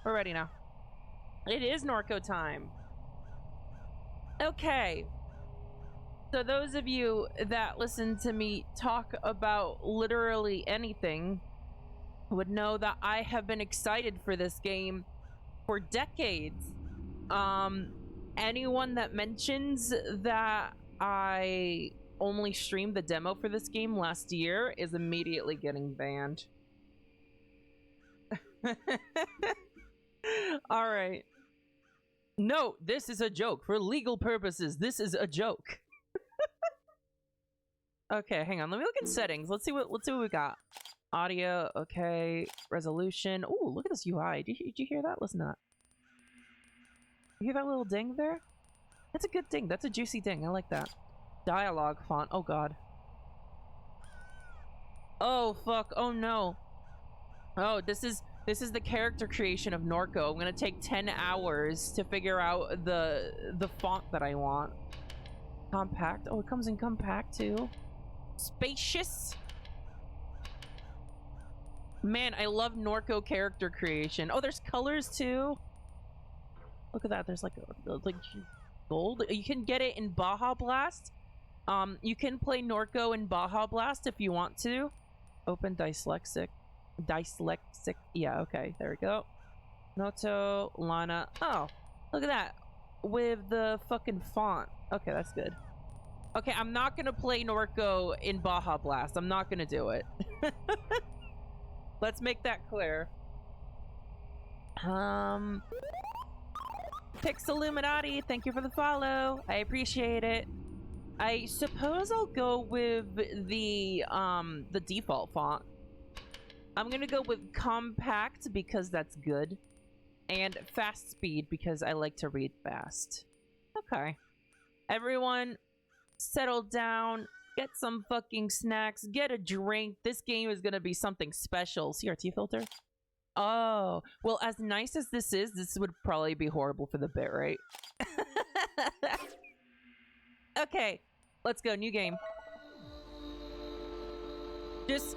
We're ready now. It is Norco time. Okay. So those of you that listen to me talk about literally anything would know that I have been excited for this game for decades. Anyone that mentions that I only streamed the demo for this game last year is immediately getting banned. All right. No, this is a joke. For legal purposes, this is a joke. Okay, hang on. Let me look at settings. Let's see what we got. Audio, okay. Resolution. Oh, look at this UI. Did you hear that? Listen to that. You hear that little ding there? That's a good ding. That's a juicy ding. I like that. Dialogue font. Oh god. Oh fuck. Oh no. Oh, this is the character creation of Norco. I'm gonna take 10 hours to figure out the font that I want. Compact. Oh, it comes in compact too. Spacious. Man, I love Norco character creation. Oh, there's colors too. Look at that. There's like gold. You can get it in Baja Blast. You can play Norco in Baja Blast if you want to. Open dyslexic. Yeah, okay. There we go. Noto, Lana. Oh, look at that. With the fucking font. Okay, that's good. Okay, I'm not gonna play Norco in Baja Blast. I'm not gonna do it. Let's make that clear. Pix Illuminati, thank you for the follow. I appreciate it. I suppose I'll go with the default font. I'm gonna go with compact because that's good. And fast speed because I like to read fast. Okay. Everyone, settle down. Get some fucking snacks. Get a drink. This game is gonna be something special. CRT filter? Oh. Well, as nice as this is, this would probably be horrible for the bit, right? Okay. Let's go. New game. Just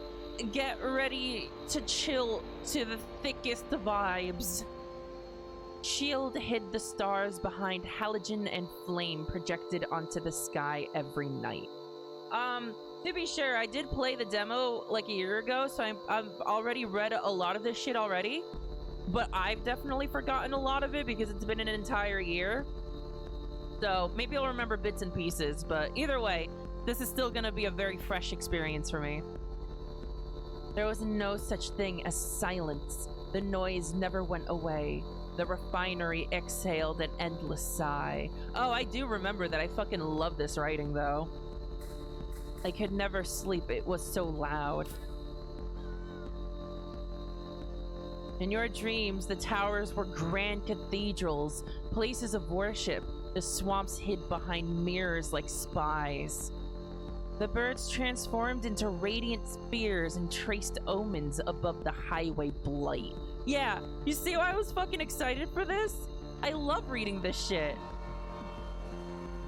get ready to chill to the thickest vibes. Shield hid the stars behind halogen and flame projected onto the sky every night. To be sure, I did play the demo like a year ago, so I've already read a lot of this shit already. But I've definitely forgotten a lot of it because it's been an entire year. So maybe I'll remember bits and pieces, but either way, this is still gonna be a very fresh experience for me. There was no such thing as silence. The noise never went away. The refinery exhaled an endless sigh. Oh, I do remember that. I fucking love this writing, though. I could never sleep. It was so loud. In your dreams, the towers were grand cathedrals, places of worship. The swamps hid behind mirrors like spies. The birds transformed into radiant spears and traced omens above the highway blight. Yeah, you see why I was fucking excited for this? I love reading this shit.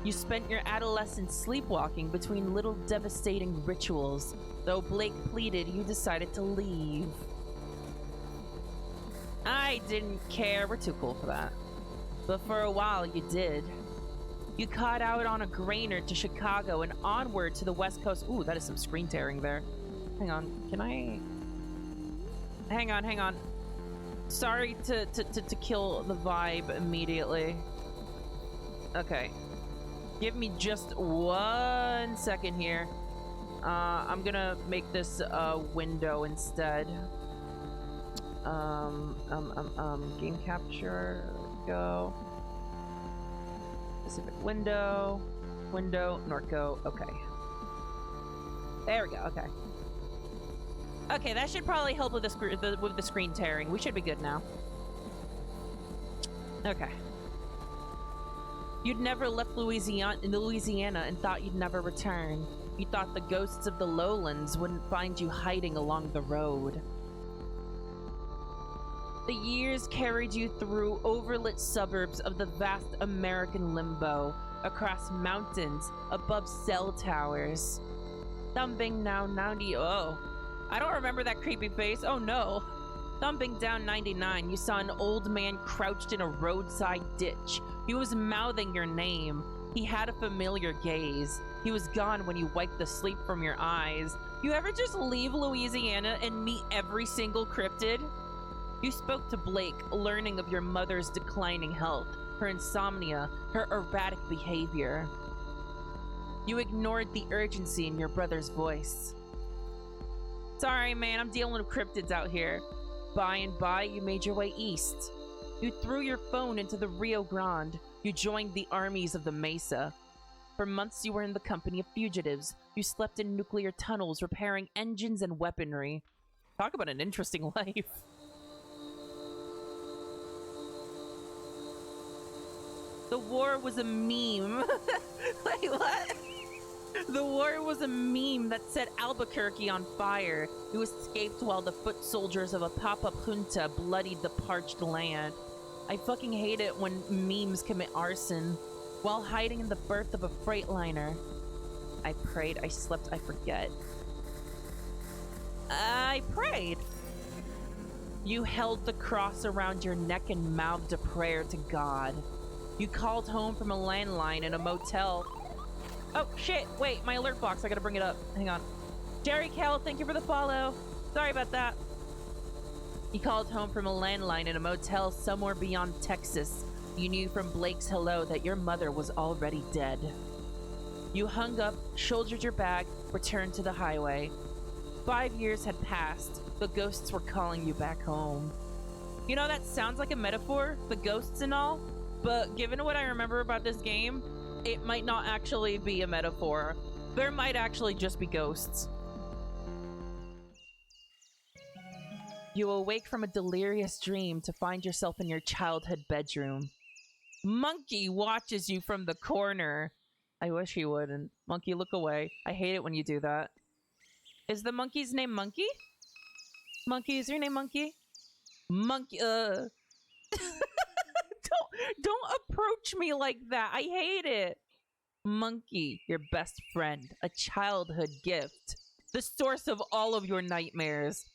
You spent your adolescence sleepwalking between little devastating rituals. Though Blake pleaded, you decided to leave. I didn't care. We're too cool for that. But for a while, you did. You caught out on a grainer to Chicago and onward to the West Coast. Ooh, that is some screen tearing there. Hang on, can I... Hang on. Sorry to kill the vibe immediately. Okay. Give me just 1 second here. I'm gonna make this a window instead. Game capture, go. Specific window, Norco, okay. There we go, okay. Okay, that should probably help with the screen tearing. We should be good now. Okay. You'd never left Louisiana and thought you'd never return. You thought the ghosts of the lowlands wouldn't find you hiding along the road. The years carried you through overlit suburbs of the vast American limbo, across mountains, above cell towers. Thumbing now 90. Oh, I don't remember that creepy face. Oh no. Thumping down 99, you saw an old man crouched in a roadside ditch. He was mouthing your name. He had a familiar gaze. He was gone when you wiped the sleep from your eyes. You ever just leave Louisiana and meet every single cryptid? You spoke to Blake, learning of your mother's declining health, her insomnia, her erratic behavior. You ignored the urgency in your brother's voice. Sorry, man, I'm dealing with cryptids out here. By and by, you made your way east. You threw your phone into the Rio Grande. You joined the armies of the Mesa. For months, you were in the company of fugitives. You slept in nuclear tunnels, repairing engines and weaponry. Talk about an interesting life. The war was a meme. Wait, what? The war was a meme that set Albuquerque on fire. You escaped while the foot soldiers of a pop-up junta bloodied the parched land. I fucking hate it when memes commit arson. While hiding in the berth of a freightliner. I prayed, I slept, I forget. I prayed. You held the cross around your neck and mouthed a prayer to God. You called home from a landline in a motel. Oh, shit. Wait, my alert box. I gotta bring it up. Hang on. Jerry Kell, thank you for the follow. Sorry about that. You called home from a landline in a motel somewhere beyond Texas. You knew from Blake's hello that your mother was already dead. You hung up, shouldered your bag, returned to the highway. 5 years had passed. The ghosts were calling you back home. You know, that sounds like a metaphor, the ghosts and all, but given what I remember about this game, it might not actually be a metaphor. There might actually just be ghosts. You awake from a delirious dream to find yourself in your childhood bedroom. Monkey watches you from the corner. I wish he wouldn't. Monkey, look away. I hate it when you do that. Is the monkey's name Monkey? Monkey, is your name Monkey? Monkey, Don't approach me like that. I hate it. Monkey, your best friend, a childhood gift, the source of all of your nightmares.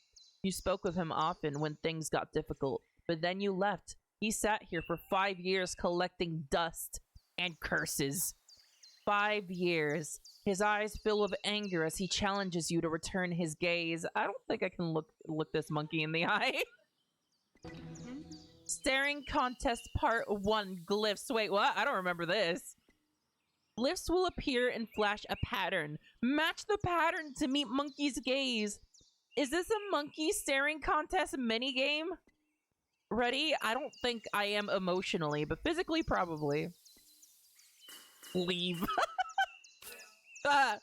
You spoke with him often when things got difficult, but then you left. He sat here for 5 years collecting dust and curses. 5 years. His eyes fill with anger as he challenges you to return his gaze. I don't think I can look this monkey in the eye. Staring Contest Part 1 Glyphs. Wait, what? I don't remember this. Glyphs will appear and flash a pattern. Match the pattern to meet Monkey's gaze. Is this a monkey staring contest minigame? Ready? I don't think I am emotionally, but physically probably. Leave. Ah.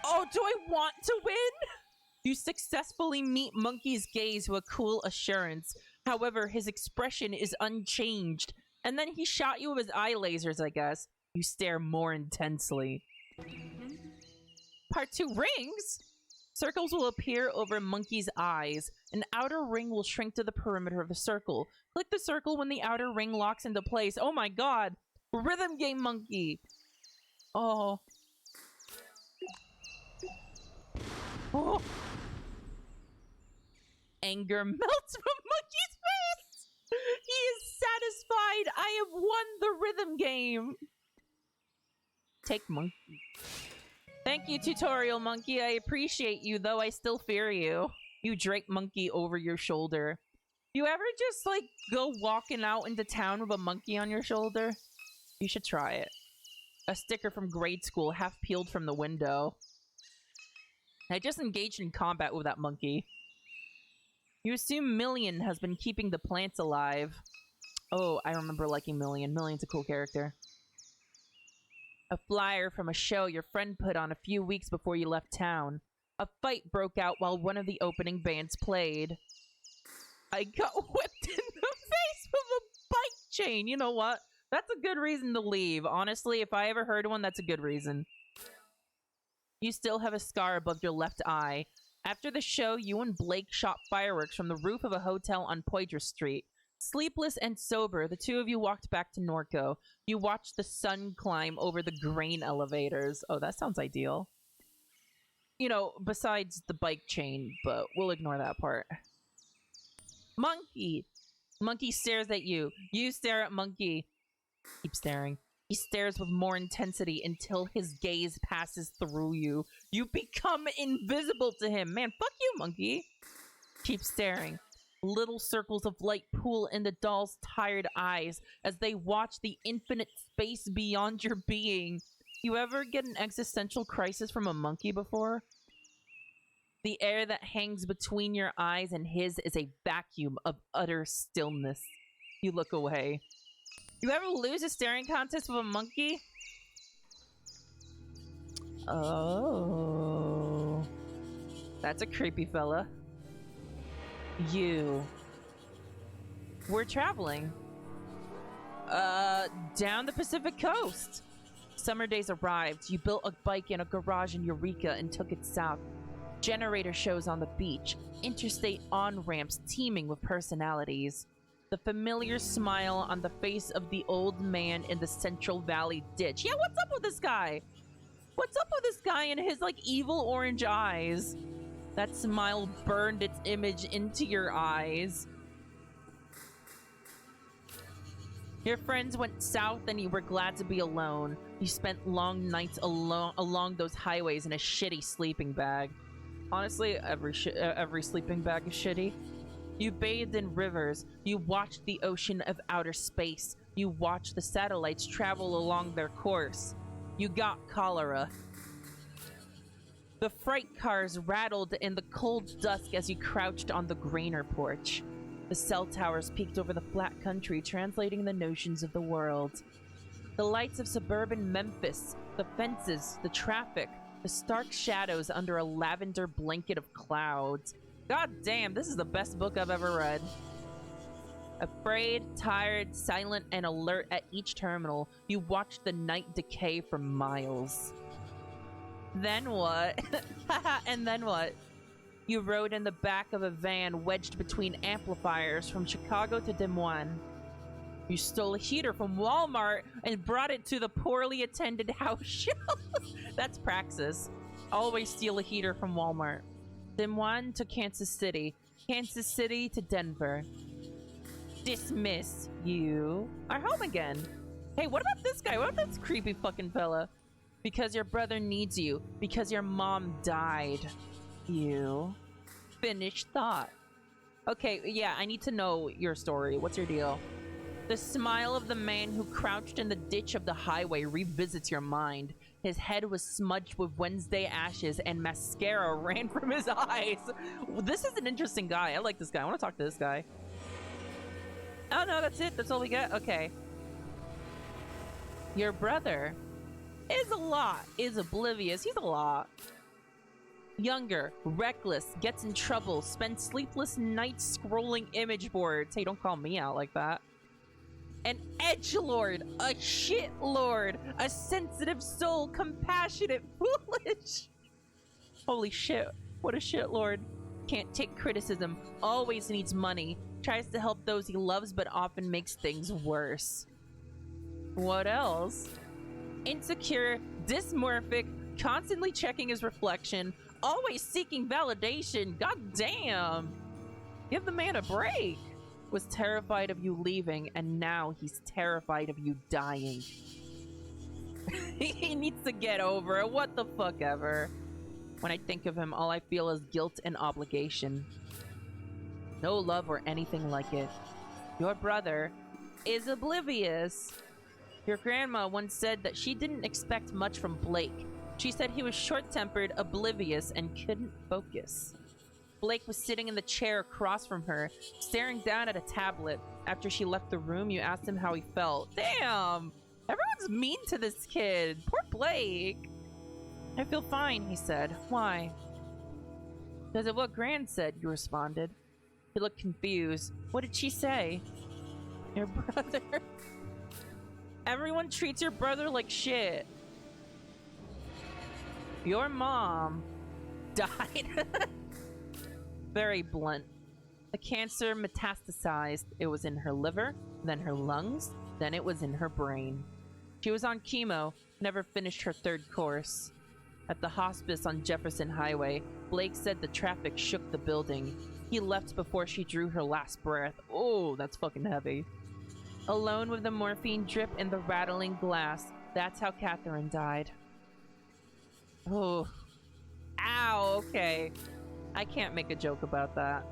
Oh, do I want to win? You successfully meet Monkey's gaze with a cool assurance. However, his expression is unchanged. And then he shot you with his eye lasers, I guess. You stare more intensely. Part 2 rings? Circles will appear over Monkey's eyes. An outer ring will shrink to the perimeter of the circle. Click the circle when the outer ring locks into place. Oh my god! Rhythm game Monkey! Oh. Oh. Anger melts from Monkey's face! He is satisfied! I have won the rhythm game! Take Monkey. Thank you, Tutorial Monkey. I appreciate you, though I still fear you. You drape Monkey over your shoulder. You ever just, like, go walking out into town with a monkey on your shoulder? You should try it. A sticker from grade school, half peeled from the window. I just engaged in combat with that monkey. You assume Million has been keeping the plants alive. Oh, I remember liking Million. Million's a cool character. A flyer from a show your friend put on a few weeks before you left town. A fight broke out while one of the opening bands played. I got whipped in the face with a bike chain. You know what? That's a good reason to leave. Honestly, if I ever heard one, that's a good reason. You still have a scar above your left eye. After the show, you and Blake shot fireworks from the roof of a hotel on Poydras Street. Sleepless and sober, the two of you walked back to Norco. You watched the sun climb over the grain elevators. Oh, that sounds ideal. You know, besides the bike chain, but we'll ignore that part. Monkey! Monkey stares at you. You stare at Monkey. Keep staring. He stares with more intensity until his gaze passes through you. You become invisible to him. Man, fuck you, Monkey. Keep staring. Little circles of light pool in the doll's tired eyes as they watch the infinite space beyond your being. You ever get an existential crisis from a monkey before? The air that hangs between your eyes and his is a vacuum of utter stillness. You look away. You ever lose a staring contest with a monkey? Oh. That's a creepy fella. You. We're traveling. Down the Pacific coast. Summer days arrived. You built a bike in a garage in Eureka and took it south. Generator shows on the beach. Interstate on-ramps teeming with personalities. The familiar smile on the face of the old man in the Central Valley ditch. Yeah, what's up with this guy? What's up with this guy and his, like, evil orange eyes? That smile burned its image into your eyes. Your friends went south and you were glad to be alone. You spent long nights along those highways in a shitty sleeping bag. Honestly, every sleeping bag is shitty. You bathed in rivers. You watched the ocean of outer space. You watched the satellites travel along their course. You got cholera. The freight cars rattled in the cold dusk as you crouched on the grainer porch. The cell towers peeked over the flat country, translating the notions of the world. The lights of suburban Memphis, the fences, the traffic, the stark shadows under a lavender blanket of clouds. God damn, this is the best book I've ever read. Afraid, tired, silent, and alert at each terminal, you watched the night decay for miles. Then what? And then what? You rode in the back of a van wedged between amplifiers from Chicago to Des Moines. You stole a heater from Walmart and brought it to the poorly attended house show. That's praxis. Always steal a heater from Walmart. Des Moines to Kansas City. Kansas City to Denver. Dismiss. You are home again. Hey, what about this guy? What about this creepy fucking fella? Because your brother needs you. Because your mom died. You. Finished thought. Okay, yeah, I need to know your story. What's your deal? The smile of the man who crouched in the ditch of the highway revisits your mind. His head was smudged with Wednesday ashes and mascara ran from his eyes. This is an interesting guy. I like this guy. I want to talk to this guy. Oh no, that's it? That's all we got? Okay. Your brother is oblivious. He's a lot. Younger, reckless, gets in trouble, spends sleepless nights scrolling image boards. Hey, don't call me out like that. An edgelord, a shitlord, a sensitive soul, compassionate, foolish. Holy shit, what a shitlord. Can't take criticism, always needs money, tries to help those he loves but often makes things worse. What else? Insecure, dysmorphic, constantly checking his reflection, always seeking validation. God damn. Give the man a break. Was terrified of you leaving, and now he's terrified of you dying. He needs to get over it. What the fuck ever. When I think of him, all I feel is guilt and obligation. No love or anything like it. Your brother is oblivious. Your grandma once said that she didn't expect much from Blake. She said he was short-tempered, oblivious, and couldn't focus. Blake was sitting in the chair across from her, staring down at a tablet. After she left the room, you asked him how he felt. Damn! Everyone's mean to this kid. Poor Blake. I feel fine, he said. Why? Because of what Gran said, you responded. He looked confused. What did she say? Your brother? Everyone treats your brother like shit. Your mom died. Very blunt. The cancer metastasized. It was in her liver, then her lungs, then it was in her brain. She was on chemo, never finished her third course. At the hospice on Jefferson Highway, Blake said the traffic shook the building. He left before she drew her last breath. Oh, that's fucking heavy. Alone with the morphine drip and the rattling glass, that's how Catherine died. Oh. Ow, okay. I can't make a joke about that.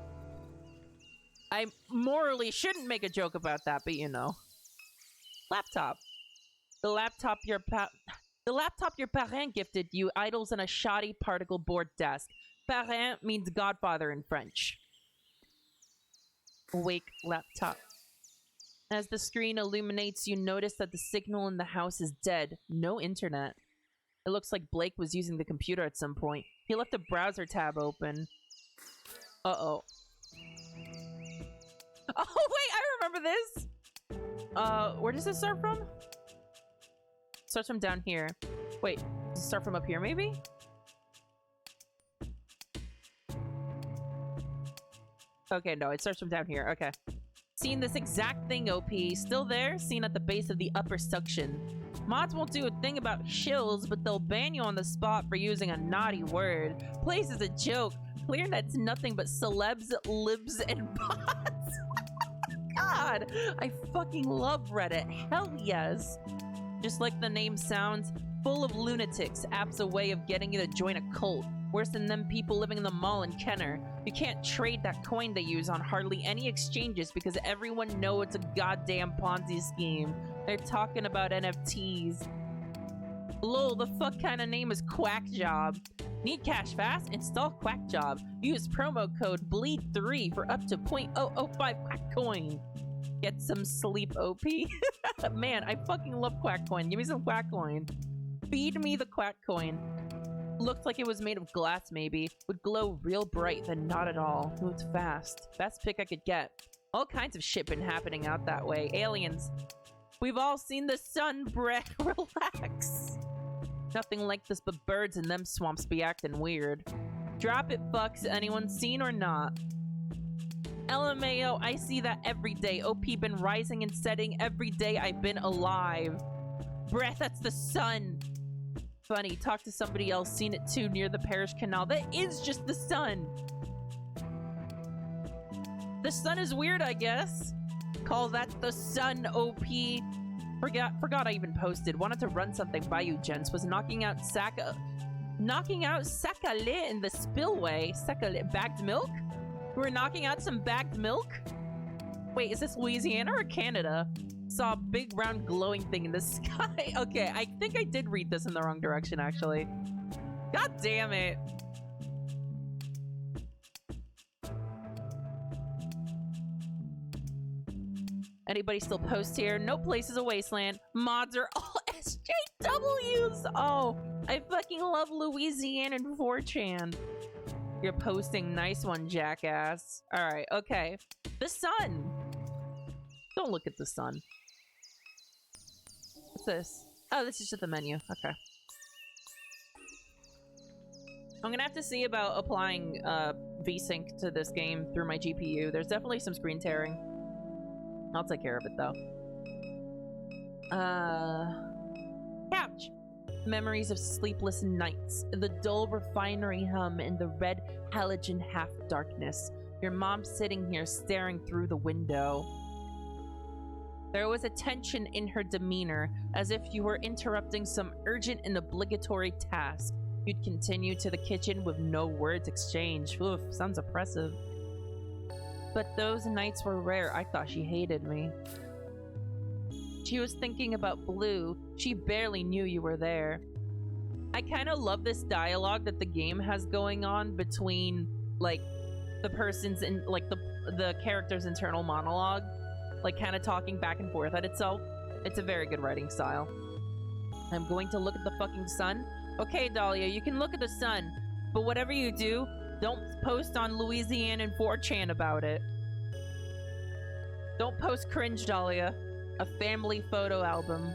I morally shouldn't make a joke about that, but you know. Laptop. The laptop your parent gifted you idles in a shoddy particle board desk. Parent means godfather in French. Awake laptop. As the screen illuminates, you notice that the signal in the house is dead. No internet. It looks like Blake was using the computer at some point. He left a browser tab open. Uh-oh. Oh, wait, I remember this! Where does this start from? It starts from down here. Wait, does it start from up here, maybe? Okay, no, it starts from down here. Okay. Seen this exact thing, OP. Still there? Seen at the base of the upper suction. Mods won't do a thing about shills, but they'll ban you on the spot for using a naughty word. Place is a joke. ClearNet's nothing but celebs, libs, and bots. God, I fucking love Reddit. Hell yes. Just like the name sounds, full of lunatics. App's a way of getting you to join a cult. Worse than them people living in the mall in Kenner. You can't trade that coin they use on hardly any exchanges because everyone knows it's a goddamn Ponzi scheme. They're talking about NFTs. Lol, the fuck kind of name is Quack Job? Need cash fast? Install Quack Job. Use promo code BLEED3 for up to 0.005 Quack Coin. Get some sleep, OP. Man, I fucking love Quack Coin. Give me some Quack Coin. Feed me the Quack Coin. Looked like it was made of glass, maybe. Would glow real bright, then not at all. Moved fast. Best pick I could get. All kinds of shit been happening out that way. Aliens. We've all seen the sun, Brett. Relax. Nothing like this but birds in them swamps be acting weird. Drop it, fucks. Anyone seen or not? LMAO, I see that every day. OP been rising and setting every day I've been alive. Brett, that's the sun. Funny, talk to somebody else, seen it too near the Parish Canal. That is just the sun. The sun is weird, I guess. Call that the sun, OP. Forgot I even posted. Wanted to run something by you, gents. Was knocking out Sakale in the spillway. Sakale, bagged milk? We're knocking out some bagged milk? Wait, is this Louisiana or Canada? Saw a big round glowing thing in the sky. Okay, I think I did read this in the wrong direction, actually. God damn it. Anybody still post here? No place is a wasteland. Mods are all SJWs. Oh, I fucking love Louisiana and 4chan. You're posting. Nice one, jackass. All right, okay. The sun. Don't look at the sun. What's this? Oh, this is just the menu. Okay. I'm gonna have to see about applying VSync to this game through my GPU. There's definitely some screen tearing. I'll take care of it, though. Couch. Memories of sleepless nights. The dull refinery hum in the red halogen half-darkness. Your mom sitting here staring through the window. There was a tension in her demeanor, as if you were interrupting some urgent and obligatory task. You'd continue to the kitchen with no words exchanged. Oof, sounds oppressive. But those nights were rare. I thought she hated me. She was thinking about Blue. She barely knew you were there. I kind of love this dialogue that the game has going on between, like, the person's in, like, the character's internal monologue. Like, kind of talking back and forth at itself. It's a very good writing style. I'm going to look at the fucking sun. Okay, Dahlia, you can look at the sun. But whatever you do, don't post on Louisiana and 4chan about it. Don't post cringe, Dahlia. A family photo album.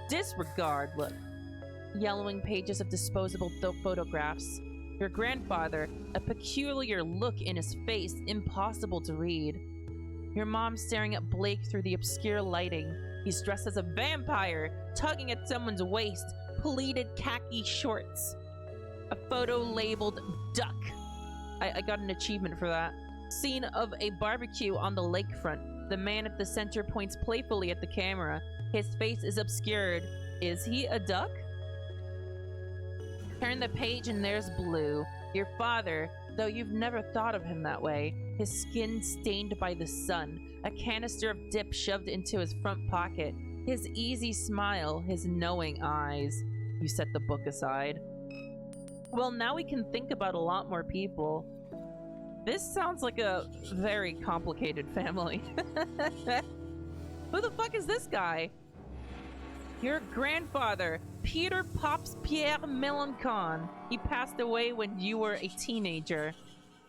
Disregard, look. Yellowing pages of disposable photographs. Your grandfather, a peculiar look in his face, impossible to read. Your mom staring at Blake through the obscure lighting. He's dressed as a vampire, tugging at someone's waist, pleated khaki shorts. A photo labeled duck. I got an achievement for that. Scene of a barbecue on the lakefront. The man at the center points playfully at the camera. His face is obscured. Is he a duck? Turn the page and there's Blue, your father, though you've never thought of him that way. His skin stained by the sun, a canister of dip shoved into his front pocket, his easy smile, his knowing eyes. You set the book aside. Well, now we can think about a lot more people. This sounds like a very complicated family. Who the fuck is this guy? Your grandfather, Peter Pops Pierre Melancon. He passed away when you were a teenager.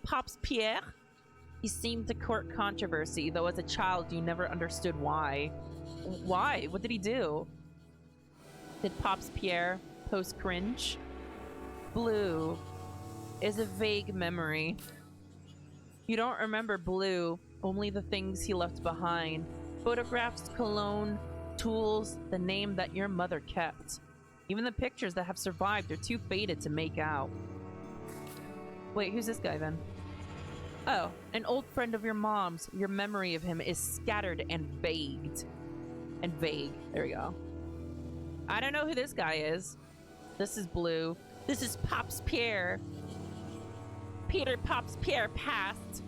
Pops Pierre? He seemed to court controversy, though as a child you never understood why. Why? What did he do? Did Pops Pierre post cringe? Blue is a vague memory. You don't remember Blue, only the things he left behind. Photographs, cologne, tools, the name that your mother kept. Even the pictures that have survived are too faded to make out. Wait, who's this guy then? Oh, an old friend of your mom's. Your memory of him is scattered and vague. There we go. I don't know who this guy is. This is Blue. This is Pops Pierre. Peter Pops Pierre passed.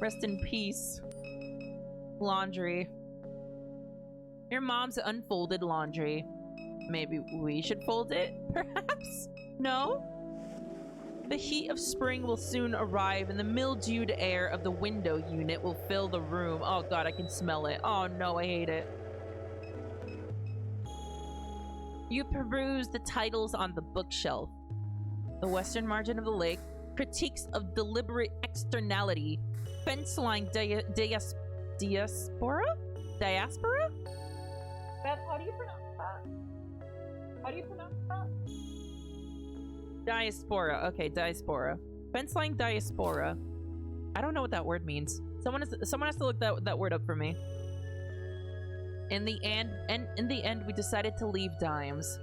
Rest in peace. Laundry. Your mom's unfolded laundry. Maybe we should fold it, perhaps? No? The heat of spring will soon arrive and the mildewed air of the window unit will fill the room. Oh god, I can smell it. Oh no, I hate it. You peruse the titles on the bookshelf. The western margin of the lake. Critiques of deliberate externality. Fence line diaspora? Diaspora? Beth, how do you pronounce that? How do you pronounce that? Diaspora. Okay, diaspora. Fence line diaspora. I don't know what that word means. Someone has to look that word up for me. In the end, we decided to leave Dimes.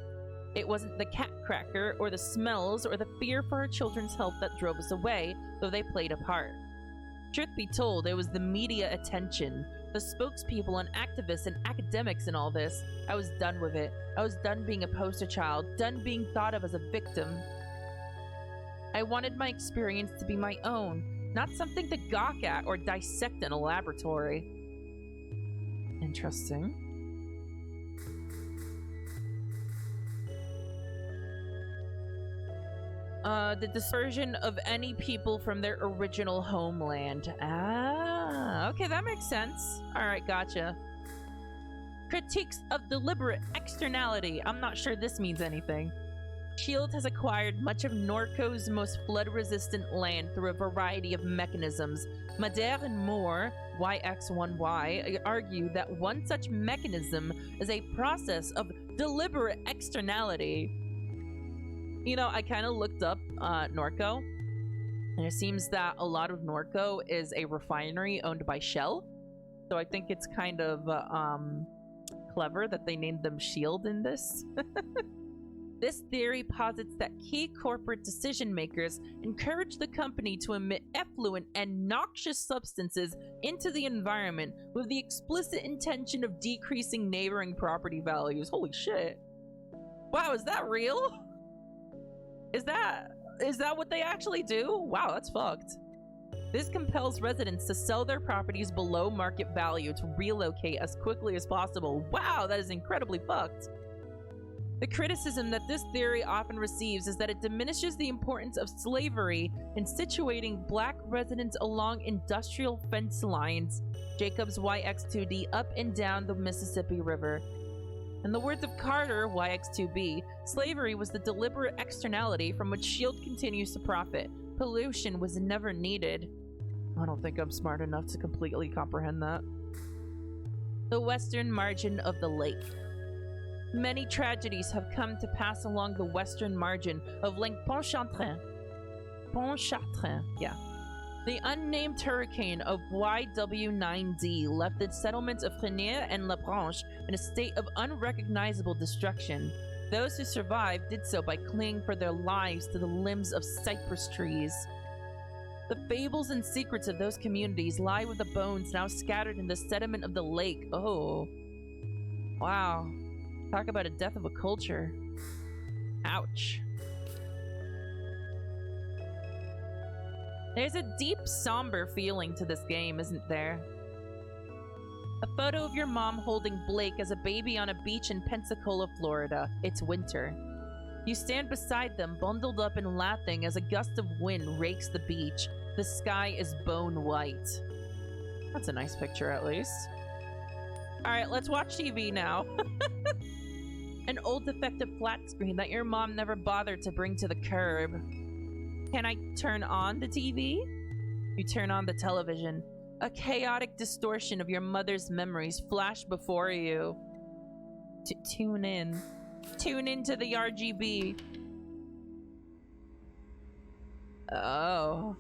It wasn't the cat cracker, or the smells, or the fear for our children's health that drove us away, though they played a part. Truth be told, it was the media attention, the spokespeople and activists and academics in all this. I was done with it. I was done being a poster child, done being thought of as a victim. I wanted my experience to be my own, not something to gawk at or dissect in a laboratory. Interesting. The dispersion of any people from their original homeland. Ah, okay, that makes sense. Alright, gotcha. Critiques of deliberate externality. I'm not sure this means anything. SHIELD has acquired much of Norco's most flood-resistant land through a variety of mechanisms. Madère and Moore, YX1Y, argue that one such mechanism is a process of deliberate externality. You know, I kind of looked up Norco, and it seems that a lot of Norco is a refinery owned by Shell. So I think it's kind of clever that they named them SHIELD in this. This theory posits that key corporate decision makers encourage the company to emit effluent and noxious substances into the environment with the explicit intention of decreasing neighboring property values. Holy shit. Wow, is that real? Is that what they actually do? Wow, that's fucked. This compels residents to sell their properties below market value to relocate as quickly as possible. Wow, that is incredibly fucked. The criticism that this theory often receives is that it diminishes the importance of slavery in situating black residents along industrial fence lines, Jacobs YX2D, up and down the Mississippi River. In the words of Carter, YX2B, slavery was the deliberate externality from which SHIELD continues to profit. Pollution was never needed. I don't think I'm smart enough to completely comprehend that. The western margin of the lake. Many tragedies have come to pass along the western margin of Lake Pontchartrain. Pontchartrain, yeah. The unnamed hurricane of YW9D left the settlements of Frenier and La Branche in a state of unrecognizable destruction. Those who survived did so by clinging for their lives to the limbs of cypress trees. The fables and secrets of those communities lie with the bones now scattered in the sediment of the lake. Oh. Wow. Talk about a death of a culture. Ouch. There's a deep, somber feeling to this game, isn't there? A photo of your mom holding Blake as a baby on a beach in Pensacola, Florida. It's winter. You stand beside them, bundled up and laughing as a gust of wind rakes the beach. The sky is bone white. That's a nice picture, at least. Alright, let's watch TV now. An old defective flat screen that your mom never bothered to bring to the curb. Can I turn on the TV? You turn on the television. A chaotic distortion of your mother's memories flash before you. Tune in. Tune into the RGB. Oh.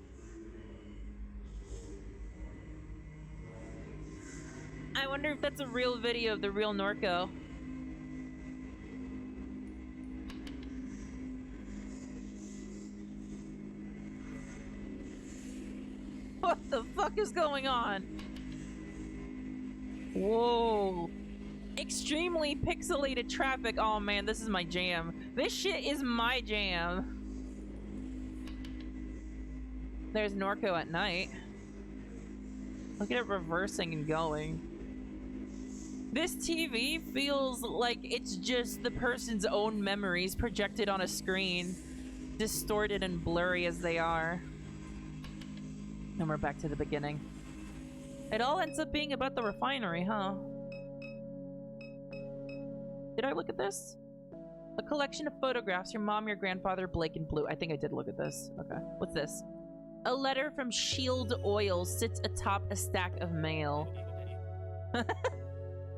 I wonder if that's a real video of the real Norco. What the fuck is going on? Whoa. Extremely pixelated traffic. Oh man, this is my jam. This shit is my jam. There's Norco at night. Look at it reversing and going. This TV feels like it's just the person's own memories projected on a screen, distorted and blurry as they are. And we're back to the beginning. It all ends up being about the refinery, huh? Did I look at this? A collection of photographs, your mom, your grandfather, Blake, and Blue. I think I did look at this. Okay. What's this? A letter from Shield Oil sits atop a stack of mail.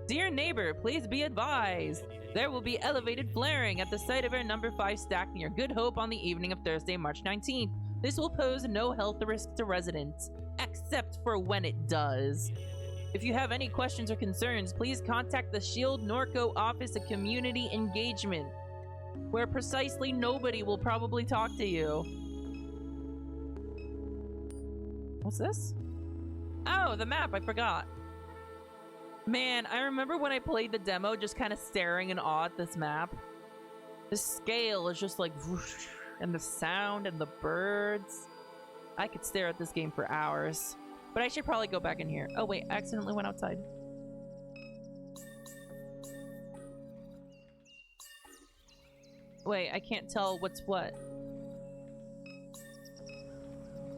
Dear neighbor, please be advised. There will be elevated flaring at the site of our number 5 stack near Good Hope on the evening of Thursday, March 19th. This will pose no health risk to residents, except for when it does. If you have any questions or concerns, please contact the Shield Norco Office of Community Engagement, where precisely nobody will probably talk to you. What's this? Oh, the map, I forgot. Man, I remember when I played the demo just kind of staring in awe at this map. The scale is just like whoosh, and the sound and the birds. I could stare at this game for hours. But I should probably go back in here. Oh wait, I accidentally went outside. Wait, I can't tell what's what.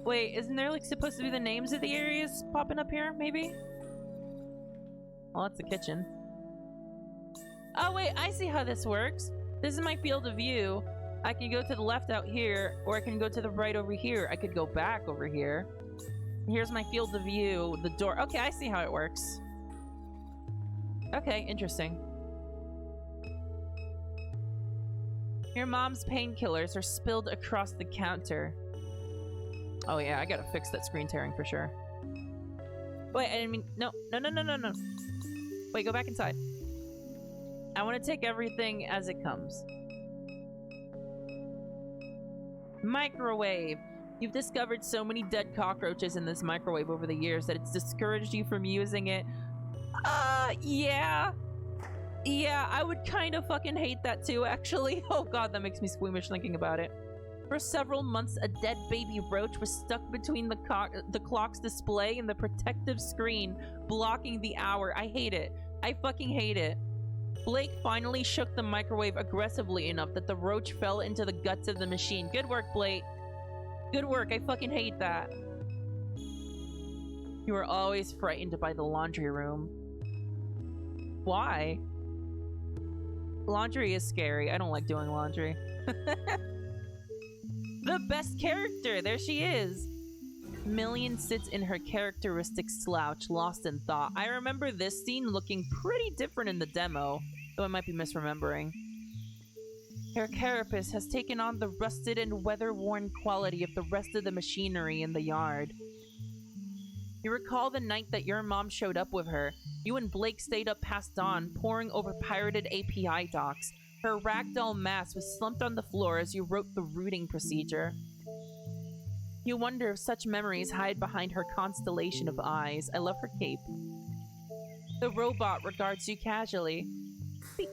Wait, isn't there like supposed to be the names of the areas popping up here, maybe? Well, that's the kitchen. Oh wait, I see how this works. This is my field of view. I can go to the left out here, or I can go to the right over here. I could go back over here. Here's my field of view, the door. Okay, I see how it works. Okay, interesting. Your mom's painkillers are spilled across the counter. Oh yeah, I gotta fix that screen tearing for sure. Wait, I didn't mean... No. Wait, go back inside. I want to take everything as it comes. Microwave. You've discovered so many dead cockroaches in this microwave over the years that it's discouraged you from using it. Yeah. Yeah, I would kind of fucking hate that too, actually. Oh god, that makes me squeamish thinking about it. For several months, a dead baby roach was stuck between the clock's display and the protective screen, blocking the hour. I hate it. I fucking hate it. Blake finally shook the microwave aggressively enough that the roach fell into the guts of the machine. Good work, Blake. Good work. I fucking hate that. You were always frightened by the laundry room. Why? Laundry is scary. I don't like doing laundry. The best character! There she is! Million sits in her characteristic slouch, lost in thought. I remember this scene looking pretty different in the demo, though I might be misremembering. Her carapace has taken on the rusted and weather-worn quality of the rest of the machinery in the yard. You recall the night that your mom showed up with her. You and Blake stayed up past dawn, poring over pirated API docs. Her ragdoll mask was slumped on the floor as you wrote the routing procedure. You wonder if such memories hide behind her constellation of eyes. I love her cape. The robot regards you casually. Beep.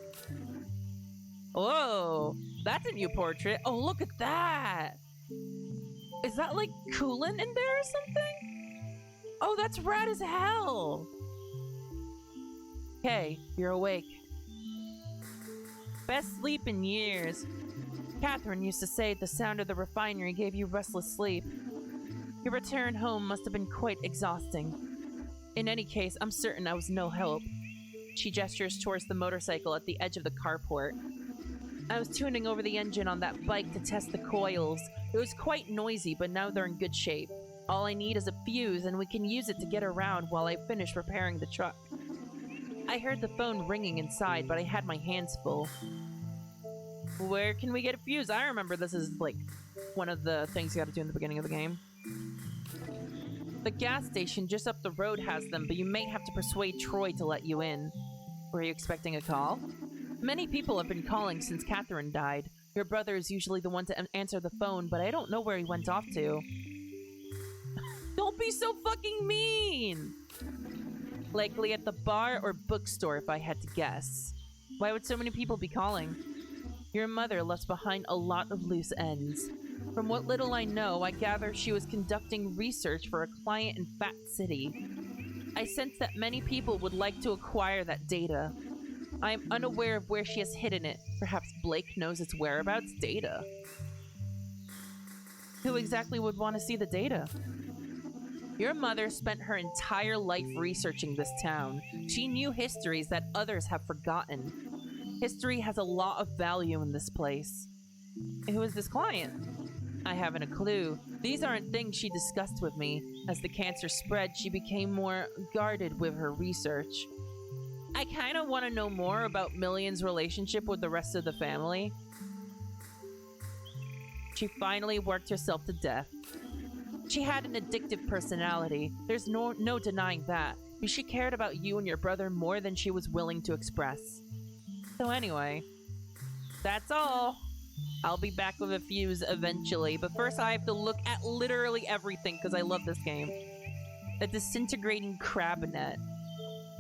Whoa, that's a new portrait. Oh, look at that. Is that like coolant in there or something? Oh, that's rad as hell. Okay, you're awake. Best sleep in years. Catherine used to say the sound of the refinery gave you restless sleep. Your return home must have been quite exhausting. In any case, I'm certain I was no help. She gestures towards the motorcycle at the edge of the carport. I was tuning over the engine on that bike to test the coils. It was quite noisy, but now they're in good shape. All I need is a fuse, and we can use it to get around while I finish repairing the truck. I heard the phone ringing inside, but I had my hands full. Where can we get a fuse? I remember this is like one of the things you gotta do in the beginning of the game. The gas station just up the road has them, but you may have to persuade Troy to let you in. Were you expecting a call? Many people have been calling since Catherine died. Your brother is usually the one to answer the phone, but I don't know where he went off to. Don't be so fucking mean! Likely at the bar or bookstore if I had to guess. Why would so many people be calling? Your mother left behind a lot of loose ends. From what little I know, I gather she was conducting research for a client in Fat City. I sense that many people would like to acquire that data. I am unaware of where she has hidden it. Perhaps Blake knows its whereabouts. Data. Who exactly would want to see the data? Your mother spent her entire life researching this town. She knew histories that others have forgotten. History has a lot of value in this place. Who is this client? I haven't a clue. These aren't things she discussed with me. As the cancer spread, she became more guarded with her research. I kind of want to know more about Million's relationship with the rest of the family. She finally worked herself to death. She had an addictive personality. There's no denying that. But she cared about you and your brother more than she was willing to express. So anyway, that's all. I'll be back with a fuse eventually, but first I have to look at literally everything because I love this game. A disintegrating crab net.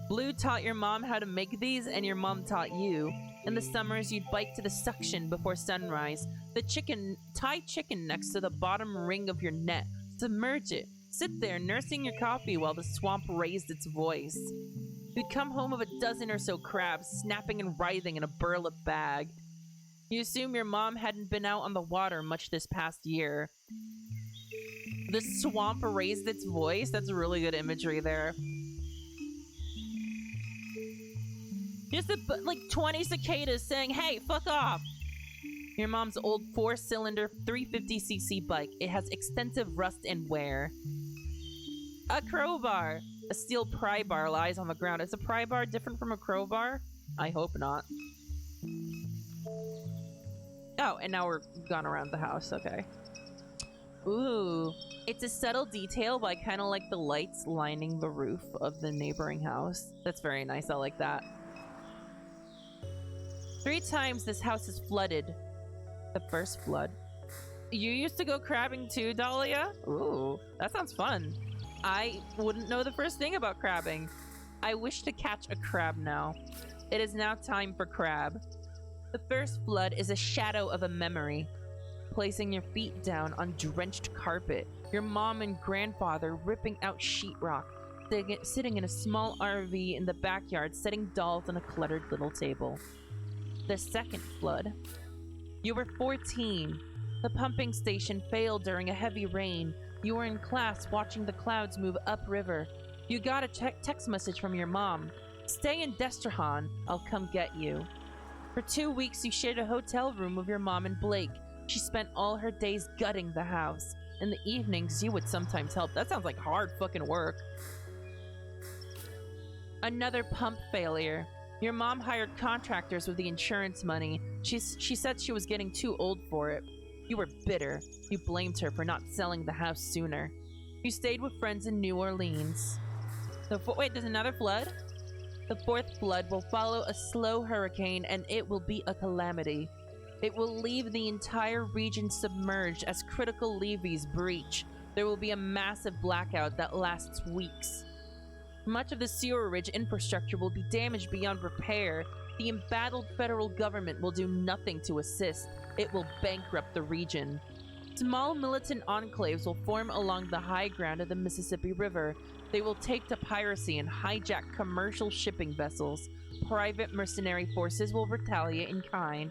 Blue taught your mom how to make these, and your mom taught you. In the summers, you'd bike to the suction before sunrise. Tie chicken next to the bottom ring of your net. Submerge it. Sit there nursing your coffee while the swamp raised its voice. You'd come home with a dozen or so crabs, snapping and writhing in a burlap bag. You assume your mom hadn't been out on the water much this past year. The swamp raised its voice? That's really good imagery there. Just like 20 cicadas saying, hey, fuck off! Your mom's old 4-cylinder 350cc bike. It has extensive rust and wear. A crowbar. A steel pry bar lies on the ground. Is a pry bar different from a crowbar? I hope not. Oh, and now we're gone around the house. Okay. Ooh. It's a subtle detail, but I kind of like the lights lining the roof of the neighboring house. That's very nice. I like that. 3 times this house is flooded. The first flood. You used to go crabbing too, Dahlia? Ooh, that sounds fun. I wouldn't know the first thing about crabbing. I wish to catch a crab now. It is now time for crab. The first flood is a shadow of a memory. Placing your feet down on drenched carpet. Your mom and grandfather ripping out sheetrock. Sitting in a small RV in the backyard, setting dolls on a cluttered little table. The second flood. You were 14. The pumping station failed during a heavy rain. You were in class watching the clouds move upriver. You got a text message from your mom. Stay in Destrehan. I'll come get you. For 2 weeks, you shared a hotel room with your mom and Blake. She spent all her days gutting the house. In the evenings, you would sometimes help. That sounds like hard fucking work. Another pump failure. Your mom hired contractors with the insurance money. She said she was getting too old for it. You were bitter. You blamed her for not selling the house sooner. You stayed with friends in New Orleans. Wait, there's another flood? The fourth flood will follow a slow hurricane and it will be a calamity. It will leave the entire region submerged as critical levees breach. There will be a massive blackout that lasts weeks. Much of the sewerage infrastructure will be damaged beyond repair. The embattled federal government will do nothing to assist. It will bankrupt the region. Small militant enclaves will form along the high ground of the Mississippi River. They will take to piracy and hijack commercial shipping vessels. Private mercenary forces will retaliate in kind.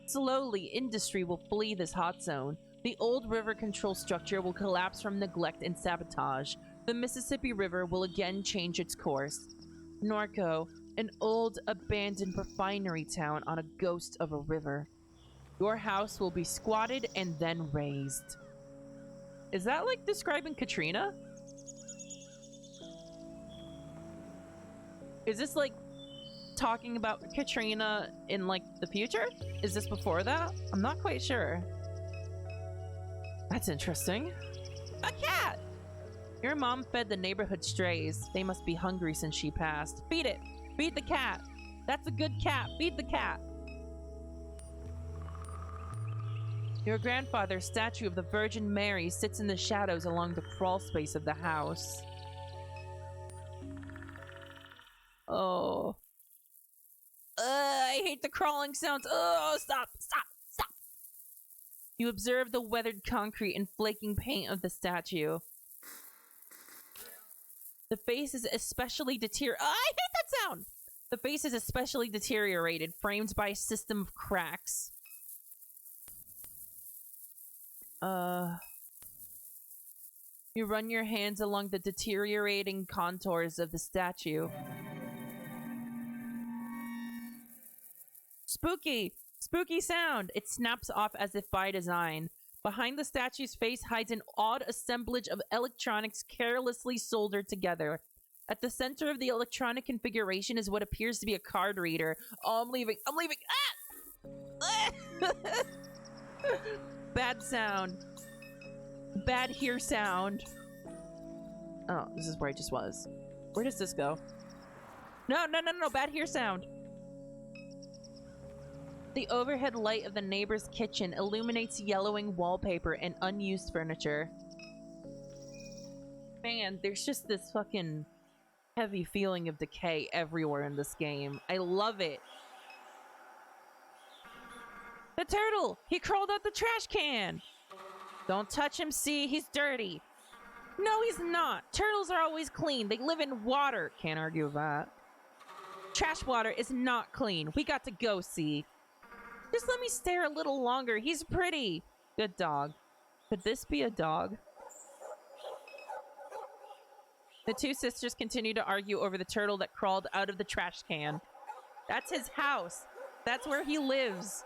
Slowly, industry will flee this hot zone. The old river control structure will collapse from neglect and sabotage. The Mississippi River will again change its course. Norco, an old, abandoned refinery town on a ghost of a river. Your house will be squatted and then razed. Is that like describing Katrina? Is this like talking about Katrina in like the future? Is this before that? I'm not quite sure. That's interesting. A cat! Your mom fed the neighborhood strays. They must be hungry since she passed. Feed it! Feed the cat! That's a good cat! Feed the cat! Your grandfather's statue of the Virgin Mary sits in the shadows along the crawl space of the house. Oh. I hate the crawling sounds. Oh, stop, stop, stop. You observe the weathered concrete and flaking paint of the statue. The face is especially deteriorated. I hate that sound! The face is especially deteriorated, framed by a system of cracks. You run your hands along the deteriorating contours of the statue. Spooky! Spooky sound! It snaps off as if by design. Behind the statue's face hides an odd assemblage of electronics carelessly soldered together. At the center of the electronic configuration is what appears to be a card reader. Oh, I'm leaving. I'm leaving. Ah! Bad sound. Bad hear sound. Oh, this is where I just was. Where does this go? No, no, no, no. Bad hear sound. The overhead light of the neighbor's kitchen illuminates yellowing wallpaper and unused furniture. Man, there's just this fucking heavy feeling of decay everywhere in this game. I love it. The turtle! He crawled out the trash can! Don't touch him, see? He's dirty. No, he's not. Turtles are always clean. They live in water. Can't argue with that. Trash water is not clean. We got to go, see? Just let me stare a little longer. He's pretty. Good dog. Could this be a dog? The two sisters continue to argue over the turtle that crawled out of the trash can. That's his house. That's where he lives.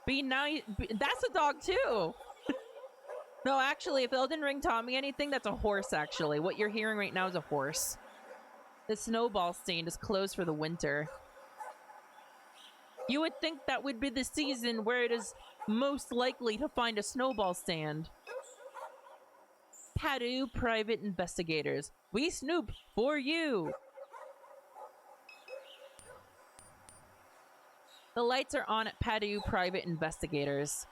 Be nice. That's a dog too. No, actually, if Elden Ring taught me anything, that's a horse, actually. What you're hearing right now is a horse. The snowball stand is closed for the winter. You would think that would be the season where it is most likely to find a snowball stand. Padu Private Investigators. We snoop for you. The lights are on at Padu Private Investigators.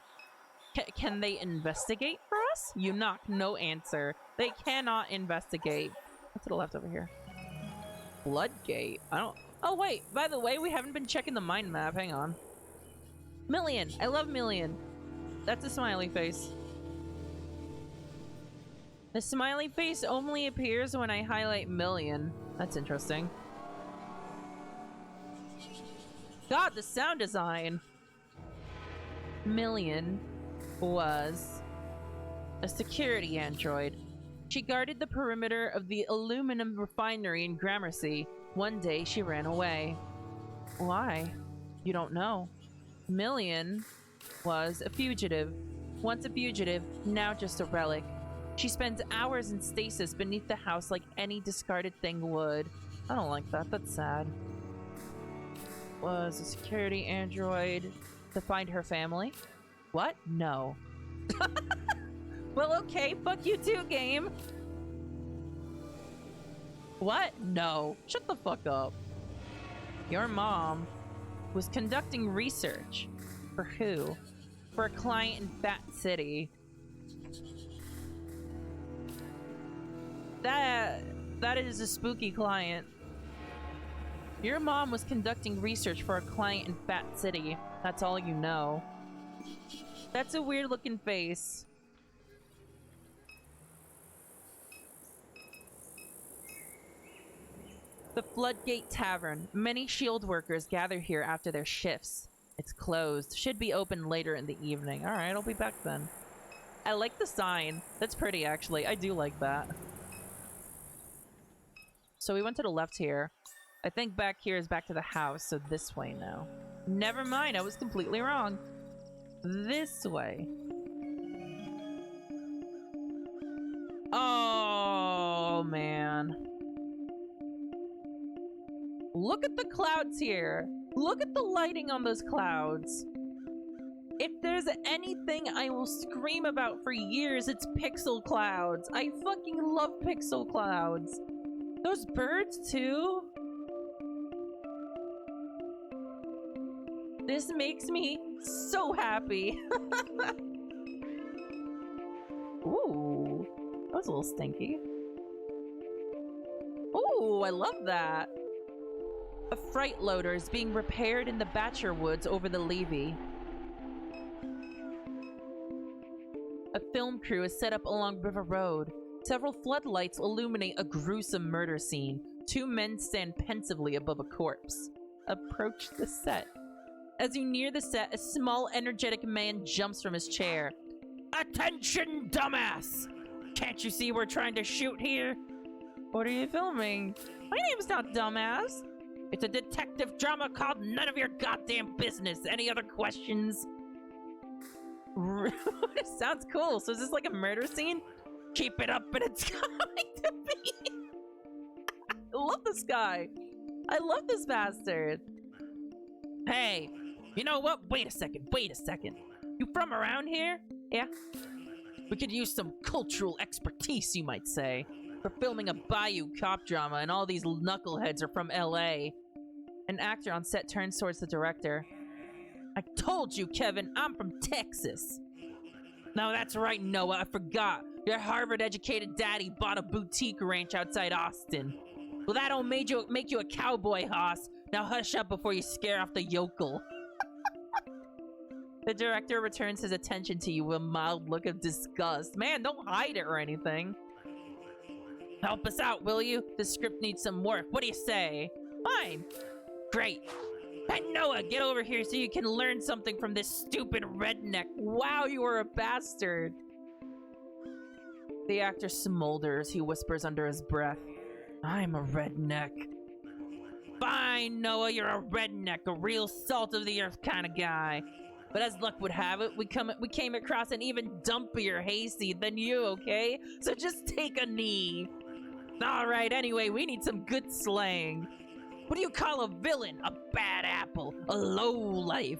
Can they investigate for us? You knock, no answer. They cannot investigate. What's to the left over here? Floodgate. I don't... Oh, wait. By the way, we haven't been checking the mind map. Hang on. Million. I love Million. That's a smiley face. The smiley face only appears when I highlight Million. That's interesting. God, the sound design. Million was a security android. She guarded the perimeter of the aluminum refinery in Gramercy. One day, she ran away. Why? You don't know. Million was a fugitive. Once a fugitive, now just a relic. She spends hours in stasis beneath the house like any discarded thing would. I don't like that. That's sad. Was a security android to find her family? What? No. Well, okay. Fuck you too, game. What? No. Shut the fuck up. Your mom was conducting research. For who? For a client in Fat City. That is a spooky client. Your mom was conducting research for a client in Fat City. That's all you know. That's a weird looking face. The Floodgate Tavern. Many shield workers gather here after their shifts. It's closed. Should be open later in the evening. Alright, I'll be back then. I like the sign. That's pretty, actually. I do like that. So we went to the left here. I think back here is back to the house, so this way now. Never mind, I was completely wrong. This way. Oh, man. Look at the clouds here. Look at the lighting on those clouds. If there's anything I will scream about for years, it's pixel clouds. I fucking love pixel clouds. Those birds, too. This makes me so happy. Ooh, that was a little stinky. Ooh, I love that. A freight loader is being repaired in the Batcher Woods over the Levy. A film crew is set up along River Road. Several floodlights illuminate a gruesome murder scene. Two men stand pensively above a corpse. Approach the set. As you near the set, a small, energetic man jumps from his chair. Attention, dumbass! Can't you see we're trying to shoot here? What are you filming? My name's not Dumbass. It's a detective drama called None of Your Goddamn Business. Any other questions? Sounds cool. So is this like a murder scene? Keep it up and it's going to be. I love this guy. I love this bastard. Hey, you know what? Wait a second. You from around here? Yeah. We could use some cultural expertise, you might say. We're filming a Bayou cop drama and all these knuckleheads are from LA. An actor on set turns towards the director. I told you, Kevin, I'm from Texas. No, that's right, Noah, I forgot. Your Harvard-educated daddy bought a boutique ranch outside Austin. Well, that don't make you a cowboy, hoss. Now hush up before you scare off the yokel. The director returns his attention to you with a mild look of disgust. Man, don't hide it or anything. Help us out, will you? The script needs some work. What do you say? Fine. Great. Hey, Noah, get over here so you can learn something from this stupid redneck. Wow, you are a bastard. The actor smolders. He whispers under his breath. I'm a redneck. Fine, Noah, you're a redneck, a real salt-of-the-earth kind of guy. But as luck would have it, we came across an even dumpier hayseed than you, okay? So just take a knee. Alright, anyway, we need some good slang. What do you call a villain? A bad apple. A lowlife.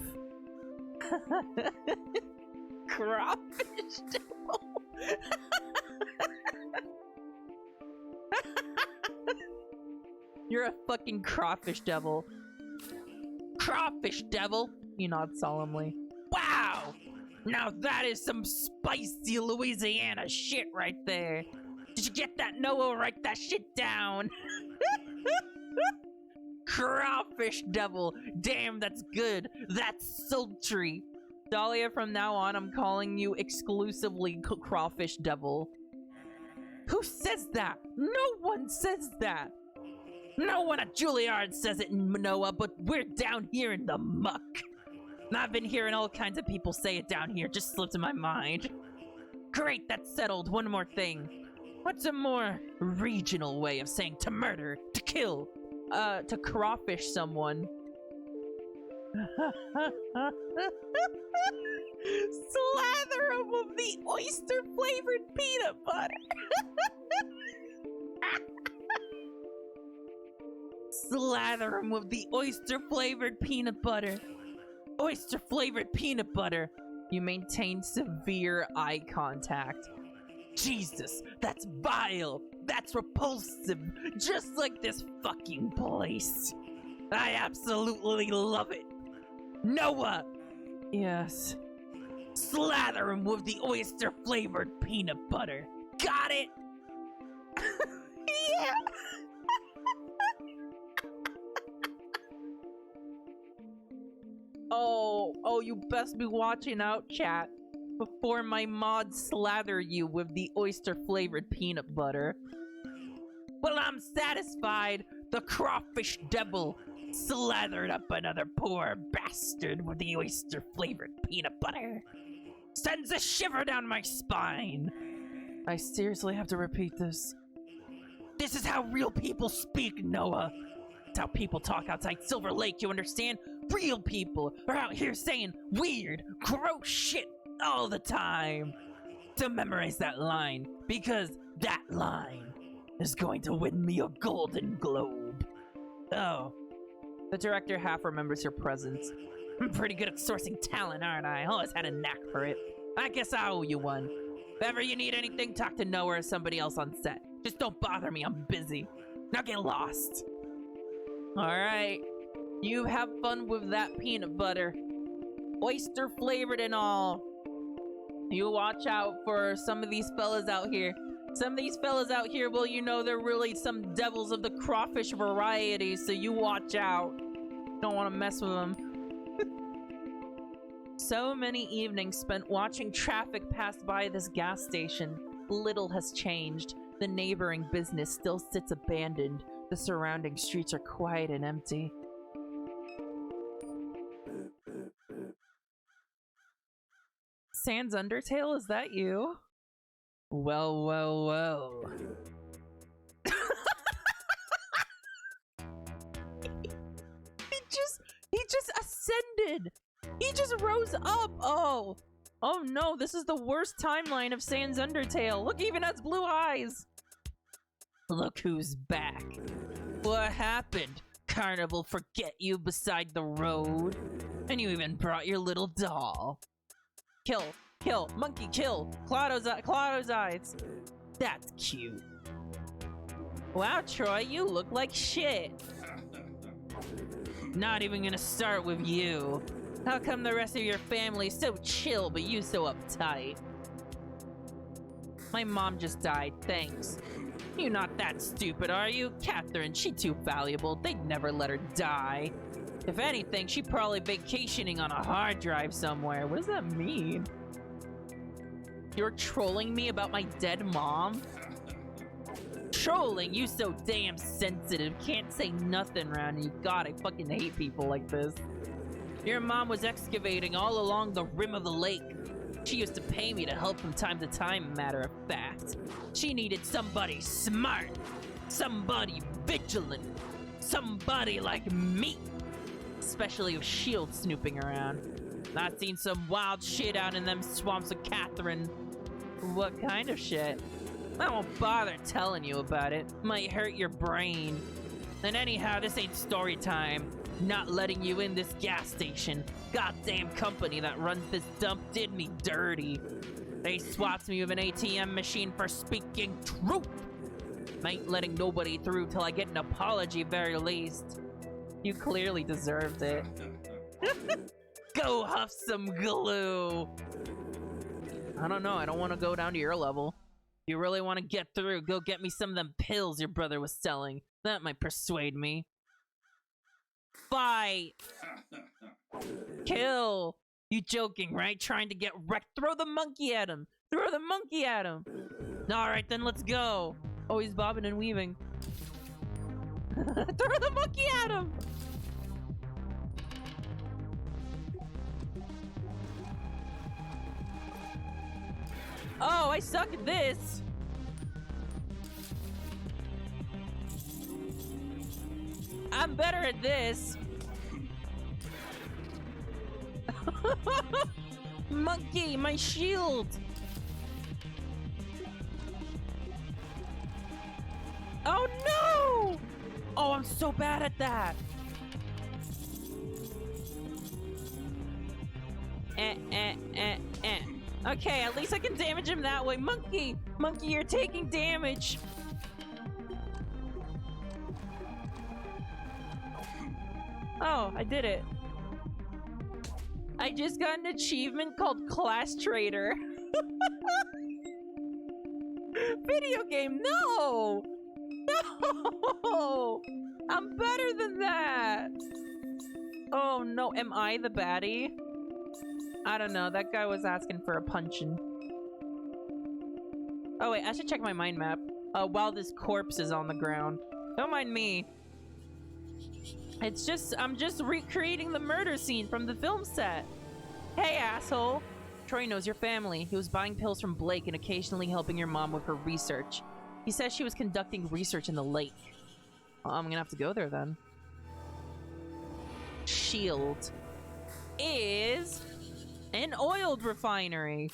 Crawfish devil. You're a fucking crawfish devil. Crawfish devil? You nod solemnly. Wow! Now that is some spicy Louisiana shit right there. Did you get that, Noah? Write that shit down. Crawfish devil. Damn, that's good. That's sultry. Dahlia, from now on, I'm calling you exclusively Crawfish devil. Who says that? No one says that. No one at Juilliard says it, Noah, but we're down here in the muck. I've been hearing all kinds of people say it down here, just slipped in my mind. Great, that's settled. One more thing. What's a more regional way of saying to murder, to kill, to crawfish someone? Slather him with the oyster-flavored peanut butter. Slather him with the oyster-flavored peanut butter. Oyster-flavored peanut butter. You maintain severe eye contact. Jesus, that's vile. That's repulsive. Just like this fucking place. I absolutely love it. Noah! Yes. Slather him with the oyster-flavored peanut butter. Got it? Yeah! Oh, you best be watching out, chat, before my mods slather you with the oyster-flavored peanut butter. Well, I'm satisfied. The crawfish devil slathered up another poor bastard with the oyster-flavored peanut butter. Sends a shiver down my spine. I seriously have to repeat this. This is how real people speak, Noah. It's how people talk outside Silver Lake, you understand? Real people are out here saying weird, gross shit all the time. So memorize that line, because that line is going to win me a Golden Globe. Oh. The director half remembers your presence. I'm pretty good at sourcing talent, aren't I? Always had a knack for it. I guess I owe you one. If ever you need anything, talk to Noah or somebody else on set. Just don't bother me, I'm busy. Now get lost. Alright. You have fun with that peanut butter. Oyster flavored and all. You watch out for some of these fellas out here. Some of these fellas out here, well, you know, they're really some devils of the crawfish variety, so you watch out. Don't want to mess with them. So many evenings spent watching traffic pass by this gas station. Little has changed. The neighboring business still sits abandoned. The surrounding streets are quiet and empty. Sans Undertale, is that you? Well, well, well. He just ascended. He just rose up. Oh no, this is the worst timeline of Sans Undertale. Look, he even has blue eyes. Look who's back. What happened? Carnival forget you beside the road? And you even brought your little doll. Kill, kill, monkey, kill. Claudo's eyes. That's cute. Wow, Troy, you look like shit. Not even gonna start with you. How come the rest of your family's so chill, but you so uptight? My mom just died, thanks. You're not that stupid, are you? Catherine, she too valuable. They'd never let her die. If anything, she probably vacationing on a hard drive somewhere. What does that mean? You're trolling me about my dead mom? Trolling? You so damn sensitive. Can't say nothing around you. God, I fucking hate people like this. Your mom was excavating all along the rim of the lake. She used to pay me to help from time to time, matter of fact. She needed somebody smart, somebody vigilant, somebody like me. Especially with S.H.I.E.L.D. snooping around. I've seen some wild shit out in them swamps with Catherine. What kind of shit? I won't bother telling you about it. Might hurt your brain. And anyhow, this ain't story time. Not letting you in this gas station. Goddamn company that runs this dump did me dirty. They swapped me with an ATM machine for speaking truth. Ain't letting nobody through till I get an apology, very least. You clearly deserved it. Go huff some glue. I don't know. I don't want to go down to your level. If you really want to get through, go get me some of them pills your brother was selling. That might persuade me. Fight! Kill! You joking, right? Trying to get wrecked. Throw the monkey at him! Throw the monkey at him! Alright, then let's go. Oh, he's bobbing and weaving. Throw the monkey at him! Oh, I suck at this! I'm better at this. Monkey, my shield! Oh no! Oh, I'm so bad at that. Okay, at least I can damage him that way. Monkey! Monkey, you're taking damage! Oh, I did it. I just got an achievement called Class Trader. Video game, no! No! I'm better than that! Oh no, am I the baddie? I don't know, that guy was asking for a punchin'. Oh wait, I should check my mind map. While this corpse is on the ground. Don't mind me. It's just, I'm just recreating the murder scene from the film set. Hey, asshole. Troy knows your family. He was buying pills from Blake and occasionally helping your mom with her research. He says she was conducting research in the lake. Well, I'm gonna have to go there then. Shield is an oil refinery.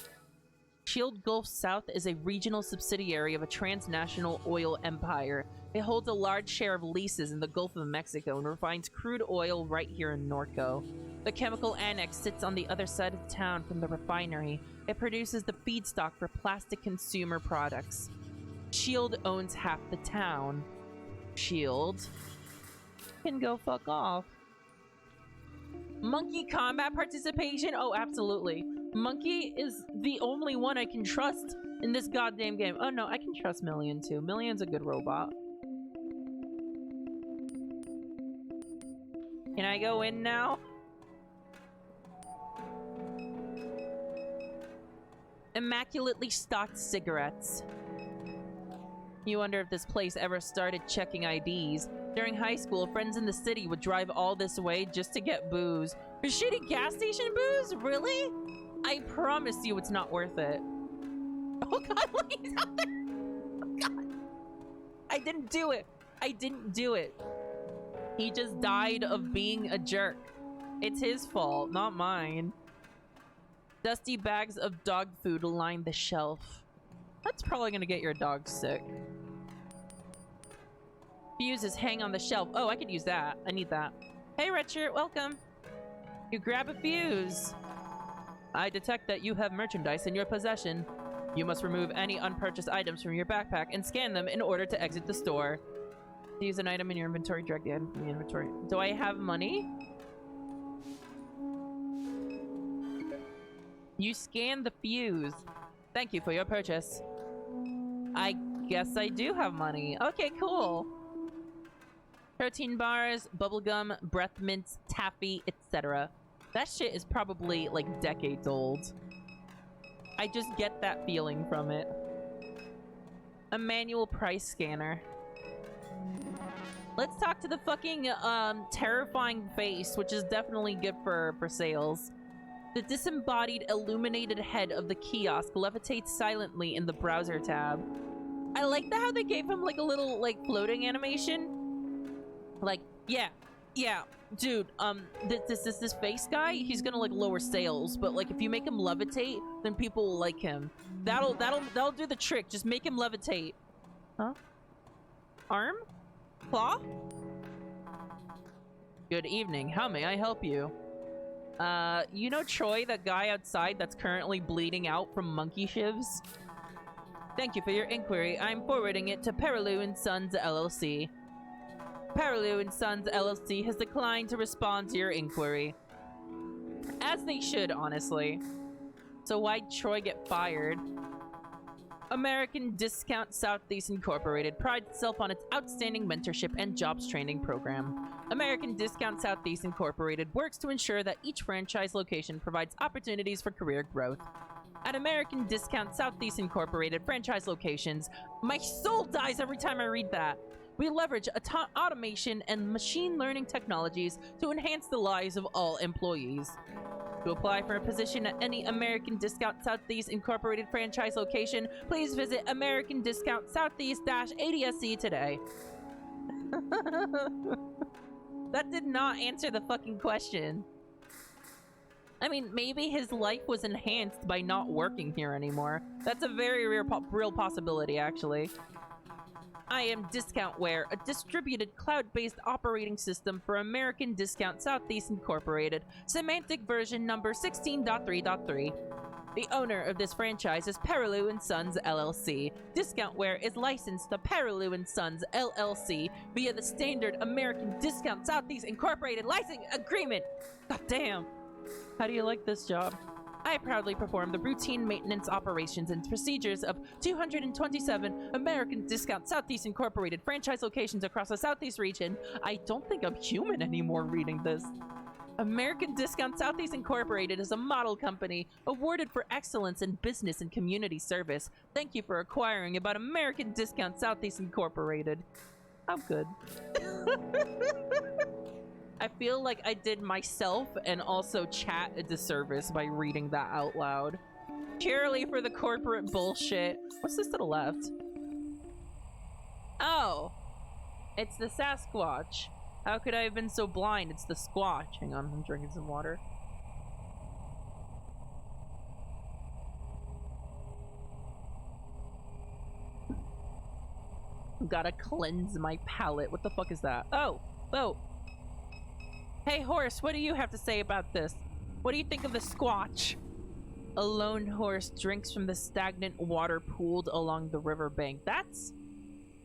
Shield Gulf South is a regional subsidiary of a transnational oil empire. It holds a large share of leases in the Gulf of Mexico and refines crude oil right here in Norco. The chemical annex sits on the other side of town from the refinery. It produces the feedstock for plastic consumer products. Shield owns half the town. Shield can go fuck off. Monkey combat participation? Oh, absolutely. Monkey is the only one I can trust in this goddamn game. Oh no, I can trust Million too. Million's a good robot. Can I go in now? Immaculately stocked cigarettes. You wonder if this place ever started checking IDs. During high school, friends in the city would drive all this way just to get booze. For shitty gas station booze? Really? I promise you it's not worth it. Oh god, look, he's out there! Oh god. I didn't do it. I didn't do it. He just died of being a jerk. It's his fault, not mine. Dusty bags of dog food line the shelf. That's probably gonna get your dog sick. Fuses hang on the shelf. Oh, I could use that. I need that. Hey, Red Shirt, welcome. You grab a fuse. I detect that you have merchandise in your possession. You must remove any unpurchased items from your backpack and scan them in order to exit the store. To use an item in your inventory, drag the item from the inventory. Do I have money? You scan the fuse. Thank you for your purchase. I guess I do have money. Okay, cool. Protein bars, bubblegum, breath mints, taffy, etc. That shit is probably like decades old. I just get that feeling from it. A manual price scanner. Let's talk to the fucking terrifying face, which is definitely good for sales. The disembodied illuminated head of the kiosk levitates silently in the browser tab. I like how they gave him like a little like floating animation. Like, yeah, dude, this face guy, he's gonna like lower sales, but like if you make him levitate, then people will like him. That'll do the trick. Just make him levitate. Huh? Arm? Claw? Good evening. How may I help you? You know Troy, that guy outside that's currently bleeding out from monkey shivs? Thank you for your inquiry. I'm forwarding it to Perilou & Sons LLC. Perilou & Sons LLC has declined to respond to your inquiry. As they should, honestly. So why'd Troy get fired? American Discount Southeast Incorporated prides itself on its outstanding mentorship and jobs training program. American Discount Southeast Incorporated works to ensure that each franchise location provides opportunities for career growth. At American Discount Southeast Incorporated franchise locations, my soul dies every time I read that. We leverage automation and machine learning technologies to enhance the lives of all employees. To apply for a position at any American Discount Southeast Incorporated franchise location, please visit American Discount Southeast-ADSC today. That did not answer the fucking question. I mean, maybe his life was enhanced by not working here anymore. That's a very real possibility, actually. I am Discountware, a distributed cloud-based operating system for American Discount Southeast Incorporated, semantic version number 16.3.3. The owner of this franchise is Perilou and Sons LLC. Discountware is licensed to Perilou and Sons LLC via the standard American Discount Southeast Incorporated licensing agreement. God damn. How do you like this job? I proudly perform the routine maintenance operations and procedures of 227 American Discount Southeast Incorporated franchise locations across the Southeast region. I don't think I'm human anymore reading this. American Discount Southeast Incorporated is a model company awarded for excellence in business and community service. Thank you for acquiring about American Discount Southeast Incorporated. How good. I feel like I did myself and also chat a disservice by reading that out loud. Purely for the corporate bullshit. What's this to the left? Oh, it's the Sasquatch. How could I have been so blind? It's the Squatch. Hang on, I'm drinking some water. Gotta cleanse my palate. What the fuck is that? Oh, oh. Hey, horse, what do you have to say about this? What do you think of the Squatch? A lone horse drinks from the stagnant water pooled along the riverbank. That's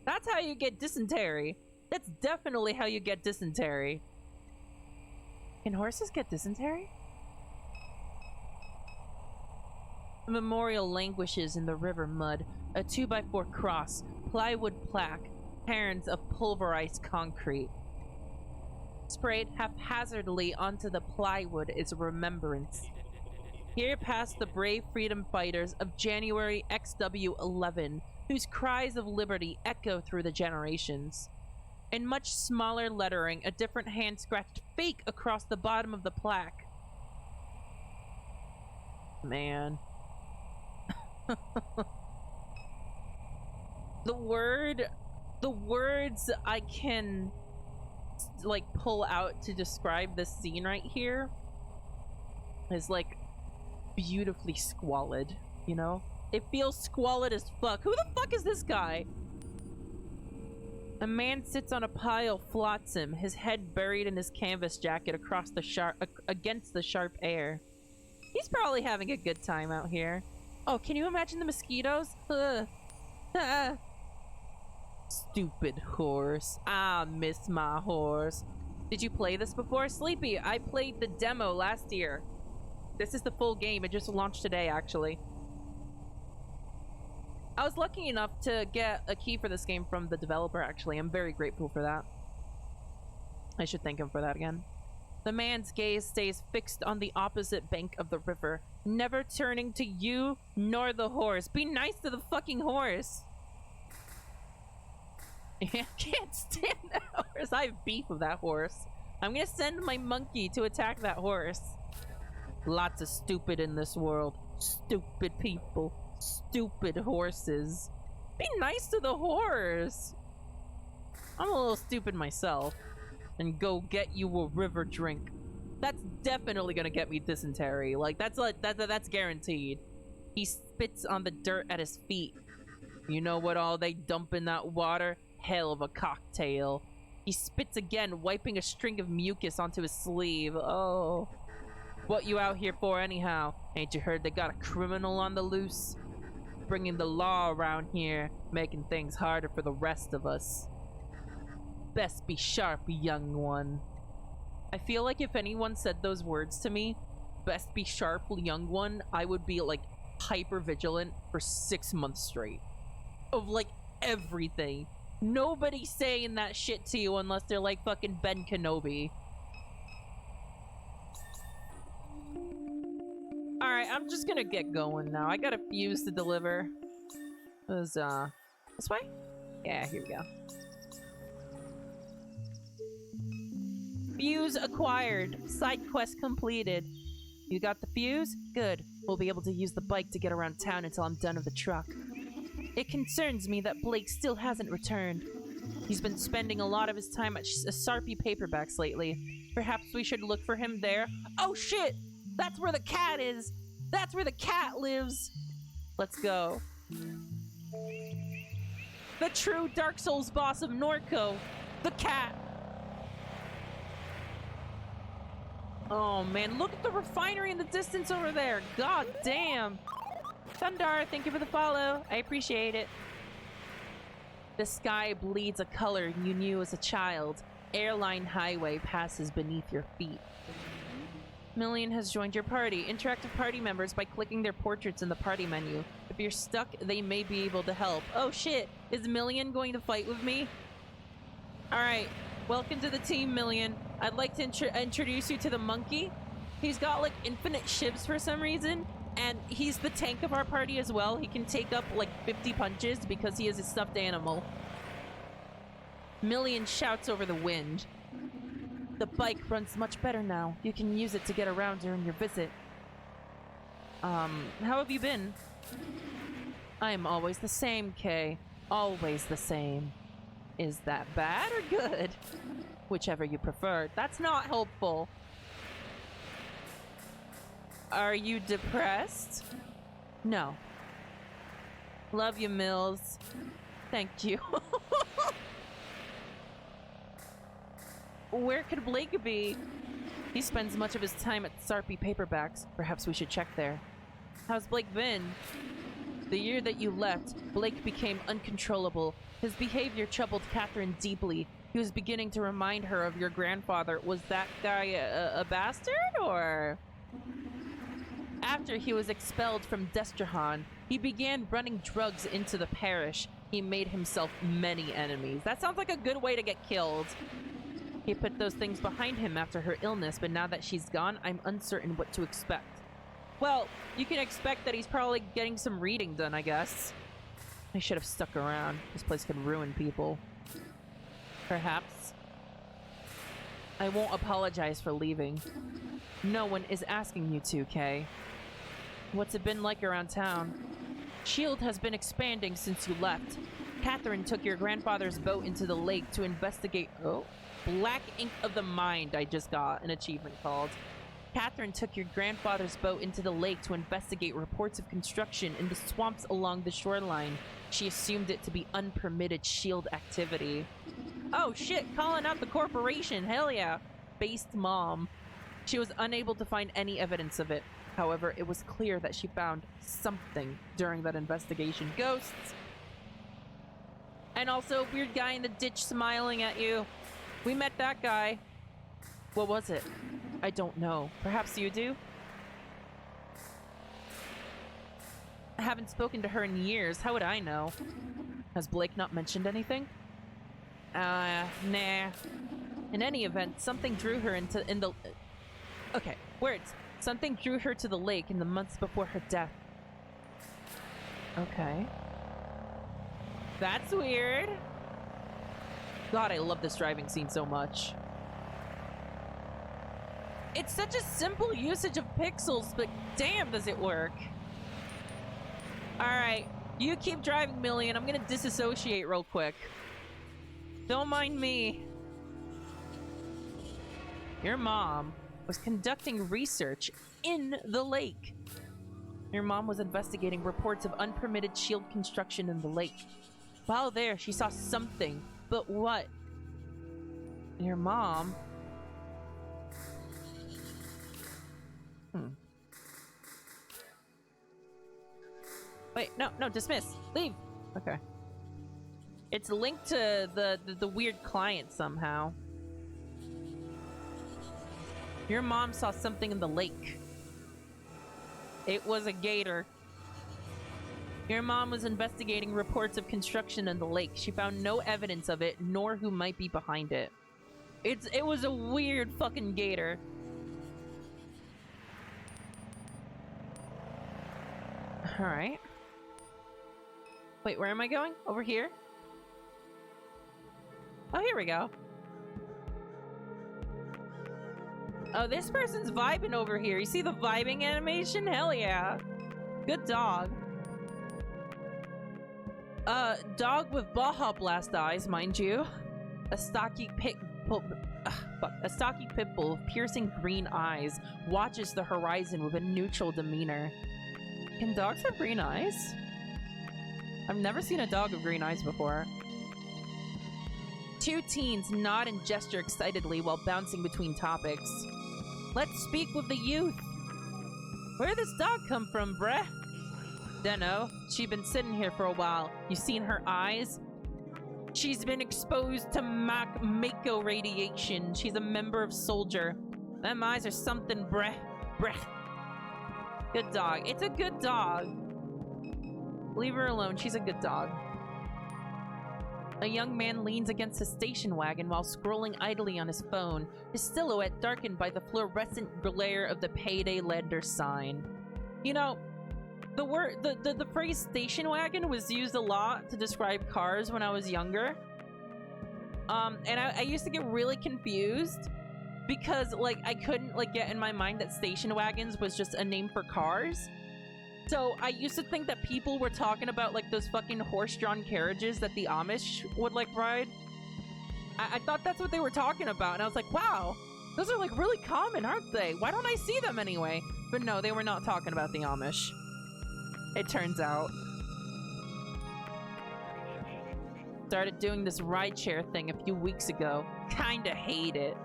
how you get dysentery. That's definitely how you get dysentery. Can horses get dysentery? The memorial languishes in the river mud. A 2x4 cross, plywood plaque, cairns of pulverized concrete. Sprayed haphazardly onto the plywood is a remembrance. Here pass the brave freedom fighters of January XW11, whose cries of liberty echo through the generations. In much smaller lettering, a different hand scratched fake across the bottom of the plaque. Man. The words I can like pull out to describe this scene right here is like beautifully squalid, you know? It feels squalid as fuck. Who the fuck is this guy? A man sits on a pile flotsam, his head buried in his canvas jacket across the against the sharp air. He's probably having a good time out here. Oh, can you imagine the mosquitoes? Stupid horse. I miss my horse. Did you play this before? Sleepy, I played the demo last year. This is the full game. It just launched today, actually. I was lucky enough to get a key for this game from the developer, actually. I'm very grateful for that. I should thank him for that again. The man's gaze stays fixed on the opposite bank of the river, never turning to you nor the horse. Be nice to the fucking horse. I can't stand that horse. I have beef with that horse. I'm gonna send my monkey to attack that horse. Lots of stupid in this world. Stupid people. Stupid horses. Be nice to the horse. I'm a little stupid myself. And go get you a river drink. That's definitely gonna get me dysentery. Like that's guaranteed. He spits on the dirt at his feet. You know what all they dump in that water? Hell of a cocktail. He spits again, wiping a string of mucus onto his sleeve. Oh. What you out here for anyhow? Ain't you heard they got a criminal on the loose? Bringing the law around here, making things harder for the rest of us. Best be sharp, young one. I feel like if anyone said those words to me, best be sharp, young one, I would be like hyper vigilant for 6 months straight. Of like everything. Nobody's saying that shit to you unless they're like fucking Ben Kenobi. Alright, I'm just gonna get going now. I got a fuse to deliver. This way? Yeah, here we go. Fuse acquired. Side quest completed. You got the fuse? Good. We'll be able to use the bike to get around town until I'm done with the truck. It concerns me that Blake still hasn't returned. He's been spending a lot of his time at Sarpy Paperbacks lately. Perhaps we should look for him there. Oh shit! That's where the cat is! That's where the cat lives! Let's go. The true Dark Souls boss of Norco. The cat. Oh man, look at the refinery in the distance over there. God damn. Thundar, thank you for the follow. I appreciate it. The sky bleeds a color you knew as a child. Airline highway passes beneath your feet. Million has joined your party. Interact with party members by clicking their portraits in the party menu. If you're stuck, they may be able to help. Oh shit, is Million going to fight with me? Alright, welcome to the team, Million. I'd like to introduce you to the monkey. He's got like infinite shivs for some reason, and he's the tank of our party as well. He can take up like 50 punches because he is a stuffed animal. Million shouts over the wind. The bike runs much better now. You can use it to get around during your visit. How have you been? I am always the same, Kay. Always the same. Is that bad or good? Whichever you prefer. That's not helpful. Are you depressed? No. Love you, Mills. Thank you. Where could Blake be? He spends much of his time at Sarpy Paperbacks. Perhaps we should check there. How's Blake been? The year that you left, Blake became uncontrollable. His behavior troubled Catherine deeply. He was beginning to remind her of your grandfather. Was that guy a bastard, or...? After he was expelled from Destrahan, he began running drugs into the parish. He made himself many enemies. That sounds like a good way to get killed. He put those things behind him after her illness, but now that she's gone, I'm uncertain what to expect. Well, you can expect that he's probably getting some reading done, I guess. I should have stuck around. This place could ruin people. Perhaps. I won't apologize for leaving. No one is asking you to, Kay. What's it been like around town? S.H.I.E.L.D. has been expanding since you left. Catherine took your grandfather's boat into the lake to investigate... Oh? Black Ink of the Mind, I just got an achievement called. Catherine took your grandfather's boat into the lake to investigate reports of construction in the swamps along the shoreline. She assumed it to be unpermitted S.H.I.E.L.D. activity. Oh shit, calling out the corporation, hell yeah. Based mom. She was unable to find any evidence of it. However, it was clear that she found something during that investigation. Ghosts! And also a weird guy in the ditch smiling at you. We met that guy. What was it? I don't know. Perhaps you do? I haven't spoken to her in years. How would I know? Has Blake not mentioned anything? Nah. In any event, something drew her Okay, words. Something drew her to the lake in the months before her death. Okay. That's weird. God, I love this driving scene so much. It's such a simple usage of pixels, but damn does it work. Alright, you keep driving, Million. I'm gonna disassociate real quick. Don't mind me. Your mom was conducting research in the lake. Your mom was investigating reports of unpermitted S.H.I.E.L.D. construction in the lake. While there, she saw something. But what? Your mom... Wait, no, dismiss. Leave. Okay. It's linked to the weird client somehow. Your mom saw something in the lake. It was a gator. Your mom was investigating reports of construction in the lake. She found no evidence of it, nor who might be behind it. It was a weird fucking gator. Alright. Wait, where am I going? Over here? Oh, here we go. Oh, this person's vibing over here. You see the vibing animation? Hell yeah. Good dog. Dog with Baja Blast eyes, mind you. A stocky pit bull with piercing green eyes watches the horizon with a neutral demeanor. Can dogs have green eyes? I've never seen a dog with green eyes before. Two teens nod and gesture excitedly while bouncing between topics. Let's speak with the youth. Where'd this dog come from, bruh? Dunno. She's been sitting here for a while. You seen her eyes? She's been exposed to Mako radiation. She's a member of Soldier. Them eyes are something, bruh. Bruh. Good dog. It's a good dog. Leave her alone. She's a good dog. A young man leans against a station wagon while scrolling idly on his phone, his silhouette darkened by the fluorescent glare of the payday lender sign. You know, the phrase station wagon was used a lot to describe cars when I was younger. And I used to get really confused because, like, I couldn't, like, get in my mind that station wagons was just a name for cars. So I used to think that people were talking about, like, those fucking horse-drawn carriages that the Amish would, like, ride. I thought that's what they were talking about, and I was like, wow, those are, like, really common, aren't they? Why don't I see them anyway? But no, they were not talking about the Amish. It turns out. Started doing this rideshare thing a few weeks ago. Kinda hate it.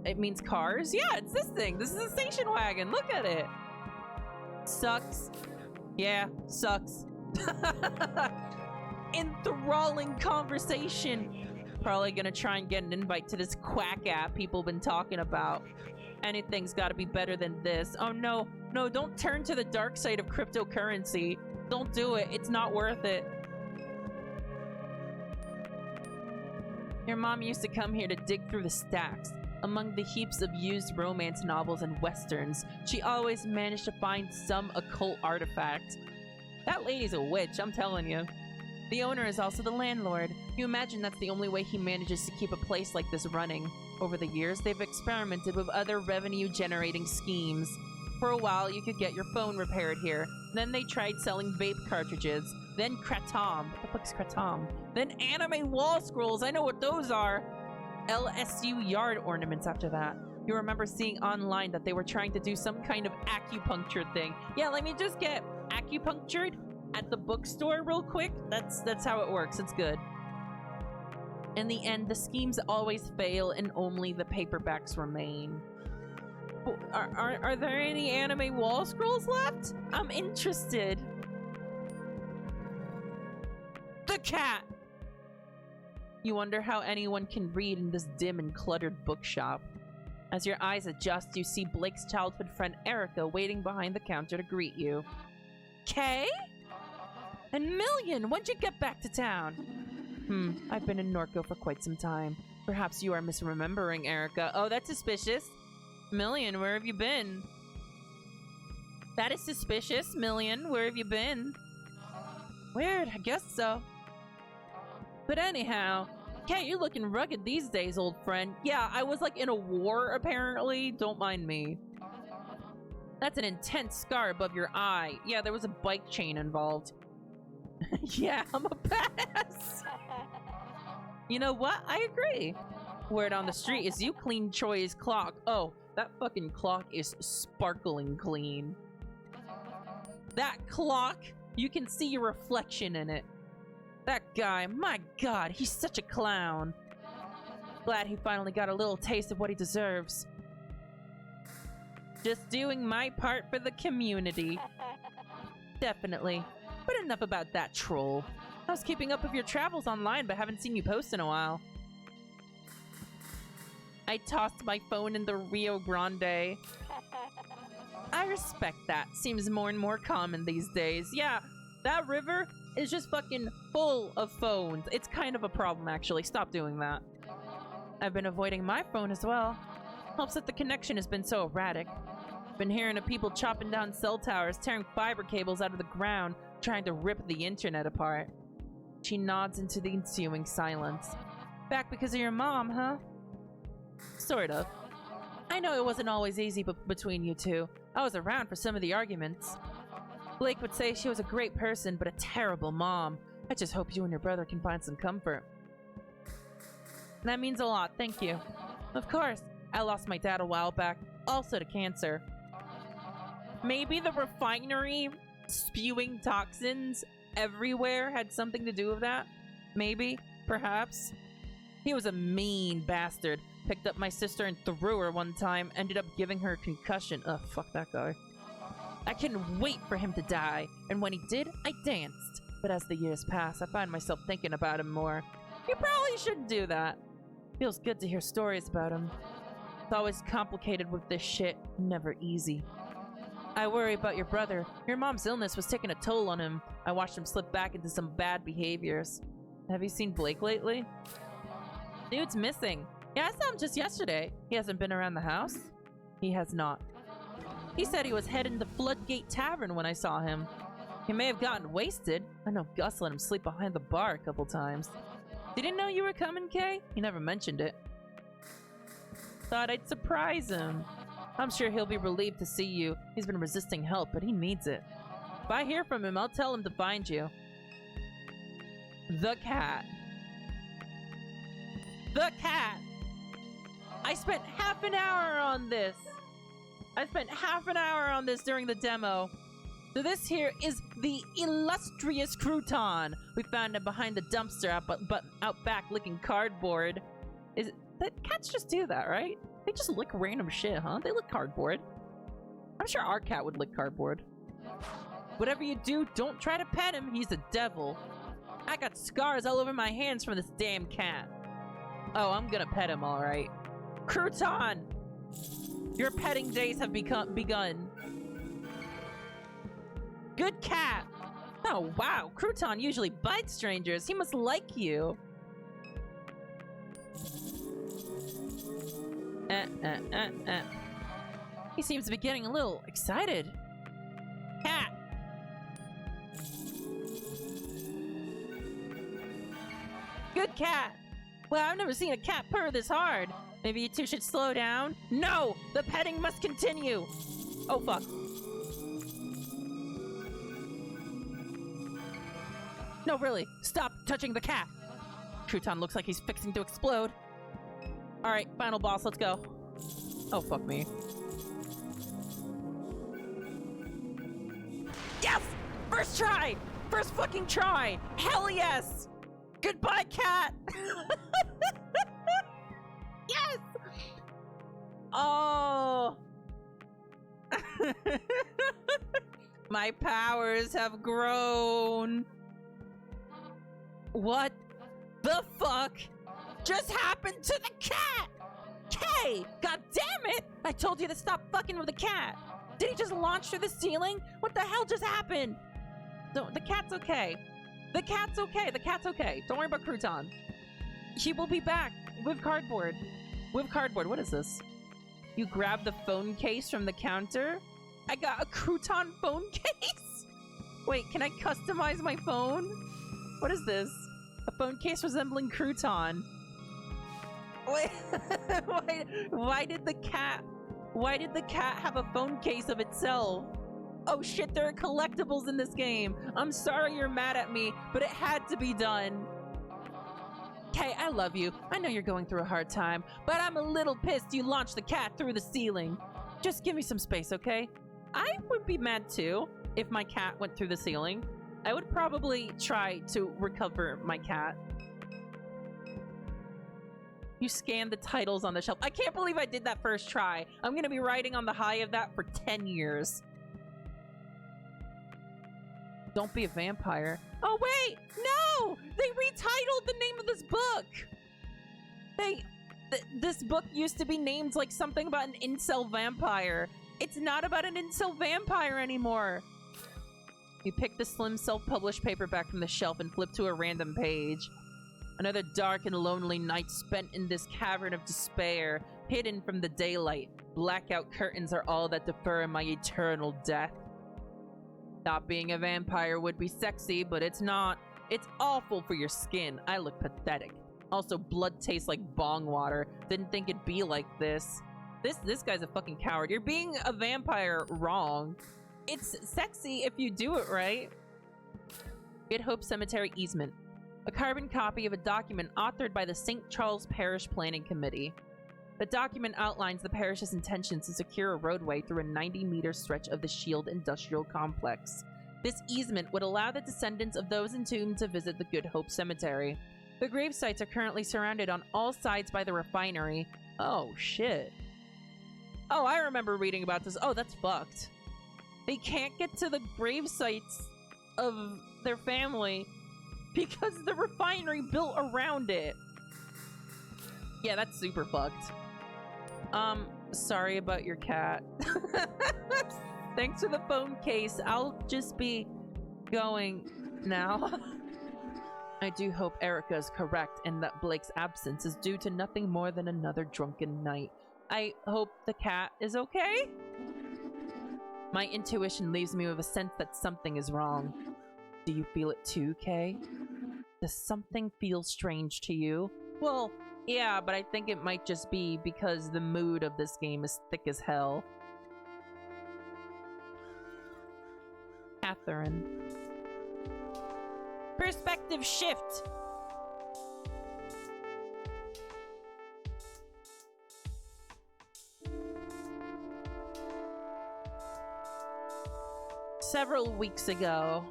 It means cars? Yeah, it's this thing. This is a station wagon. Look at it. Sucks. Yeah, sucks. Enthralling conversation. Probably gonna try and get an invite to this quack app people been talking about. Anything's gotta be better than this. Oh no, no, don't turn to the dark side of cryptocurrency. Don't do it, it's not worth it. Your mom used to come here to dig through the stacks. Among the heaps of used romance novels and westerns, she always managed to find some occult artifact. That lady's a witch, I'm telling you. The owner is also the landlord. You imagine that's the only way he manages to keep a place like this running. Over the years, they've experimented with other revenue-generating schemes. For a while, you could get your phone repaired here. Then they tried selling vape cartridges. Then kratom. What the fuck is kratom? Then anime wall scrolls. I know what those are. LSU yard ornaments after that. You remember seeing online that they were trying to do some kind of acupuncture thing. Yeah, let me just get acupunctured at the bookstore real quick. That's how it works. It's good. In the end, the schemes always fail and only the paperbacks remain. Are there any anime wall scrolls left? I'm interested. The cat! You wonder how anyone can read in this dim and cluttered bookshop. As your eyes adjust, you see Blake's childhood friend Erica waiting behind the counter to greet you. Kay? And Million, when'd you get back to town? I've been in Norco for quite some time. Perhaps you are misremembering, Erica. Oh, that's suspicious. Million, where have you been? That is suspicious. Million, where have you been? Weird, I guess so. But anyhow, Kay, you're looking rugged these days, old friend. Yeah, I was like in a war, apparently. Don't mind me. That's an intense scar above your eye. Yeah, there was a bike chain involved. Yeah, I'm a badass. You know what? I agree. Word on the street is you cleaned Troy's clock. Oh, that fucking clock is sparkling clean. That clock, you can see your reflection in it. That guy, my god, he's such a clown. Glad he finally got a little taste of what he deserves. Just doing my part for the community. Definitely. But enough about that troll. I was keeping up with your travels online, but haven't seen you post in a while. I tossed my phone in the Rio Grande. I respect that. Seems more and more common these days. Yeah, that river is just fucking full of phones. It's kind of a problem, actually. Stop doing that. I've been avoiding my phone as well. Helps that the connection has been so erratic. Been hearing of people chopping down cell towers, tearing fiber cables out of the ground, trying to rip the internet apart. She nods into the ensuing silence. Back because of your mom, huh? Sort of. I know it wasn't always easy between you two. I was around for some of the arguments. Blake would say she was a great person, but a terrible mom. I just hope you and your brother can find some comfort. That means a lot, thank you. Of course, I lost my dad a while back, also to cancer. Maybe the refinery spewing toxins everywhere had something to do with that? Maybe, perhaps. He was a mean bastard. Picked up my sister and threw her one time, ended up giving her a concussion. Ugh, fuck that guy. I couldn't wait for him to die, and when he did, I danced. But as the years pass, I find myself thinking about him more. You probably shouldn't do that. Feels good to hear stories about him. It's always complicated with this shit, never easy. I worry about your brother. Your mom's illness was taking a toll on him. I watched him slip back into some bad behaviors. Have you seen Blake lately? Dude's missing. Yeah, I saw him just yesterday. He hasn't been around the house? He has not. He said he was heading to Floodgate Tavern when I saw him. He may have gotten wasted. I know Gus let him sleep behind the bar a couple times. Didn't know you were coming, Kay? He never mentioned it. Thought I'd surprise him. I'm sure he'll be relieved to see you. He's been resisting help, but he needs it. If I hear from him, I'll tell him to find you. The cat. The cat! I spent half an hour on this. During the demo. So this here is the illustrious crouton. We found him behind the dumpster out back licking cardboard. Cats just do that, right? They just lick random shit, huh? They lick cardboard. I'm sure our cat would lick cardboard. Whatever you do, don't try to pet him. He's a devil. I got scars all over my hands from this damn cat. Oh, I'm gonna pet him, all right. Crouton! Your petting days have begun. Good cat! Oh, wow. Crouton usually bites strangers. He must like you. He seems to be getting a little excited. Cat! Good cat! Well, I've never seen a cat purr this hard. Maybe you two should slow down? No! The petting must continue! Oh, fuck. No, really. Stop touching the cat. Crouton looks like he's fixing to explode. Alright, final boss, let's go. Oh, fuck me. Yes! First try! First fucking try! Hell yes! Goodbye, cat! Yes! Oh! My powers have grown. What the fuck just happened to the cat? Kay! God damn it! I told you to stop fucking with the cat. Did he just launch through the ceiling? What the hell just happened? The cat's okay. The cat's okay. The cat's okay. Don't worry about Crouton. He will be back with cardboard. With cardboard. What is this? You grab the phone case from the counter? I got a Crouton phone case? Wait, can I customize my phone? What is this? A phone case resembling Crouton. Wait, why did the cat have a phone case of itself? Oh shit, there are collectibles in this game. I'm sorry you're mad at me, but it had to be done. Kay, I love you. I know you're going through a hard time, but I'm a little pissed you launched the cat through the ceiling. Just give me some space, okay? I would be mad too if my cat went through the ceiling. I would probably try to recover my cat. You scanned the titles on the shelf. I can't believe I did that first try. I'm gonna be riding on the high of that for 10 years. Don't be a vampire. Oh wait, no! They retitled the name of this book! This book used to be named like something about an incel vampire. It's not about an incel vampire anymore. You pick the slim self-published paperback from the shelf and flip to a random page. Another dark and lonely night spent in this cavern of despair, hidden from the daylight. Blackout curtains are all that defer my eternal death. Not being a vampire would be sexy, but it's not. It's awful for your skin. I look pathetic. Also, blood tastes like bong water. Didn't think it'd be like this. This guy's a fucking coward. You're being a vampire wrong. It's sexy if you do it right. Good Hope Cemetery easement. A carbon copy of a document authored by the St. Charles Parish Planning Committee. The document outlines the parish's intentions to secure a roadway through a 90-meter stretch of the Shield Industrial Complex. This easement would allow the descendants of those entombed to visit the Good Hope Cemetery. The grave sites are currently surrounded on all sides by the refinery. Oh, shit. Oh, I remember reading about this. Oh, that's fucked. They can't get to the grave sites of their family because the refinery built around it. Yeah, that's super fucked. Sorry about your cat. Thanks for the phone case. I'll just be going now. I do hope Erica is correct and that Blake's absence is due to nothing more than another drunken night. I hope the cat is okay. My intuition leaves me with a sense that something is wrong. Do you feel it too, Kay? Does something feel strange to you? Well, yeah, but I think it might just be because the mood of this game is thick as hell. Catherine. Perspective shift! Several weeks ago.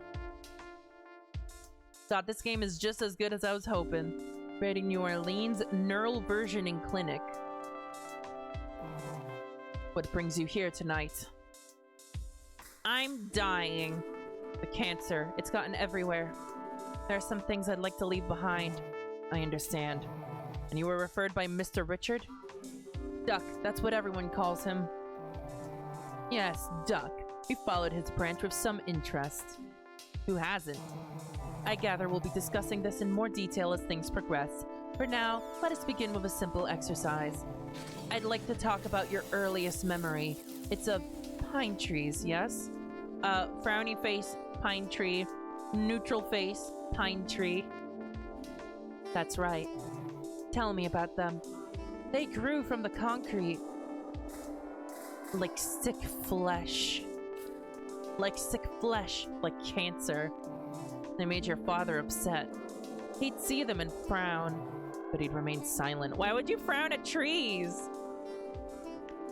God, this game is just as good as I was hoping. Rating New Orleans Neural Versioning Clinic. What brings you here tonight? I'm dying. The cancer, it's gotten everywhere. There are some things I'd like to leave behind. I understand. And you were referred by Mr. Richard? Duck, that's what everyone calls him. Yes, Duck. We followed his branch with some interest. Who hasn't? I gather we'll be discussing this in more detail as things progress. For now, let us begin with a simple exercise. I'd like to talk about your earliest memory. It's of pine trees, yes? Frowny face, pine tree. Neutral face, pine tree. That's right. Tell me about them. They grew from the concrete. Like sick flesh. Like sick flesh, like cancer. They made your father upset. He'd see them and frown, but he'd remain silent. Why would you frown at trees?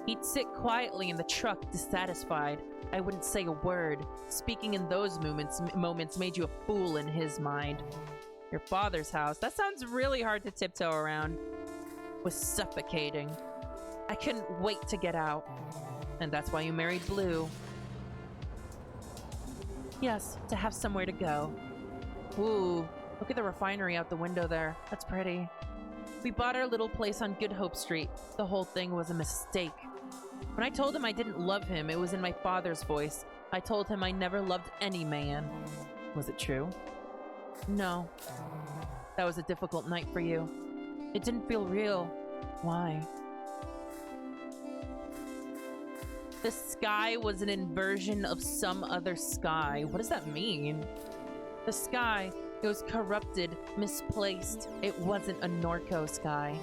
He'd sit quietly in the truck, dissatisfied. I wouldn't say a word. Speaking in those moments made you a fool in his mind. Your father's house, that sounds really hard to tiptoe around, was suffocating. I couldn't wait to get out. And that's why you married Blue. Yes, to have somewhere to go. Ooh, look at the refinery out the window there. That's pretty. We bought our little place on Good Hope Street. The whole thing was a mistake. When I told him I didn't love him, it was in my father's voice. I told him I never loved any man. Was it true? No. That was a difficult night for you. It didn't feel real. Why? The sky was an inversion of some other sky. What does that mean? The sky, it was corrupted, misplaced. It wasn't a Norco sky.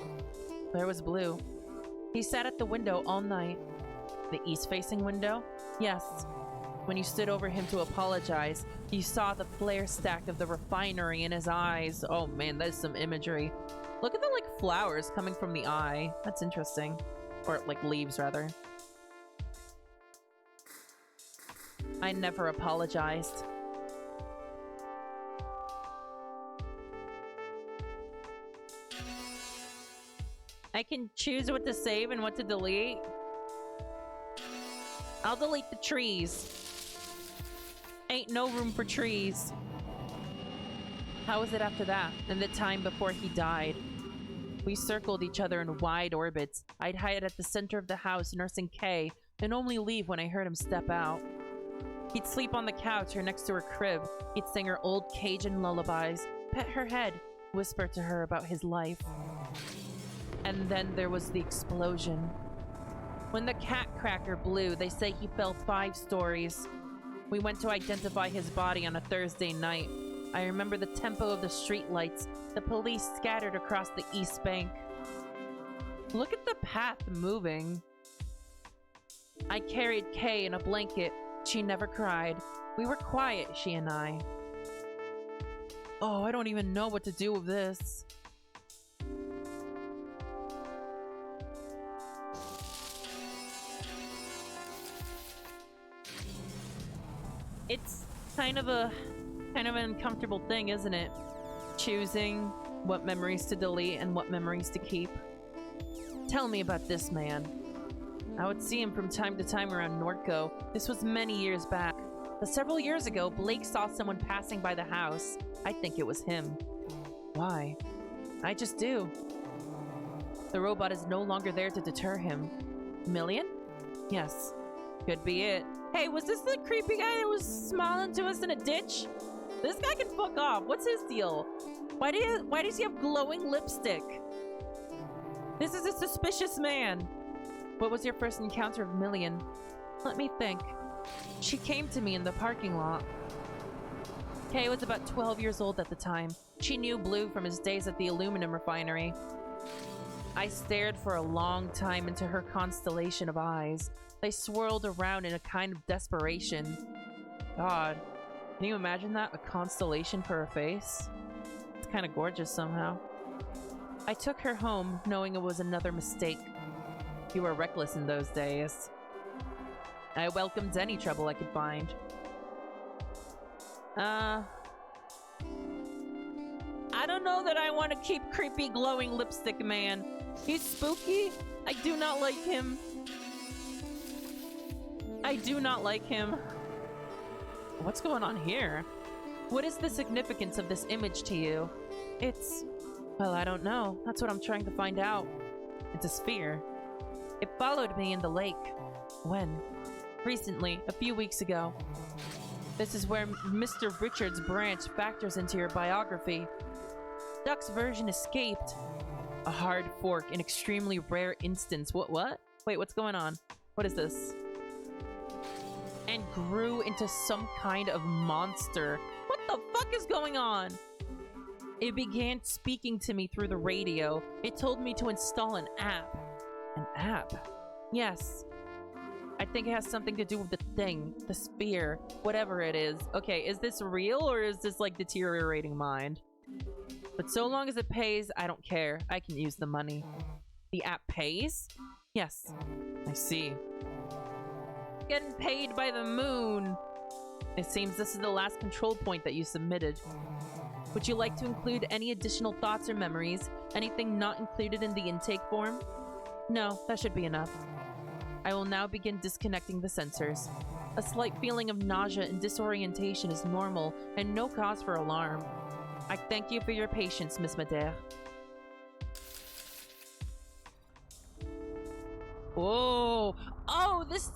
There was Blue. He sat at the window all night. The east-facing window? Yes. When you stood over him to apologize, you saw the flare stack of the refinery in his eyes. Oh man, that is some imagery. Look at the, like, flowers coming from the eye. That's interesting. Or, like, leaves, rather. I never apologized. I can choose what to save and what to delete. I'll delete the trees. Ain't no room for trees. How was it after that? And the time before he died? We circled each other in wide orbits. I'd hide at the center of the house nursing Kay and only leave when I heard him step out. He'd sleep on the couch or next to her crib. He'd sing her old Cajun lullabies, pet her head, whisper to her about his life. And then there was the explosion. When the cat cracker blew, they say he fell 5 stories. We went to identify his body on a Thursday night. I remember the tempo of the streetlights, the police scattered across the East Bank. Look at the path moving. I carried Kay in a blanket. She never cried. We were quiet, she and I. Oh, I don't even know what to do with this. It's kind of an uncomfortable thing, isn't it? Choosing what memories to delete and what memories to keep. Tell me about this man. I would see him from time to time around Norco. This was many years back. But several years ago, Blake saw someone passing by the house. I think it was him. Why? I just do. The robot is no longer there to deter him. Million? Yes. Could be it. Hey, was this the creepy guy that was smiling to us in a ditch? This guy can fuck off. What's his deal? Why does he have glowing lipstick? This is a suspicious man. What was your first encounter of Million? Let me think. She came to me in the parking lot. Kay was about 12 years old at the time. She knew Blue from his days at the aluminum refinery. I stared for a long time into her constellation of eyes. They swirled around in a kind of desperation. God, can you imagine that? A constellation for a face? It's kind of gorgeous somehow. I took her home, knowing it was another mistake. You were reckless in those days. I welcomed any trouble I could find. I don't know that I want to keep creepy glowing lipstick man. He's spooky. I do not like him. I do not like him. What's going on here? What is the significance of this image to you? It's... well, I don't know. That's what I'm trying to find out. It's a sphere. It followed me in the lake. When? Recently, a few weeks ago. This is where Mr. Richard's branch factors into your biography. Duck's version escaped. A hard fork, an extremely rare instance. What? Wait, what's going on? What is this? And grew into some kind of monster. What the fuck is going on? It began speaking to me through the radio. It told me to install an app. An app? Yes. I think it has something to do with the thing, the sphere, whatever it is. Okay, is this real or is this like deteriorating mind? But so long as it pays, I don't care. I can use the money. The app pays? Yes. I see. Getting paid by the moon. It seems this is the last control point that you submitted. Would you like to include any additional thoughts or memories? Anything not included in the intake form? No, that should be enough. I will now begin disconnecting the sensors. A slight feeling of nausea and disorientation is normal and no cause for alarm. I thank you for your patience, Miss Madère. Whoa! Oh, this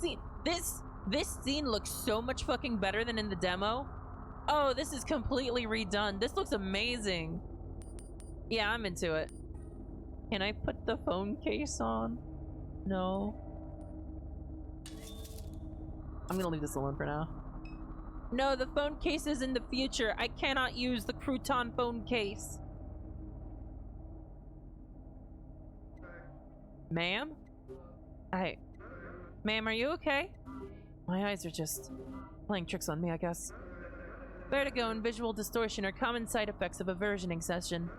scene looks so much fucking better than in the demo. Oh, this is completely redone. This looks amazing. Yeah, I'm into it. Can I put the phone case on? No. I'm gonna leave this alone for now. No, the phone case is in the future. I cannot use the crouton phone case. Ma'am? Hi. Ma'am, are you okay? My eyes are just playing tricks on me, I guess. Vertigo and visual distortion are common side effects of a versioning session.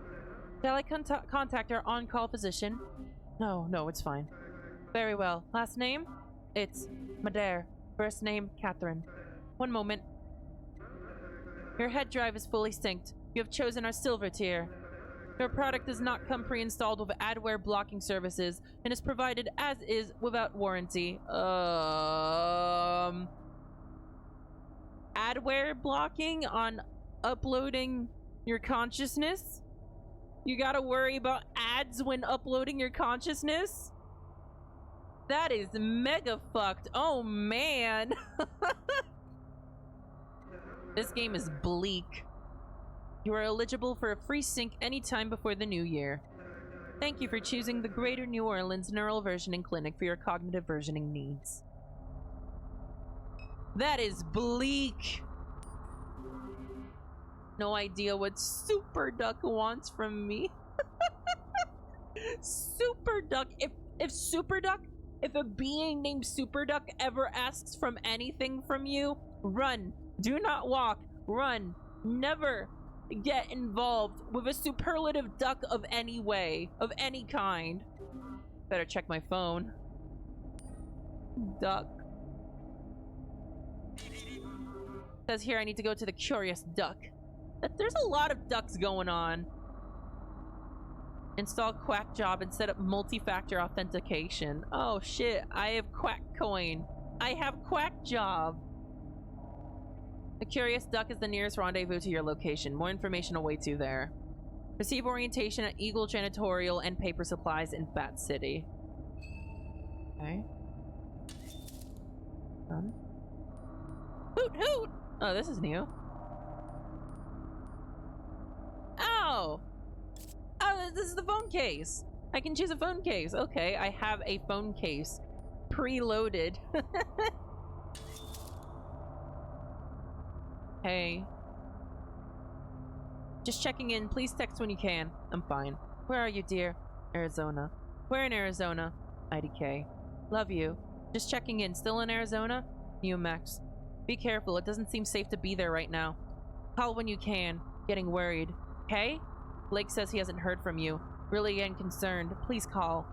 Shall I contact our on-call physician? No, it's fine. Very well. Last name? It's Madère. First name, Catherine. One moment. Your head drive is fully synced. You have chosen our silver tier. Your product does not come pre-installed with adware blocking services and is provided as is without warranty. Adware blocking on uploading your consciousness? You gotta worry about ads when uploading your consciousness? That is mega fucked. Oh man. This game is bleak. You are eligible for a free sync anytime before the new year. Thank you for choosing the Greater New Orleans Neural Versioning Clinic for your cognitive versioning needs. That is bleak. No idea what Super Duck wants from me. Super Duck. If a being named Super Duck ever asks from anything from you, run. Do not walk. Run. Never get involved with a superlative duck of any way, of any kind. Better check my phone. Duck. Says here I need to go to the Curious Duck. There's a lot of ducks going on. Install Quack Job and set up multi-factor authentication. Oh shit, I have Quack Coin. I have Quack Job. The Curious Duck is the nearest rendezvous to your location. More information awaits you there. Receive orientation at Eagle Janitorial and Paper Supplies in Bat City. Okay. Done. Hoot hoot! Oh, this is new. Oh! Oh, this is the phone case. I can choose a phone case. Okay, I have a phone case preloaded. Hey. Just checking in. Please text when you can. I'm fine. Where are you, dear? Arizona. Where in Arizona? IDK. Love you. Just checking in. Still in Arizona? UMax. Be careful. It doesn't seem safe to be there right now. Call when you can. Getting worried. Hey? Blake says he hasn't heard from you. Really getting concerned. Please call.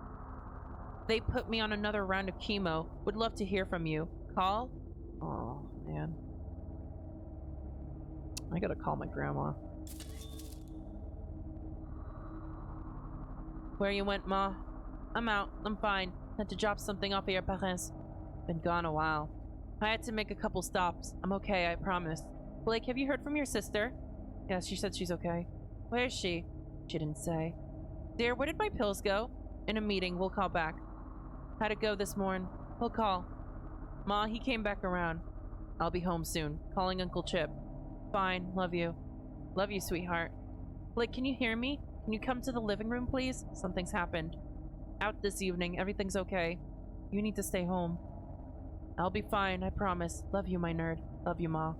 They put me on another round of chemo. Would love to hear from you. Call? Oh, man. I gotta call my grandma. Where you went, Ma? I'm out. I'm fine. Had to drop something off at your parents. Been gone a while. I had to make a couple stops. I'm okay, I promise. Blake, have you heard from your sister? Yeah, she said she's okay. Where is she? She didn't say. Dear, where did my pills go? In a meeting. We'll call back. How'd it go this morning? We'll call. Ma, he came back around. I'll be home soon. Calling Uncle Chip. Fine. Love you. Love you, sweetheart. Blake, can you hear me? Can you come to the living room, please? Something's happened. Out this evening. Everything's okay. You need to stay home. I'll be fine, I promise. Love you, my nerd. Love you, Ma.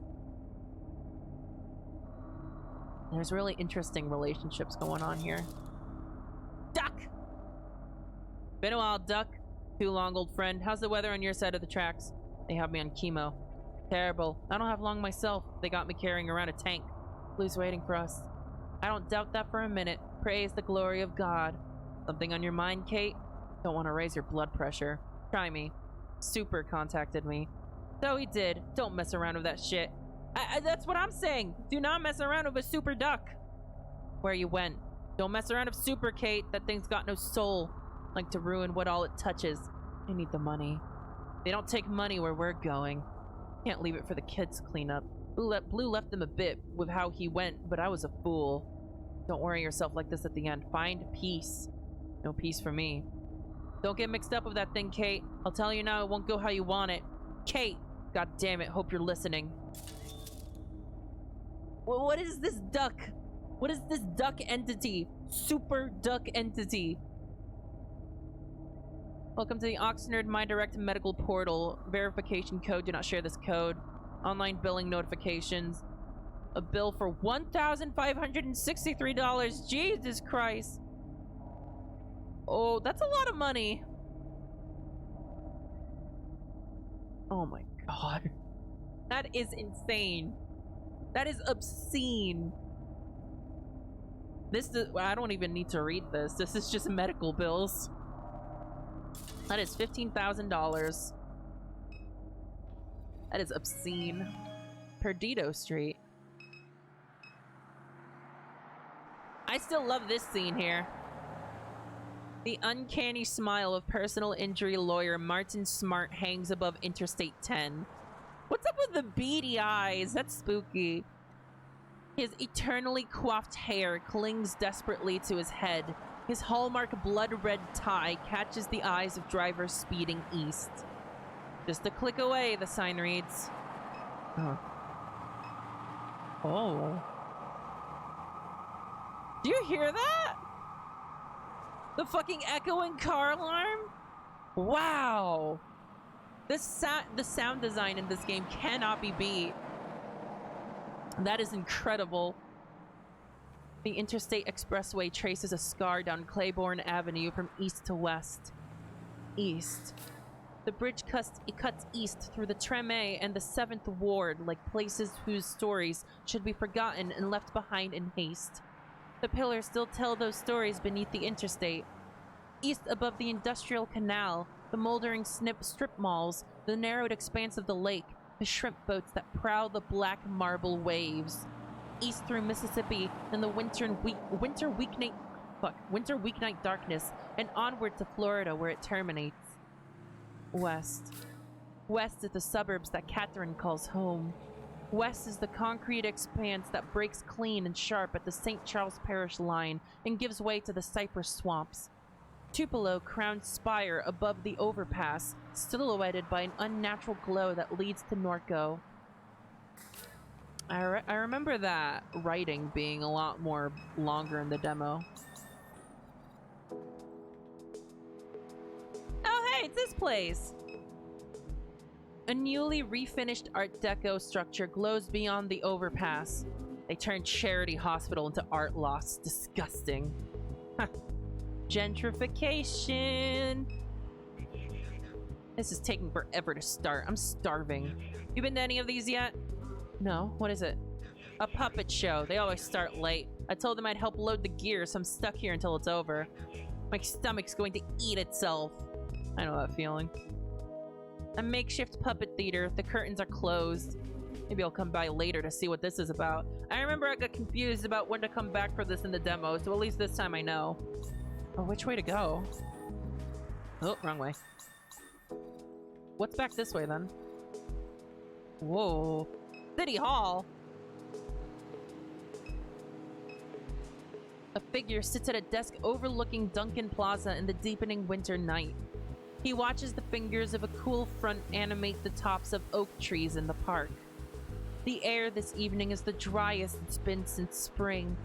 There's really interesting relationships going on here. Duck! Been a while, Duck. Too long, old friend. How's the weather on your side of the tracks? They have me on chemo. Terrible. I don't have long myself. They got me carrying around a tank. Blue's waiting for us. I don't doubt that for a minute. Praise the glory of God. Something on your mind, Kate? Don't want to raise your blood pressure. Try me. Super contacted me. So he did. Don't mess around with that shit. That's what I'm saying. Do not mess around with a super duck. Where you went. Don't mess around with Super Kate. That thing's got no soul. Like to ruin what all it touches. I need the money. They don't take money where we're going. Can't leave it for the kids to clean up. Blue left them a bit with how he went, but I was a fool. Don't worry yourself like this at the end. Find peace. No peace for me. Don't get mixed up with that thing, Kate. I'll tell you now, it won't go how you want it. Kate! God damn it, hope you're listening. Well, what is this duck? What is this duck entity? Super duck entity. Welcome to the Oxnard MyDirect medical portal. Verification code. Do not share this code. Online billing notifications. A bill for $1,563. Jesus Christ. Oh, that's a lot of money. Oh my god. That is insane. That is obscene. This is, I don't even need to read this. This is just medical bills. That is $15,000. That is obscene. Perdido Street. I still love this scene here. The uncanny smile of personal injury lawyer Martin Smart hangs above Interstate 10. What's up with the beady eyes? That's spooky. His eternally coiffed hair clings desperately to his head. His hallmark blood-red tie catches the eyes of drivers speeding east. Just a click away, the sign reads. Oh. Do you hear that? The fucking echoing car alarm? Wow. The sound design in this game cannot be beat. That is incredible. The Interstate Expressway traces a scar down Claiborne Avenue from east to west. East. The bridge cuts east through the Treme and the 7th Ward like places whose stories should be forgotten and left behind in haste. The pillars still tell those stories beneath the interstate. East above the Industrial Canal, the moldering strip malls, the narrowed expanse of the lake, the shrimp boats that prowl the black marble waves. East through Mississippi and the winter Winter weeknight darkness, and onward to Florida where it terminates. West. West is the suburbs that Catherine calls home. West is the concrete expanse that breaks clean and sharp at the St. Charles Parish line and gives way to the cypress swamps. Tupelo crowned spire above the overpass, silhouetted by an unnatural glow that leads to Norco. I remember that writing being a lot more longer in the demo. Oh hey, it's this place! A newly refinished Art Deco structure glows beyond the overpass. They turned Charity Hospital into art loss. Disgusting. Gentrification. This is taking forever to start. I'm starving. You been to any of these yet? No. What is it? A puppet show. They always start late. I told them I'd help load the gear, so I'm stuck here until it's over. My stomach's going to eat itself. I know that feeling. A makeshift puppet theater. The curtains are closed. Maybe I'll come by later to see what this is about. I remember I got confused about when to come back for this in the demo, so at least this time I know. Oh, which way to go? Oh, wrong way. What's back this way, then? Whoa. City Hall! A figure sits at a desk overlooking Duncan Plaza in the deepening winter night. He watches the fingers of a cool front animate the tops of oak trees in the park. The air this evening is the driest it's been since spring.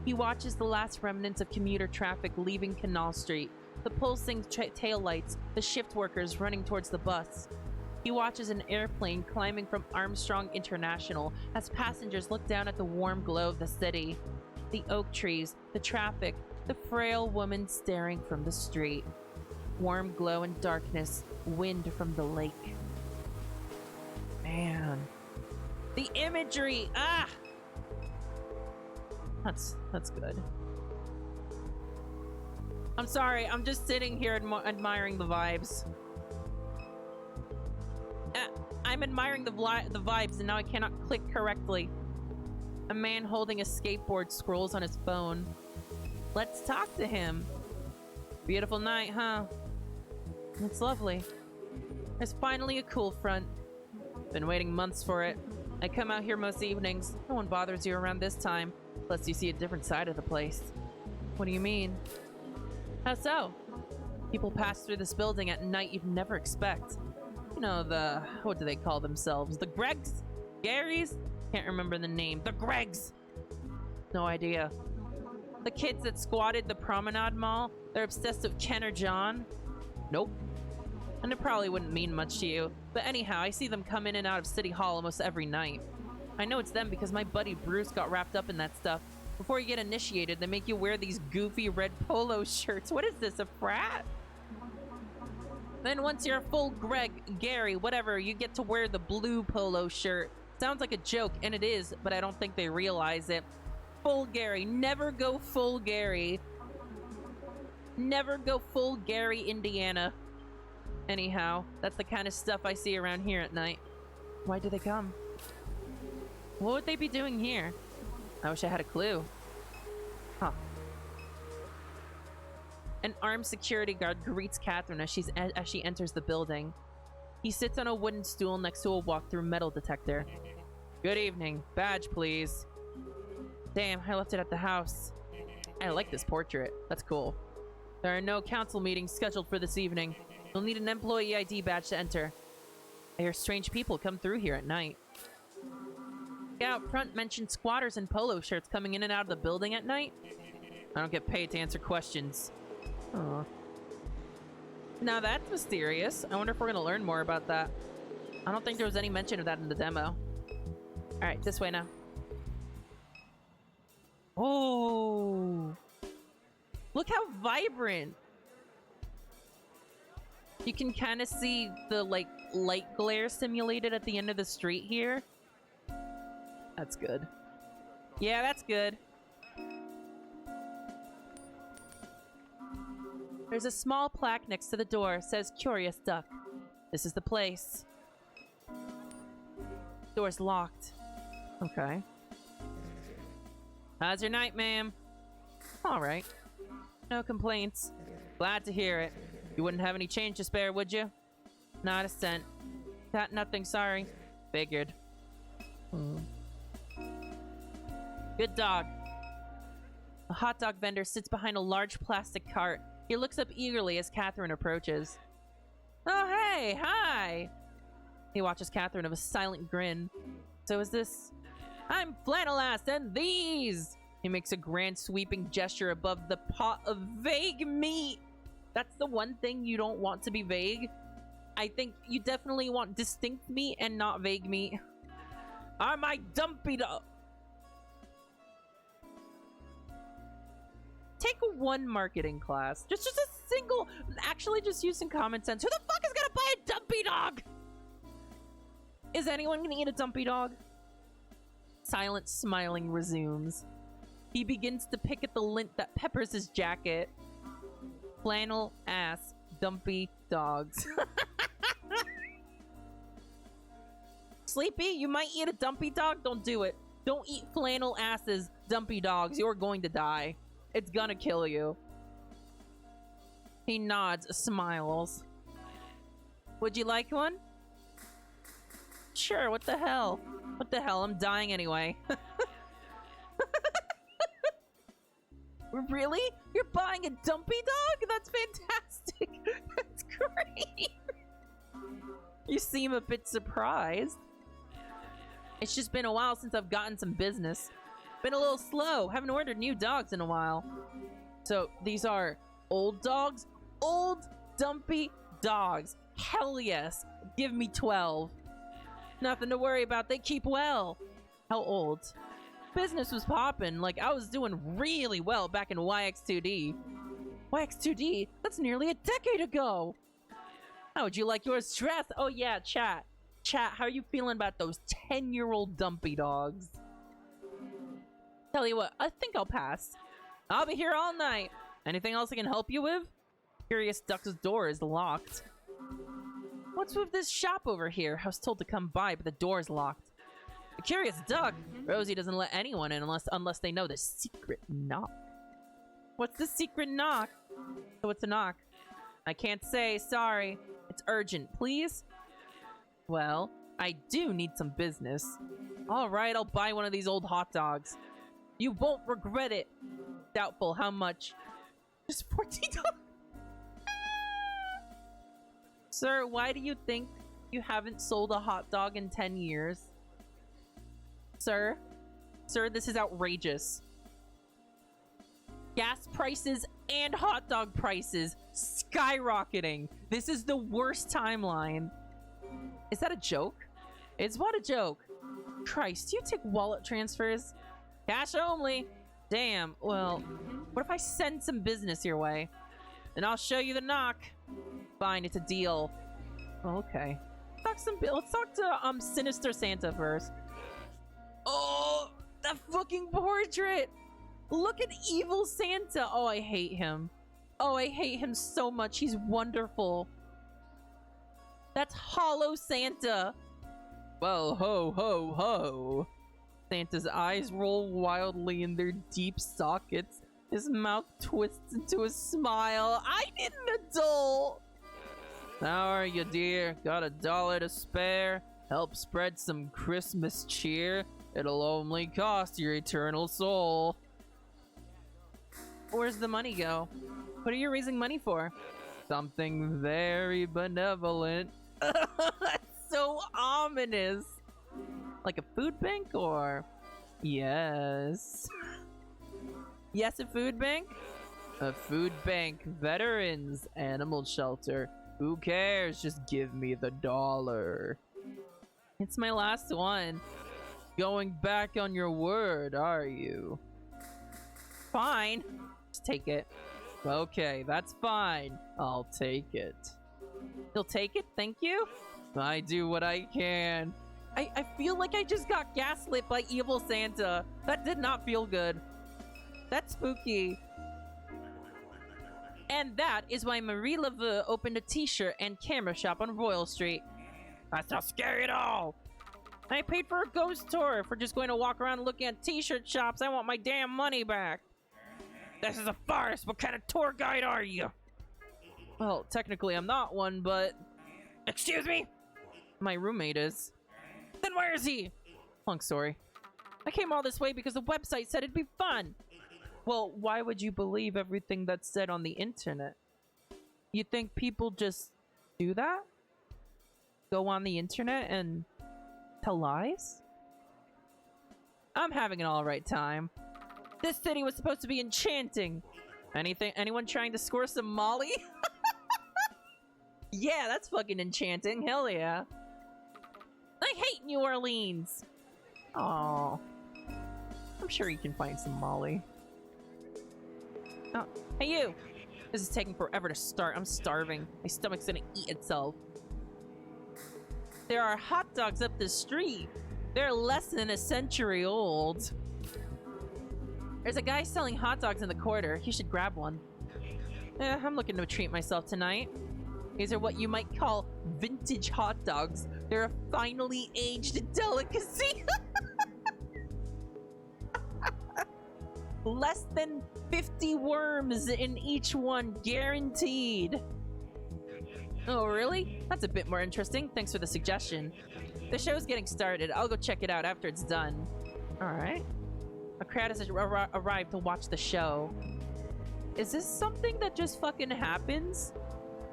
He watches the last remnants of commuter traffic leaving Canal Street, the pulsing taillights, the shift workers running towards the bus. He watches an airplane climbing from Armstrong International as passengers look down at the warm glow of the city. The oak trees, the traffic, the frail woman staring from the street. Warm glow and darkness, wind from the lake. Man. The imagery! Ah! That's good. I'm sorry, I'm just sitting here admiring the vibes. I'm admiring the vibes and now I cannot click correctly. A man holding a skateboard scrolls on his phone. Let's talk to him. Beautiful night, huh? It's lovely. There's finally a cool front. Been waiting months for it. I come out here most evenings. No one bothers you around this time. Plus you see a different side of the place. What do you mean? How so? People pass through this building at night you'd never expect. You know, what do they call themselves? The Gregs? Garys? Can't remember the name. The Gregs! No idea. The kids that squatted the Promenade Mall? They're obsessed with Ken or John? Nope. And it probably wouldn't mean much to you. But anyhow, I see them come in and out of City Hall almost every night. I know it's them because my buddy Bruce got wrapped up in that stuff. Before you get initiated, they make you wear these goofy red polo shirts. What is this, a frat? Then once you're a full Gary, whatever, you get to wear the blue polo shirt. Sounds like a joke, and it is, but I don't think they realize it. Full Gary. Never go full Gary. Never go full Gary, Indiana. Anyhow, that's the kind of stuff I see around here at night. Why do they come? What would they be doing here? I wish I had a clue. Huh. An armed security guard greets Catherine as she enters the building. He sits on a wooden stool next to a walk-through metal detector. Good evening. Badge, please. Damn, I left it at the house. I like this portrait. That's cool. There are no council meetings scheduled for this evening. You'll need an employee ID badge to enter. I hear strange people come through here at night. Out front mentioned squatters in polo shirts coming in and out of the building at night. I don't get paid to answer questions. Aw. Now that's mysterious. I wonder if we're gonna learn more about that. I don't think there was any mention of that in the demo. Alright, this way now. Oh! Look how vibrant! You can kind of see the, like, light glare simulated at the end of the street here. That's good. Yeah, that's good. There's a small plaque next to the door. It says Curious Duck. This is the place. Door's locked. Okay. How's your night, ma'am? Alright. No complaints. Glad to hear it. You wouldn't have any change to spare, would you? Not a cent. Got nothing, sorry. Figured. Good dog. A hot dog vendor sits behind a large plastic cart. He looks up eagerly as Catherine approaches. Oh, hey, hi! He watches Catherine with a silent grin. So is this... I'm Flannelass, and these! He makes a grand sweeping gesture above the pot of vague meat. That's the one thing you don't want to be vague. I think you definitely want distinct meat and not vague meat. Are my dumpy dog... Take one marketing class. Just a single... Actually, just use some common sense. Who the fuck is gonna buy a dumpy dog? Is anyone gonna eat a dumpy dog? Silent smiling resumes. He begins to pick at the lint that peppers his jacket. Flannel ass dumpy dogs. Sleepy, you might eat a dumpy dog. Don't do it. Don't eat flannel asses dumpy dogs. You're going to die. It's gonna kill you. He nods, smiles. Would you like one? Sure, what the hell? What the hell? I'm dying anyway. Really? You're buying a dumpy dog? That's fantastic. That's great. You seem a bit surprised. It's just been a while since I've gotten some business. Been a little slow. Haven't ordered new dogs in a while. So these are old dogs? Old dumpy dogs. Hell yes. Give me 12. Nothing to worry about. They keep well. How old? Business was popping. Like, I was doing really well back in YX2D. YX2D? That's nearly a decade ago. How would you like yours dressed? Oh yeah, chat. Chat, how are you feeling about those 10-year-old dumpy dogs? Tell you what, I think I'll pass. I'll be here all night. Anything else I can help you with? Curious Duck's door is locked. What's with this shop over here? I was told to come by, but the door's locked. A Curious Duck? Rosie doesn't let anyone in unless they know the secret knock. What's the secret knock? So what's a knock? I can't say, sorry. It's urgent, please? Well, I do need some business. Alright, I'll buy one of these old hot dogs. You won't regret it. Doubtful, how much? Just $14. Sir, why do you think you haven't sold a hot dog in 10 years? Sir? Sir, this is outrageous. Gas prices and hot dog prices skyrocketing. This is the worst timeline. Is that a joke? It's what a joke. Christ, do you take wallet transfers? Cash only. Damn, well, what if I send some business your way? Then I'll show you the knock. Fine, it's a deal. Okay. Let's talk to Sinister Santa first. Oh, that fucking portrait! Look at evil Santa. Oh, I hate him. Oh, I hate him so much. He's wonderful. That's hollow Santa. Well, ho, ho, ho. Santa's eyes roll wildly in their deep sockets. His mouth twists into a smile. I need an adult. How are you, dear? Got $1 to spare? Help spread some Christmas cheer. It'll only cost your eternal soul. Where's the money go? What are you raising money for? Something very benevolent. So ominous. Like a food bank or... Yes. Yes, a food bank? A food bank, veterans, animal shelter. Who cares? Just give me the $1. It's my last one. Going back on your word, are you? Fine. Just take it. Okay, that's fine. I'll take it. You'll take it? Thank you? I do what I can. I feel like I just got gaslit by evil Santa. That did not feel good. That's spooky. And that is why Marie Laveau opened a t-shirt and camera shop on Royal Street. That's not scary at all. I paid for a ghost tour. If we're just going to walk around looking at t-shirt shops, I want my damn money back. This is a farce! What kind of tour guide are you? Well, technically I'm not one, but... Excuse me? My roommate is. Then where is he? Long story. I came all this way because the website said it'd be fun. Well, why would you believe everything that's said on the internet? You think people just do that? Go on the internet and tell lies? I'm having an alright time. This city was supposed to be enchanting. Anyone trying to score some Molly? Yeah, that's fucking enchanting. Hell yeah. I hate New Orleans. Oh, I'm sure you can find some Molly. Oh, hey you! This is taking forever to start. I'm starving. My stomach's gonna eat itself. There are hot dogs up the street. They're less than a century old. There's a guy selling hot dogs in the corner. You should grab one. I'm looking to treat myself tonight. These are what you might call vintage hot dogs. They're a finely aged delicacy. Less than 50 worms in each one, guaranteed. Oh, really? That's a bit more interesting. Thanks for the suggestion. The show's getting started. I'll go check it out after it's done. Alright. A crowd has arrived to watch the show. Is this something that just fucking happens?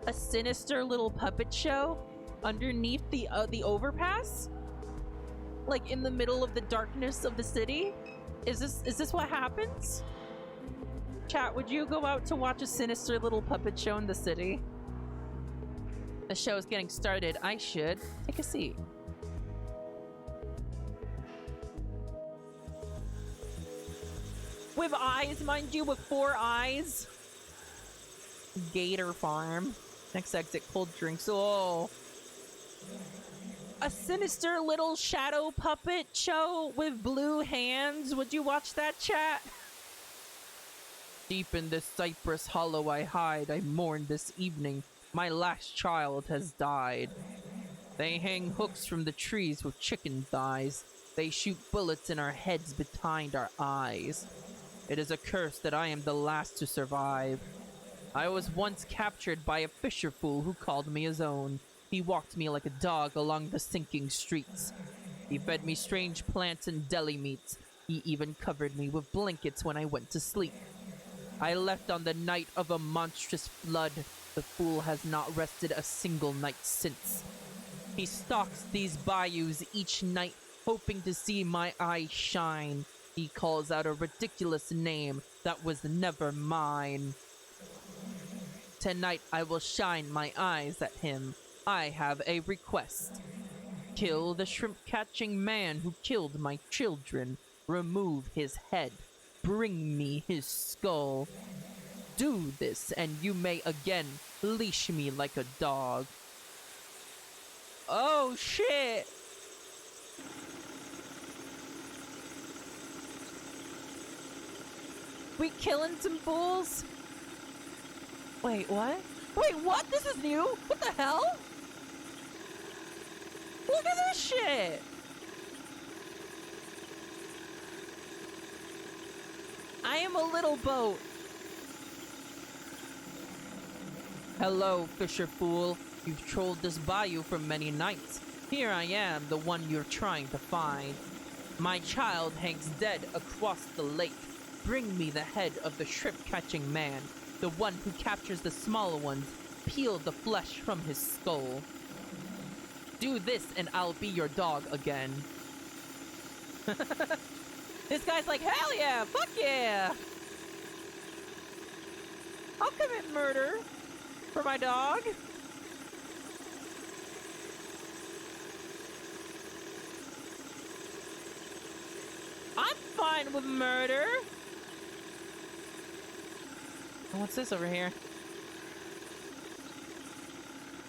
A sinister little puppet show underneath the overpass? Like in the middle of the darkness of the city? Is this what happens? Chat, would you go out to watch a sinister little puppet show in the city? The show is getting started. I should take a seat. With eyes, mind you, with 4 eyes. Gator Farm. Next exit, cold drinks. Oh. A sinister little shadow puppet show with blue hands. Would you watch that, chat? Deep in this cypress hollow I hide. I mourn this evening. My last child has died. They hang hooks from the trees with chicken thighs. They shoot bullets in our heads behind our eyes. It is a curse that I am the last to survive. I was once captured by a fisher fool who called me his own. He walked me like a dog along the sinking streets. He fed me strange plants and deli meats. He even covered me with blankets when I went to sleep. I left on the night of a monstrous flood. The fool has not rested a single night since. He stalks these bayous each night, hoping to see my eyes shine. He calls out a ridiculous name that was never mine. Tonight I will shine my eyes at him. I have a request. Kill the shrimp-catching man who killed my children. Remove his head. Bring me his skull. Do this, and you may again leash me like a dog. Oh, shit! We killing some fools? Wait, what? Wait, what? This is new? What the hell? Look at this shit! I am a little boat. Hello, fisher fool. You've trolled this bayou for many nights. Here I am, the one you're trying to find. My child hangs dead across the lake. Bring me the head of the shrimp-catching man, the one who captures the smaller ones. Peel the flesh from his skull. Do this and I'll be your dog again. This guy's like, hell yeah, fuck yeah! I'll commit murder for my dog. I'm fine with murder. What's this over here?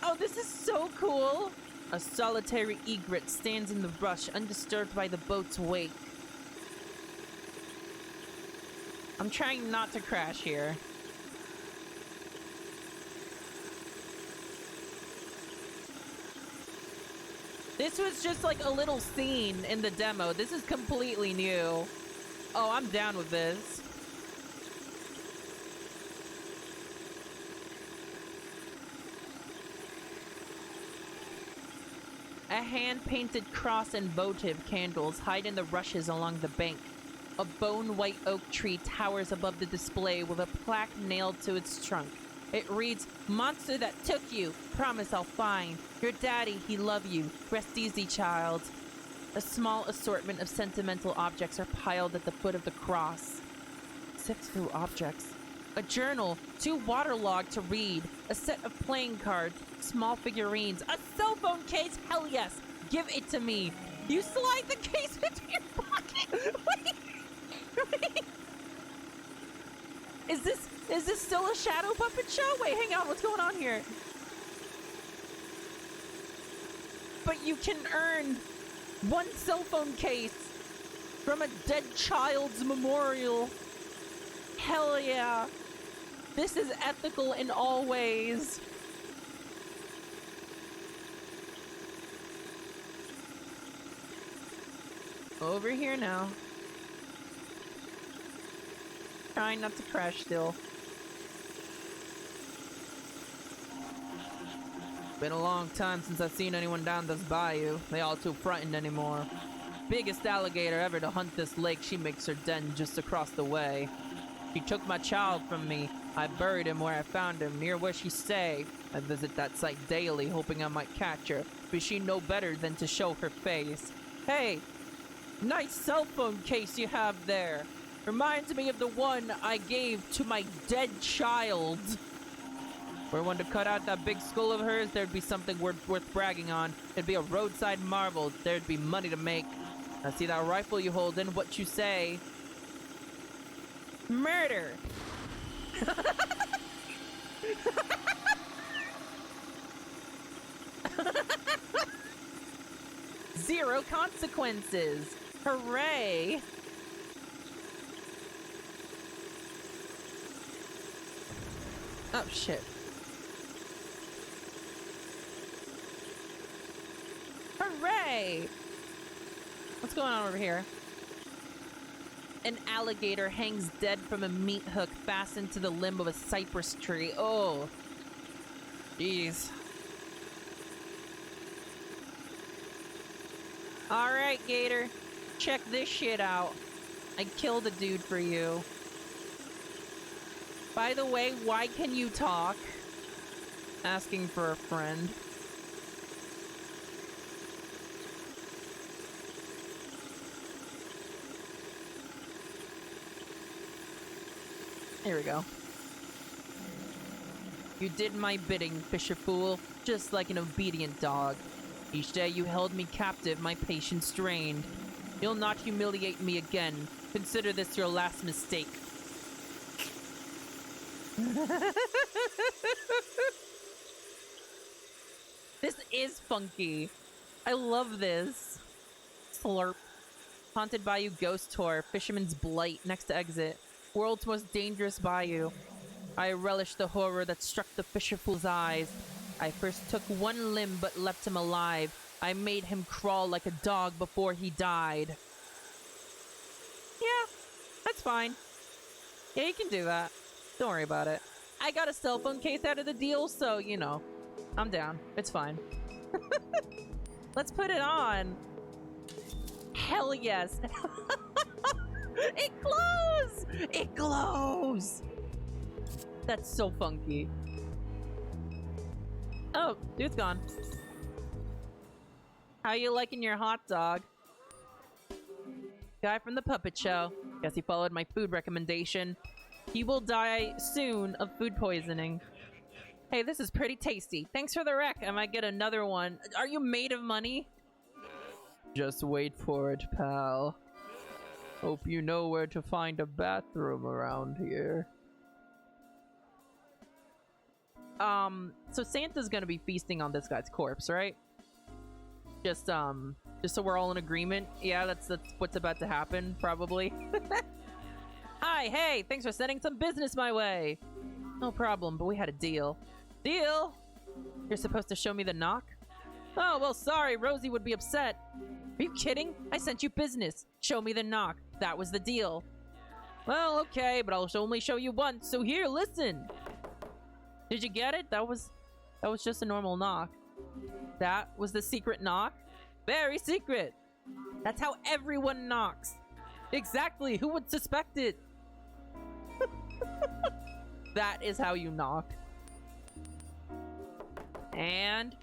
Oh, this is so cool. A solitary egret stands in the brush, undisturbed by the boat's wake. I'm trying not to crash here. This was just like a little scene in the demo. This is completely new. Oh, I'm down with this. A hand-painted cross and votive candles hide in the rushes along the bank. A bone-white oak tree towers above the display with a plaque nailed to its trunk. It reads, "Monster that took you. Promise I'll find. Your daddy, he love you. Rest easy, child." A small assortment of sentimental objects are piled at the foot of the cross. Sift through objects. A journal, 2 waterlogged to read, a set of playing cards, small figurines, a cell phone case. Hell yes, give it to me. You slide the case into your pocket. Wait. Is this still a shadow puppet show? Wait, hang on, what's going on here? But you can earn 1 cell phone case from a dead child's memorial. Hell yeah. This is ethical in all ways. Over here now. Trying not to crash still. Been a long time since I've seen anyone down this bayou. They all too frightened anymore. Biggest alligator ever to hunt this lake, she makes her den just across the way. She took my child from me. I buried him where I found him, near where she stay. I visit that site daily, hoping I might catch her, but she no better than to show her face. Hey, nice cell phone case you have there. Reminds me of the one I gave to my dead child. Were one to cut out that big skull of hers, there'd be something worth bragging on. It'd be a roadside marvel. There'd be money to make. Now see that rifle you hold in? What you say? Murder! Zero consequences! Hooray! Oh, shit. Hooray! What's going on over here? An alligator hangs dead from a meat hook fastened to the limb of a cypress tree. Oh. Jeez. Alright, Gator. Check this shit out. I killed a dude for you. By the way, why can you talk? Asking for a friend. Here we go. You did my bidding, fisher fool, just like an obedient dog. Each day you held me captive, my patience drained. You'll not humiliate me again. Consider this your last mistake. This is funky. I love this. Slurp. Haunted Bayou Ghost Tour. Fisherman's Blight. Next to exit. World's most dangerous bayou. I relish the horror that struck the fisher fool's eyes. I first took one limb but left him alive. I made him crawl like a dog before he died. Yeah, that's fine. Yeah, you can do that. Don't worry about it. I got a cell phone case out of the deal, so, you know, I'm down. It's fine. Let's put it on. Hell yes. It glows! It glows! That's so funky. Oh, dude's gone. How you liking your hot dog? Guy from the puppet show. Guess he followed my food recommendation. He will die soon of food poisoning. Hey, this is pretty tasty. Thanks for the rec. I might get another one. Are you made of money? Just wait for it, pal. Hope you know where to find a bathroom around here. So Santa's gonna be feasting on this guy's corpse, right? Just so we're all in agreement. Yeah, that's what's about to happen, probably. Hi, hey, thanks for sending some business my way. No problem, but we had a deal. Deal? You're supposed to show me the knock? Oh, well, sorry, Rosie would be upset. Are you kidding? I sent you business. Show me the knock. That was the deal. Well, okay, but I'll only show you once, so here, listen. Did you get it? That was just a normal knock. That was the secret knock? Very secret. That's how everyone knocks. Exactly. Who would suspect it? That is how you knock. And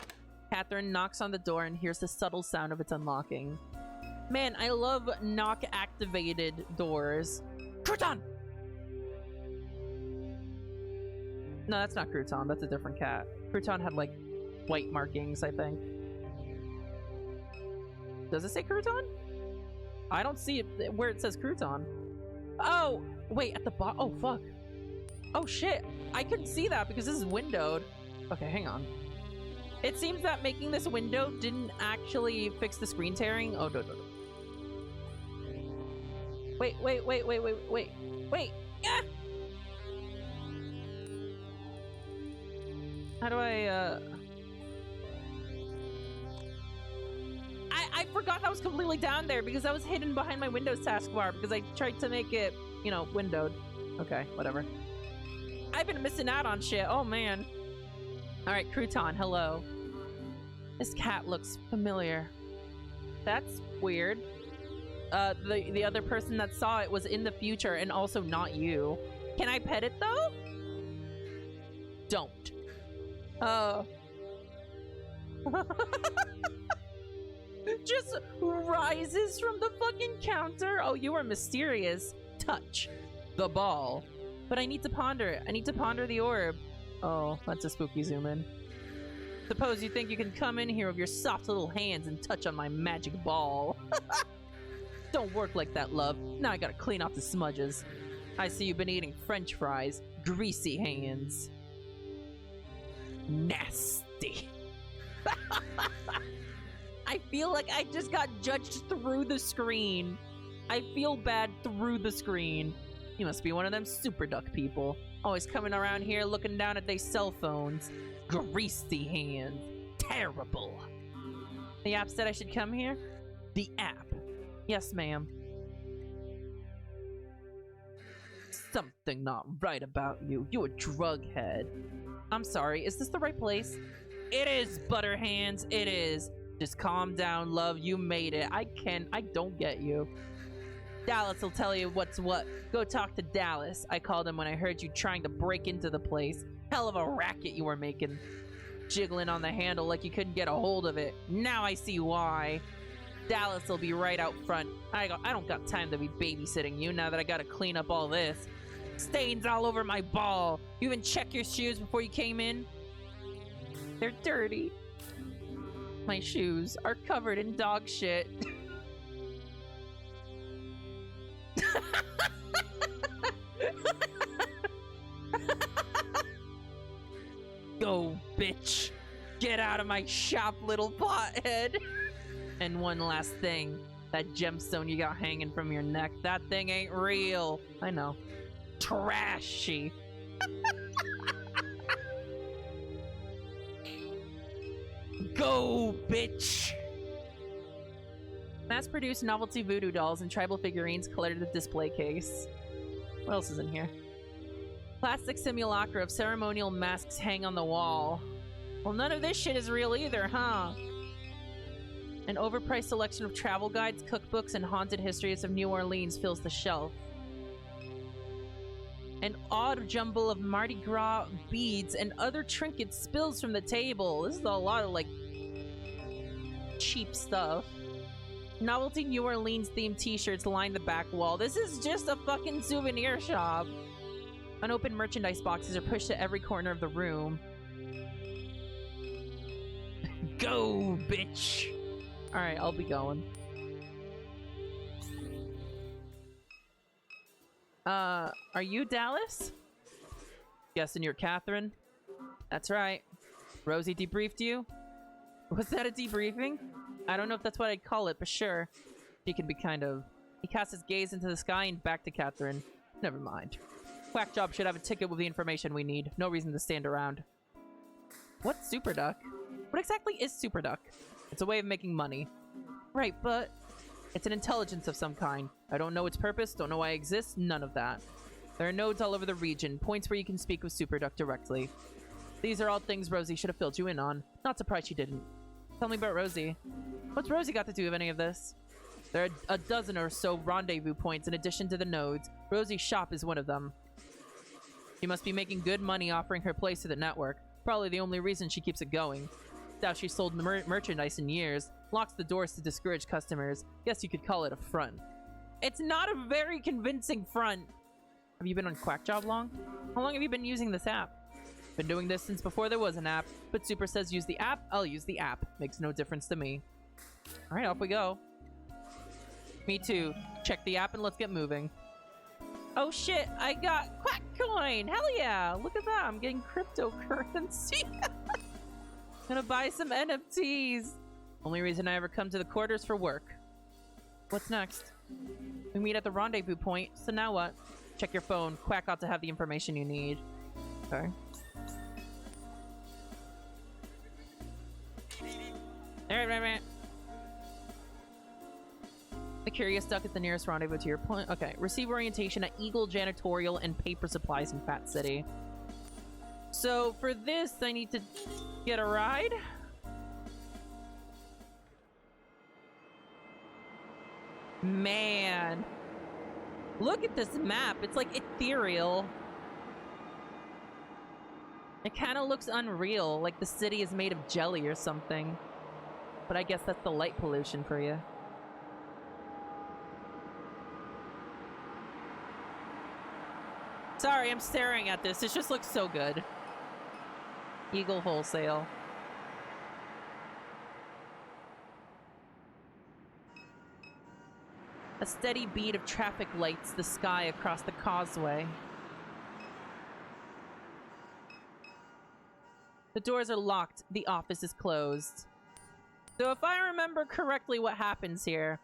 Catherine knocks on the door and hears the subtle sound of its unlocking. Man, I love knock-activated doors. Crouton! No, that's not Crouton. That's a different cat. Crouton had, like, white markings, I think. Does it say Crouton? I don't see it where it says Crouton. Oh! Wait, at the bottom. Oh, fuck. Oh, shit. I couldn't see that because this is windowed. Okay, hang on. It seems that making this window didn't actually fix the screen tearing. Oh, no. Wait. Ah! How do I forgot that was completely down there because I was hidden behind my Windows taskbar because I tried to make it, you know, windowed. Okay, whatever. I've been missing out on shit. Oh, man. All right, Crouton, hello. This cat looks familiar. That's weird. The other person that saw it was in the future and also not you. Can I pet it, though? Don't. Just rises from the fucking counter. Oh, you are mysterious. Touch the ball. But I need to ponder it. I need to ponder the orb. Oh, that's a spooky zoom in. Suppose you think you can come in here with your soft little hands and touch on my magic ball. Don't work like that, love. Now I gotta clean off the smudges. I see you've been eating french fries. Greasy hands. Nasty. I feel like I just got judged through the screen. I feel bad through the screen. You must be one of them super duck people. Always coming around here looking down at their cell phones. Greasy hands. Terrible. The app said I should come here? The app. Yes, ma'am. Something not right about you. You're a drug head. I'm sorry, is this the right place? It is, Butterhands, it is. Just calm down, love, you made it. I don't get you. Dallas will tell you what's what. Go talk to Dallas. I called him when I heard you trying to break into the place. Hell of a racket you were making. Jiggling on the handle like you couldn't get a hold of it. Now I see why. Dallas will be right out front. I don't got time to be babysitting you now that I gotta clean up all this. Stains all over my ball. You even check your shoes before you came in? They're dirty. My shoes are covered in dog shit. Go, bitch. Get out of my shop, little pothead. And one last thing. That gemstone you got hanging from your neck, that thing ain't real. I know. Trashy. Go, bitch! Mass-produced novelty voodoo dolls and tribal figurines cluttered the display case. What else is in here? Plastic simulacra of ceremonial masks hang on the wall. Well, none of this shit is real either, huh? An overpriced selection of travel guides, cookbooks, and haunted histories of New Orleans fills the shelf. An odd jumble of Mardi Gras beads and other trinkets spills from the table. This is a lot of, like, cheap stuff. Novelty New Orleans themed t-shirts line the back wall. This is just a fucking souvenir shop. Unopened merchandise boxes are pushed to every corner of the room. Go, bitch! Alright, I'll be going. Are you Dallas? Guessing you're Catherine? That's right. Rosie debriefed you? Was that a debriefing? I don't know if that's what I'd call it, but sure. She can be kind of... He casts his gaze into the sky and back to Catherine. Never mind. Quack Job should have a ticket with the information we need. No reason to stand around. What's Super Duck? What exactly is Super Duck? It's a way of making money. Right, but... It's an intelligence of some kind. I don't know its purpose, don't know why it exists, none of that. There are nodes all over the region, points where you can speak with Super Duck directly. These are all things Rosie should have filled you in on. Not surprised she didn't. Tell me about Rosie. What's Rosie got to do with any of this? There are a dozen or so rendezvous points in addition to the nodes. Rosie's shop is one of them. She must be making good money offering her place to the network. Probably the only reason she keeps it going. Doubt she's sold merchandise in years. Locks the doors to discourage customers. Guess you could call it a front. It's not a very convincing front. Have you been on Quackjob long? How long have you been using this app? Been doing this since before there was an app. But Super says use the app, I'll use the app. Makes no difference to me. Alright, off we go. Me too. Check the app and let's get moving. Oh shit, I got Quack Coin! Hell yeah! Look at that, I'm getting cryptocurrency. Gonna buy some NFTs. Only reason I ever come to the quarters for work. What's next? We meet at the rendezvous point, so now what? Check your phone. Quack ought to have the information you need. Okay. Alright. The Curious Duck is the nearest rendezvous to your point. Okay. Receive orientation at Eagle Janitorial and Paper Supplies in Fat City. So for this, I need to get a ride? Man. Look at this map. It's like ethereal. It kind of looks unreal, like the city is made of jelly or something. But I guess that's the light pollution for you. Sorry, I'm staring at this. It just looks so good. Eagle Wholesale. A steady beat of traffic lights the sky across the causeway. The doors are locked. The office is closed. So if I remember correctly what happens here,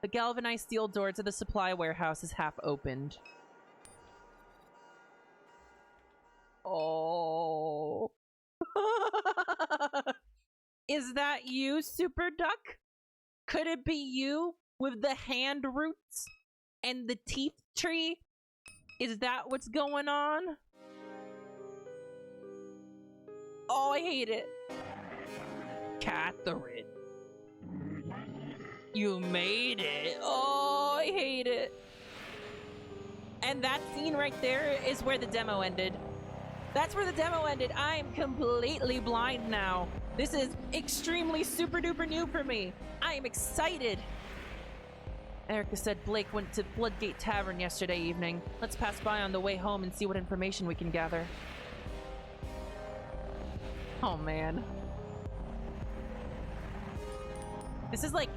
the galvanized steel door to the supply warehouse is half opened. Oh. Is that you, Super Duck? Could it be you with the hand roots and the teeth tree? Is that what's going on? Oh, I hate it. Catherine. You made it. Oh, I hate it. And that scene right there is where the demo ended. That's where the demo ended. I am completely blind now. This is extremely super duper new for me. I am excited. Erica said Blake went to Bloodgate Tavern yesterday evening. Let's pass by on the way home and see what information we can gather. Oh, man. This is like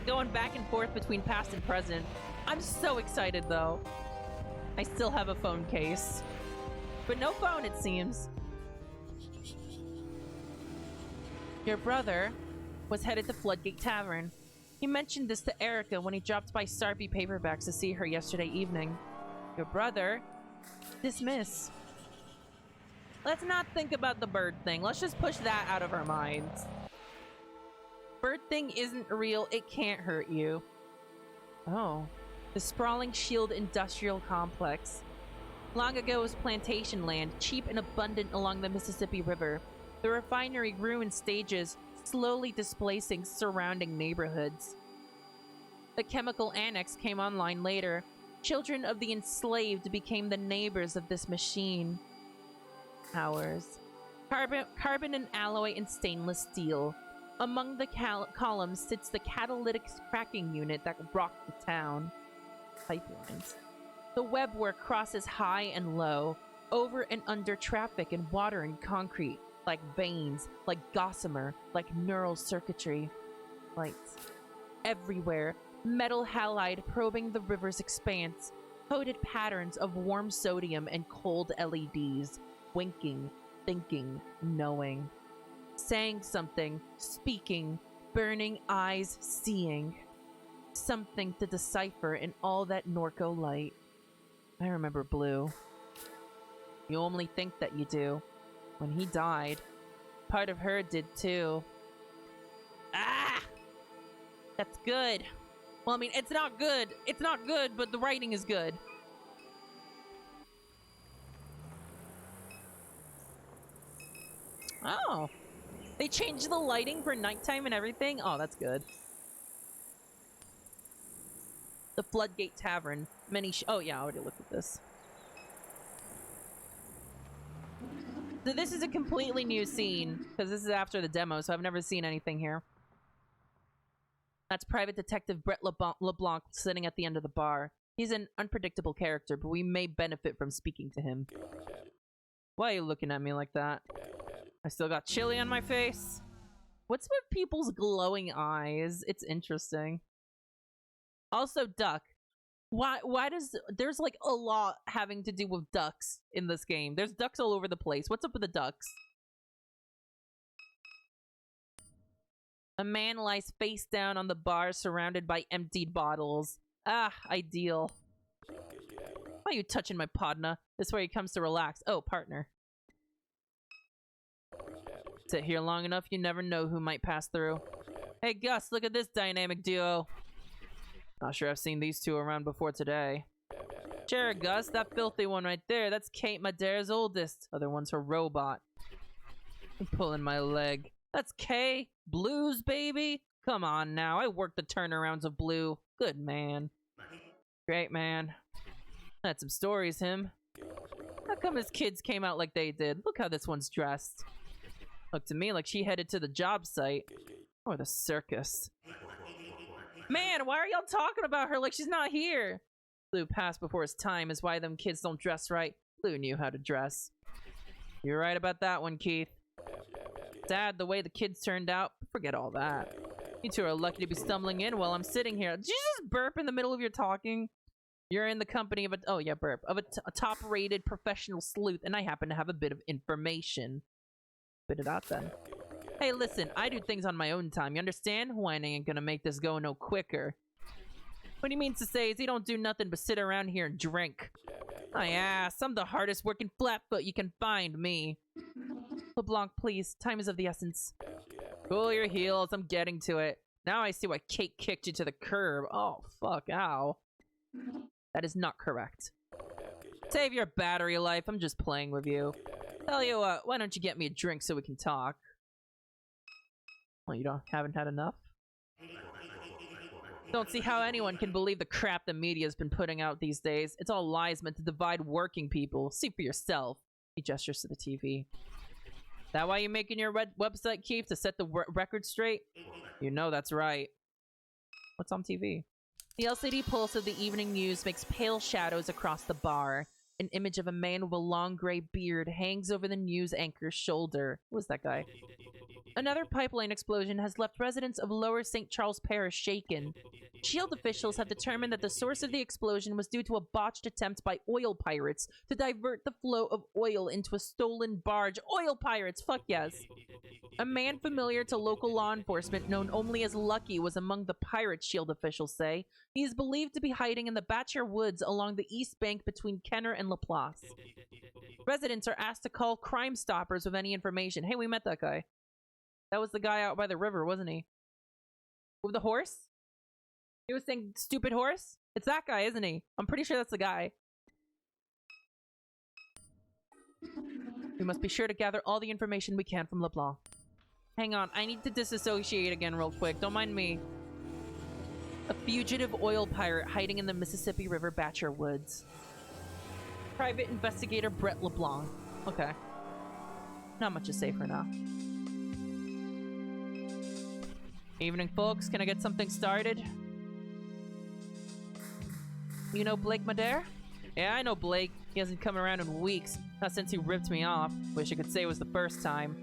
going back and forth between past and present. I'm so excited, though. I still have a phone case. But no phone, it seems. Your brother was headed to Floodgate Tavern. He mentioned this to Erica when he dropped by Sarpy Paperbacks to see her yesterday evening. Your brother? Dismiss. Let's not think about the bird thing. Let's just push that out of our minds. Bird thing isn't real. It can't hurt you. Oh. The sprawling Shield Industrial Complex. Long ago was plantation land, cheap and abundant along the Mississippi River. The refinery grew in stages, slowly displacing surrounding neighborhoods. The chemical annex came online later. Children of the enslaved became the neighbors of this machine. Ours. Carbon and alloy and stainless steel. Among the columns sits the catalytic cracking unit that rocked the town. Pipelines. The webwork crosses high and low, over and under traffic and water and concrete, like veins, like gossamer, like neural circuitry. Lights. Everywhere, metal halide probing the river's expanse, coded patterns of warm sodium and cold LEDs, winking, thinking, knowing. Saying something, speaking, burning eyes seeing. Something to decipher in all that Norco light. I remember Blue. You only think that you do. When he died, part of her did too. Ah! That's good. Well, I mean, it's not good. It's not good, but the writing is good. Oh. They changed the lighting for nighttime and everything? Oh, that's good. The Floodgate Tavern. Oh, yeah, I already looked at this. So this is a completely new scene, because this is after the demo, so I've never seen anything here. That's Private Detective Brett LeBlanc sitting at the end of the bar. He's an unpredictable character, but we may benefit from speaking to him. Why are you looking at me like that? I still got chili on my face. What's with people's glowing eyes? It's interesting. Also, duck. Why does... There's like a lot having to do with ducks in this game. There's ducks all over the place. What's up with the ducks? A man lies face down on the bar surrounded by emptied bottles. Ah, ideal. Why are you touching my partner? This is where he comes to relax. Oh, partner. Sit here long enough, you never know who might pass through. Hey, Gus, look at this dynamic duo. Not sure I've seen these two around before today. Sure, Gus, that filthy one right there. That's Kate Madera's oldest. Other one's her robot. I'm pulling my leg. That's Kay. Blues, baby. Come on now. I worked the turnarounds of Blue. Good man. Great man. Had some stories, him. How come his kids came out like they did? Look how this one's dressed. Looked to me like she headed to the job site. Or the circus. Man, why are y'all talking about her like she's not here? Blue passed before his time is why them kids don't dress right. Blue knew how to dress. You're right about that one, Keith. Sad the way the kids turned out. Forget all that. You two are lucky to be stumbling in while I'm sitting here. Did you just burp in the middle of your talking? You're in the company of a top-rated professional sleuth, and I happen to have a bit of information. Spit it out then. Hey, listen, I do things on my own time. You understand? Whining ain't gonna make this go no quicker. What he means to say is he don't do nothing but sit around here and drink. My ass, I'm the hardest working flatfoot you can find, me. LeBlanc, please. Time is of the essence. Cool your heels. I'm getting to it. Now I see why Kate kicked you to the curb. Oh, fuck. Ow. That is not correct. Save your battery life. I'm just playing with you. Tell you what, why don't you get me a drink so we can talk? Well, you haven't had enough? Don't see how anyone can believe the crap the media's been putting out these days. It's all lies meant to divide working people. See for yourself. He gestures to the TV. That why you making your website, Keith, to set the record straight? You know that's right. What's on TV? The LCD pulse of the evening news makes pale shadows across the bar. An image of a man with a long gray beard hangs over the news anchor's shoulder. Who is that guy? Another pipeline explosion has left residents of Lower St. Charles Parish shaken. Shield officials have determined that the source of the explosion was due to a botched attempt by oil pirates to divert the flow of oil into a stolen barge. Oil pirates! Fuck yes! A man familiar to local law enforcement, known only as Lucky, was among the pirates, Shield officials say. He is believed to be hiding in the Batcher Woods along the east bank between Kenner and Laplace. Residents are asked to call Crime Stoppers with any information. Hey, we met that guy. That was the guy out by the river, wasn't he? With the horse? He was saying, stupid horse? It's that guy, isn't he? I'm pretty sure that's the guy. We must be sure to gather all the information we can from LeBlanc. Hang on, I need to disassociate again real quick. Don't mind me. A fugitive oil pirate hiding in the Mississippi River Batcher Woods. Private investigator Brett LeBlanc. Okay. Not much to say for now. Evening, folks. Can I get something started? You know Blake Madera? Yeah, I know Blake. He hasn't come around in weeks. Not since he ripped me off. Wish I could say it was the first time.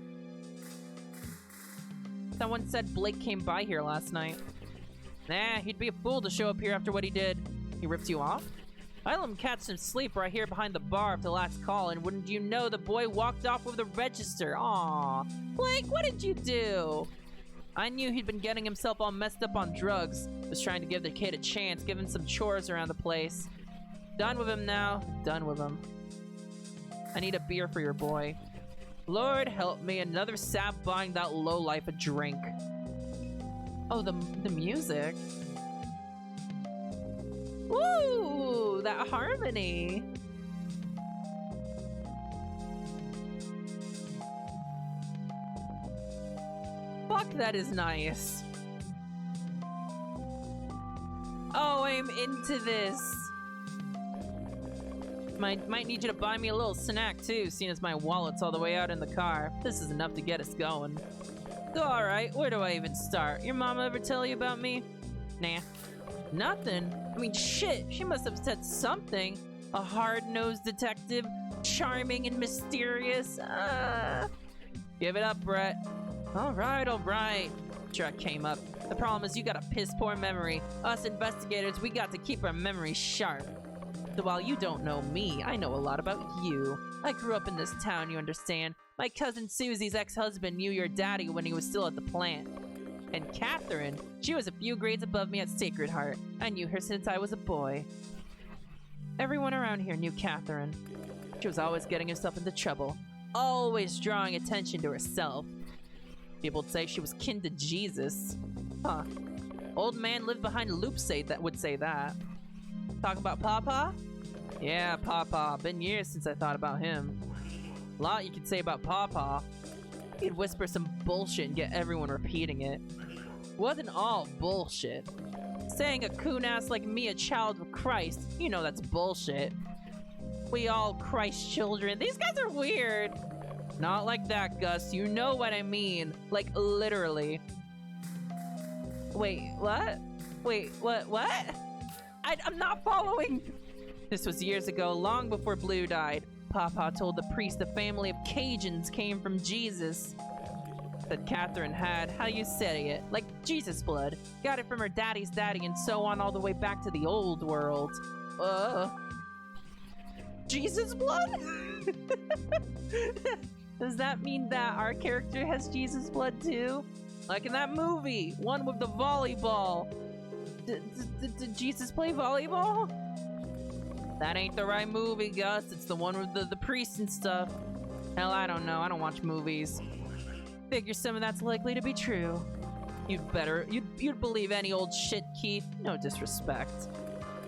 Someone said Blake came by here last night. Nah, he'd be a fool to show up here after what he did. He ripped you off? I let him catch some sleep right here behind the bar after the last call, and wouldn't you know, the boy walked off with the register. Aww. Blake, what did you do? I knew he'd been getting himself all messed up on drugs. Was trying to give the kid a chance, give him some chores around the place. Done with him now. Done with him. I need a beer for your boy. Lord help me, another sap buying that lowlife a drink. Oh, the music. Ooh, that harmony. fuck, that is nice. Oh, I'm into this. Might need you to buy me a little snack too, seeing as my wallet's all the way out in the car. This is enough to get us going. Alright, where do I even start? Your mama ever tell you about me? Nah. Nothing? I mean, shit, she must have said something. A hard-nosed detective, charming and mysterious. Give it up, Brett. Alright. Truck came up. The problem is you got a piss-poor memory. Us investigators, we got to keep our memories sharp. So while you don't know me, I know a lot about you. I grew up in this town, you understand. My cousin Susie's ex-husband knew your daddy when he was still at the plant. And Catherine, she was a few grades above me at Sacred Heart. I knew her since I was a boy. Everyone around here knew Catherine. She was always getting herself into trouble, always drawing attention to herself. People would say she was kin to Jesus. Huh. Old man lived behind a loop would say that. Talk about Papa? Yeah, Papa. Been years since I thought about him. A lot you could say about Papa. He'd whisper some bullshit and get everyone repeating it. Wasn't all bullshit. Saying a coon-ass like me a child of Christ, you know that's bullshit. We all Christ children. These guys are weird. Not like that, Gus. You know what I mean. Like, literally. Wait, what? Wait, what? I'm not following. This was years ago, long before Blue died. Papa told the priest the family of Cajuns came from Jesus. That Catherine had, how you say it, like Jesus blood. Got it from her daddy's daddy and so on all the way back to the old world. Jesus blood? Does that mean that our character has Jesus blood too? Like in that movie, one with the volleyball. Did Jesus play volleyball? That ain't the right movie, Gus. It's the one with the priests and stuff. Hell, I don't know. I don't watch movies. Figure some of that's likely to be true. You'd believe any old shit, Keith. No disrespect.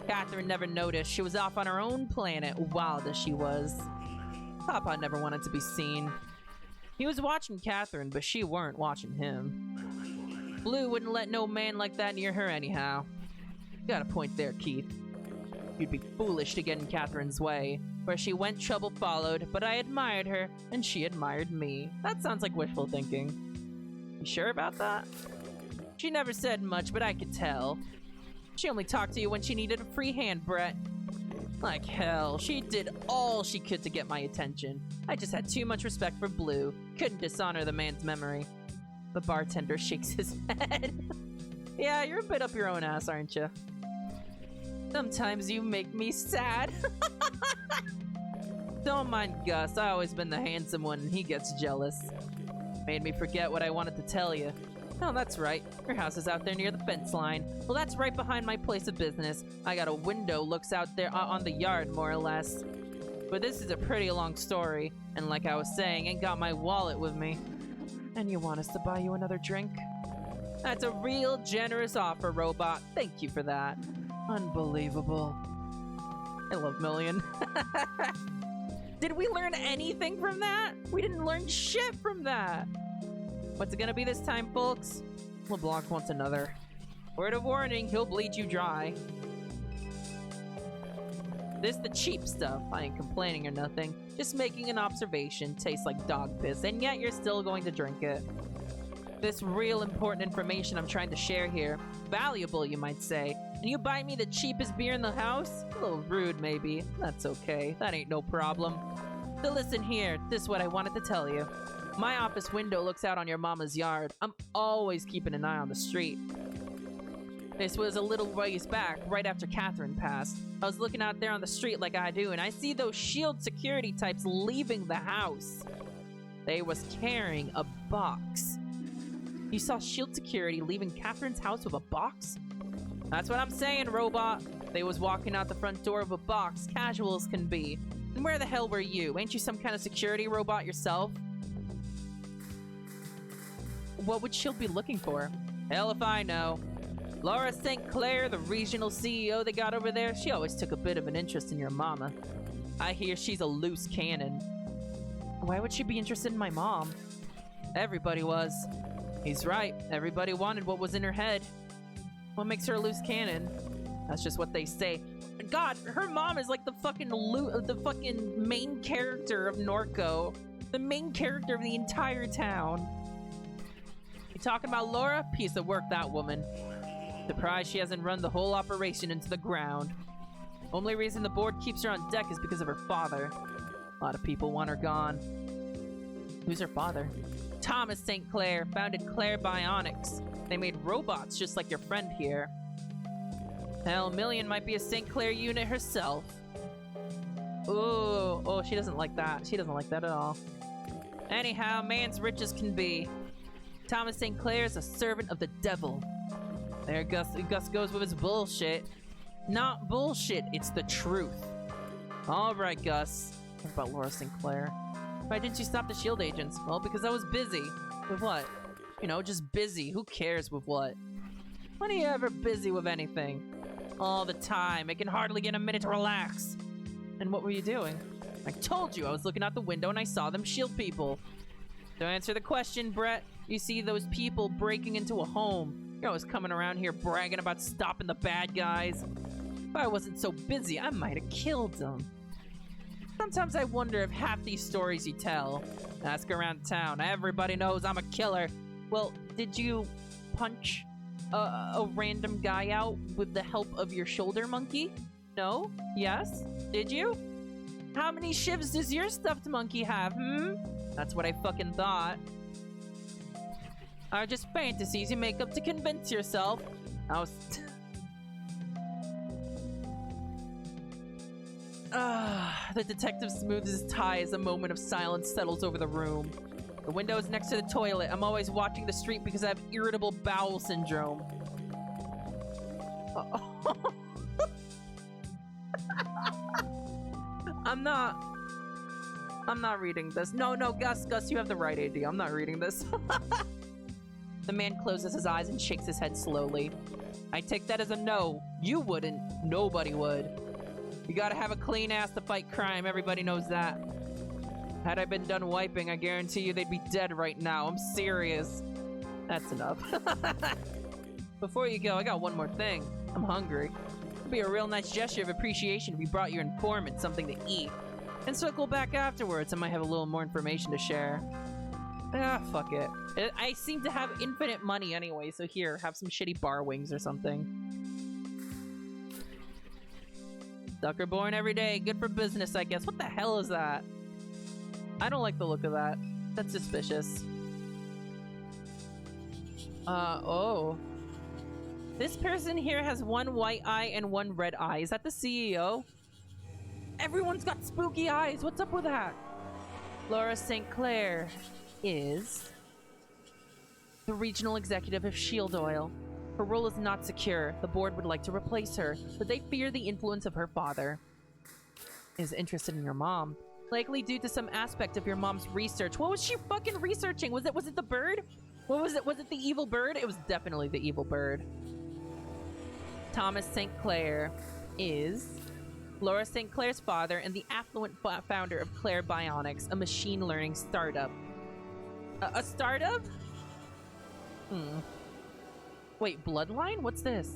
Catherine never noticed. She was off on her own planet, wild as she was. Papa never wanted to be seen. He was watching Catherine, but she weren't watching him. Blue wouldn't let no man like that near her anyhow. Got a point there, Keith. You'd be foolish to get in Catherine's way. Where she went, trouble followed, but I admired her, and she admired me. That sounds like wishful thinking. You sure about that? She never said much, but I could tell. She only talked to you when she needed a free hand, Brett. Like hell, she did all she could to get my attention. I just had too much respect for Blue. Couldn't dishonor the man's memory. The bartender shakes his head. Yeah, you're a bit up your own ass, aren't you? Sometimes you make me sad. Don't mind Gus, I always been the handsome one and he gets jealous. Made me forget what I wanted to tell you. Oh, that's right. Your house is out there near the fence line. Well, that's right behind my place of business. I got a window looks out there on the yard, more or less. But this is a pretty long story, and like I was saying, ain't got my wallet with me. And you want us to buy you another drink? That's a real generous offer, Robot. Thank you for that. Unbelievable. I love Million. Did we learn anything from that? We didn't learn shit from that. What's it gonna be this time, folks? LeBlanc wants another. Word of warning, he'll bleed you dry. This the cheap stuff. I ain't complaining or nothing. Just making an observation. Tastes like dog piss, and yet you're still going to drink it. This real important information I'm trying to share here. Valuable, you might say. And you buy me the cheapest beer in the house? A little rude, maybe. That's okay. That ain't no problem. So listen here. This is what I wanted to tell you. My office window looks out on your mama's yard. I'm always keeping an eye on the street. This was a little ways back, right after Catherine passed. I was looking out there on the street like I do, and I see those SHIELD security types leaving the house. They was carrying a box. You saw SHIELD security leaving Catherine's house with a box? That's what I'm saying, Robot. They was walking out the front door of a box, casual as can be. And where the hell were you? Ain't you some kind of security robot yourself? What would SHIELD be looking for? Hell if I know. Laura St. Clair, the regional CEO they got over there, she always took a bit of an interest in your mama. I hear she's a loose cannon. Why would she be interested in my mom? Everybody was. He's right. Everybody wanted what was in her head. What makes her a loose cannon? That's just what they say. God, her mom is like the fucking main character of Norco. The main character of the entire town. You talking about Laura? Piece of work, that woman. Surprised she hasn't run the whole operation into the ground. Only reason the board keeps her on deck is because of her father. A lot of people want her gone. Who's her father? Thomas St. Clair founded Claire Bionics. They made robots just like your friend here. Hell, Million might be a St. Clair unit herself. Ooh, oh, she doesn't like that. She doesn't like that at all. Anyhow, man's rich as can be. Thomas St. Clair is a servant of the devil. There Gus goes with his bullshit. Not bullshit, it's the truth. Alright, Gus. What about Laura St. Clair? Why didn't you stop the SHIELD agents? Well, because I was busy. With what? You know, just busy. Who cares with what? When are you ever busy with anything? All the time. I can hardly get a minute to relax. And what were you doing? I told you I was looking out the window and I saw them SHIELD people. To answer the question, Brett, you see those people breaking into a home. You're always coming around here bragging about stopping the bad guys. If I wasn't so busy, I might have killed them. Sometimes I wonder if half these stories you tell. Ask around town. Everybody knows I'm a killer. Well, did you punch a random guy out with the help of your shoulder monkey? No? Yes? Did you? How many shivs does your stuffed monkey have, That's what I fucking thought. Are just fantasies you make up to convince yourself. I was... The detective smooths his tie as a moment of silence settles over the room. The window is next to the toilet. I'm always watching the street because I have irritable bowel syndrome. I'm not reading this. No, Gus, you have the right idea. I'm not reading this. The man closes his eyes and shakes his head slowly. I take that as a no. You wouldn't. Nobody would. You gotta have a clean ass to fight crime. Everybody knows that. Had I been done wiping, I guarantee you they'd be dead right now. I'm serious. That's enough. Before you go, I got one more thing. I'm hungry. It'd be a real nice gesture of appreciation if you brought your informant something to eat. And circle back afterwards. I might have a little more information to share. Ah, fuck it. I seem to have infinite money anyway, so here, have some shitty bar wings or something. Ducker born every day. Good for business, I guess. What the hell is that? I don't like the look of that. That's suspicious. Oh. This person here has one white eye and one red eye. Is that the CEO? Everyone's got spooky eyes. What's up with that? Laura St. Clair is the regional executive of Shield Oil. Her role is not secure. The board would like to replace her, but they fear the influence of her father. Is interested in your mom. Likely due to some aspect of your mom's research. What was she fucking researching? Was it the bird? What was it? Was it the evil bird? It was definitely the evil bird. Thomas St. Clair is Laura St. Clair's father and the affluent founder of Claire Bionics, a machine learning startup. A startup? Wait, bloodline? What's this?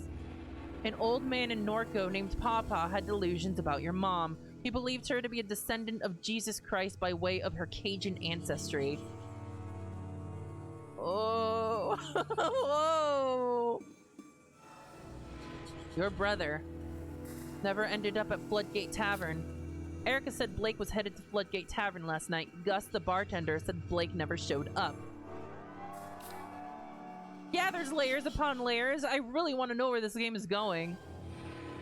An old man in Norco named Papa had delusions about your mom. He believed her to be a descendant of Jesus Christ by way of her Cajun ancestry. Oh. Whoa. Your brother never ended up at Floodgate Tavern. Erica said Blake was headed to Floodgate Tavern last night. Gus, the bartender, said Blake never showed up. Yeah, there's layers upon layers. I really want to know where this game is going.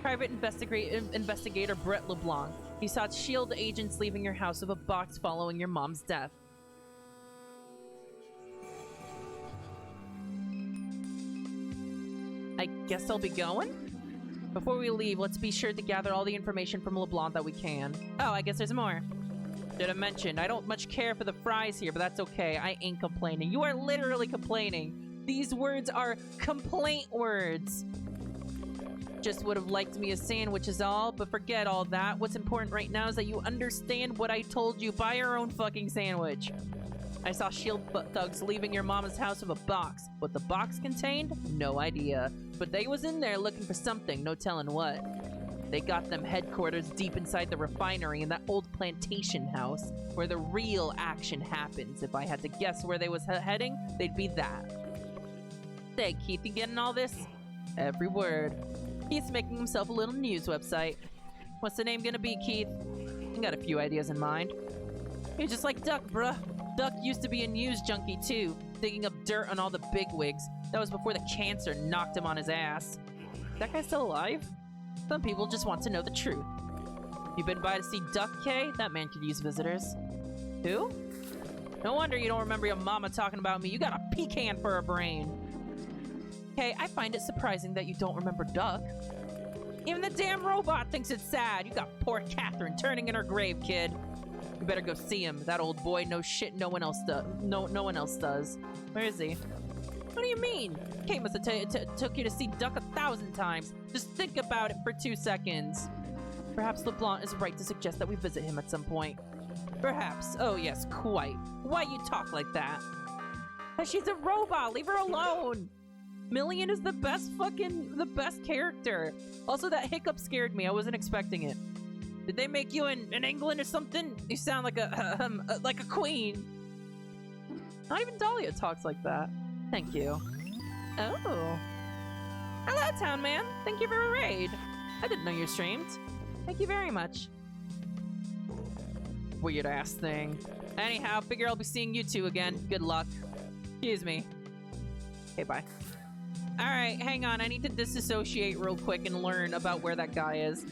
Private investigator Brett LeBlanc. He saw SHIELD agents leaving your house with a box following your mom's death. I guess I'll be going? Before we leave, let's be sure to gather all the information from LeBlanc that we can. Oh, I guess there's more. Should have mentioned, I don't much care for the fries here, but that's okay. I ain't complaining. You are literally complaining. These words are complaint words. Just would have liked me a sandwich is all, but forget all that. What's important right now is that you understand what I told you. Buy your own fucking sandwich. I saw shield thugs leaving your mama's house with a box. What the box contained? No idea. But they was in there looking for something, no telling what. They got them headquarters deep inside the refinery in that old plantation house where the real action happens. If I had to guess where they was heading, they'd be that. Say, Keith, you getting all this? Every word. He's making himself a little news website. What's the name gonna be, Keith? I got a few ideas in mind. You're just like Duck, bruh. Duck used to be a news junkie, too, digging up dirt on all the bigwigs. That was before the cancer knocked him on his ass. That guy's still alive? Some people just want to know the truth. You been by to see Duck, Kay? That man could use visitors. Who? No wonder you don't remember your mama talking about me. You got a pecan for a brain. Kay, I find it surprising that you don't remember Duck. Even the damn robot thinks it's sad. You got poor Catherine turning in her grave, kid. You better go see him. That old boy knows shit no one else does. No one else does. Where is he? What do you mean? Kay must have took you to see Duck 1,000 times. Just think about it for 2 seconds. Perhaps LeBlanc is right to suggest that we visit him at some point. Perhaps. Oh yes, quite. Why you talk like that? She's a robot. Leave her alone. Million is the best character. Also, that hiccup scared me. I wasn't expecting it. Did they make you in England or something? You sound like a queen. Not even Dahlia talks like that. Thank you. Oh. Hello, Town Man. Thank you for a raid. I didn't know you streamed. Thank you very much. Weird ass thing. Anyhow, figure I'll be seeing you two again. Good luck. Excuse me. Okay, bye. Alright, hang on. I need to disassociate real quick and learn about where that guy is.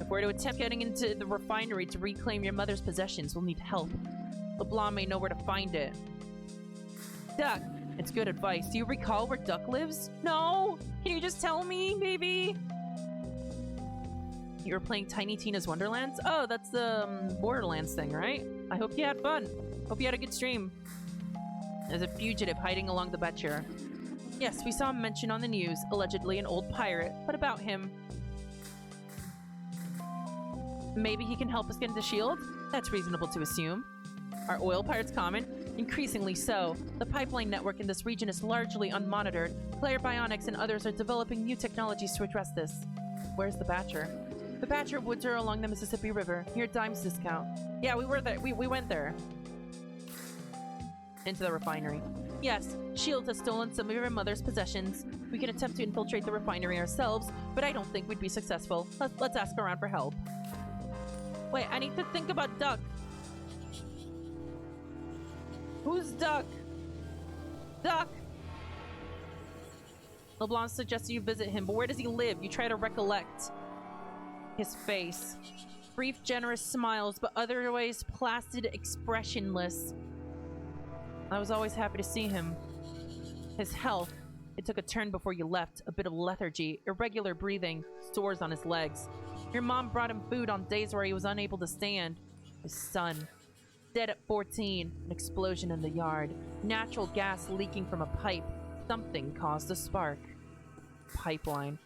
If we're to attempt getting into the refinery to reclaim your mother's possessions, we'll need help. LeBlanc may know where to find it. Duck, it's good advice. Do you recall where Duck lives? No? Can you just tell me, maybe? You were playing Tiny Tina's Wonderlands? Oh, that's the Borderlands thing, right? I hope you had fun. Hope you had a good stream. There's a fugitive hiding along the Betcher. Yes, we saw him mentioned on the news, allegedly an old pirate. What about him? Maybe he can help us get into S.H.I.E.L.D.? That's reasonable to assume. Are oil pirates common? Increasingly so. The pipeline network in this region is largely unmonitored. Player Bionics and others are developing new technologies to address this. Where's the Batcher? The Batcher woods are along the Mississippi River, near Dime's Discount. Yeah, we were there. We went there. Into the refinery. Yes, S.H.I.E.L.D. has stolen some of your mother's possessions. We can attempt to infiltrate the refinery ourselves, but I don't think we'd be successful. Let's ask around for help. Wait, I need to think about Duck. Who's Duck? Duck! LeBlanc suggested you visit him, but where does he live? You try to recollect his face. Brief, generous smiles, but otherwise placid, expressionless. I was always happy to see him. His health, it took a turn before you left. A bit of lethargy, irregular breathing, sores on his legs. Your mom brought him food on days where he was unable to stand. His son, dead at 14, an explosion in the yard. Natural gas leaking from a pipe. Something caused a spark. Pipeline.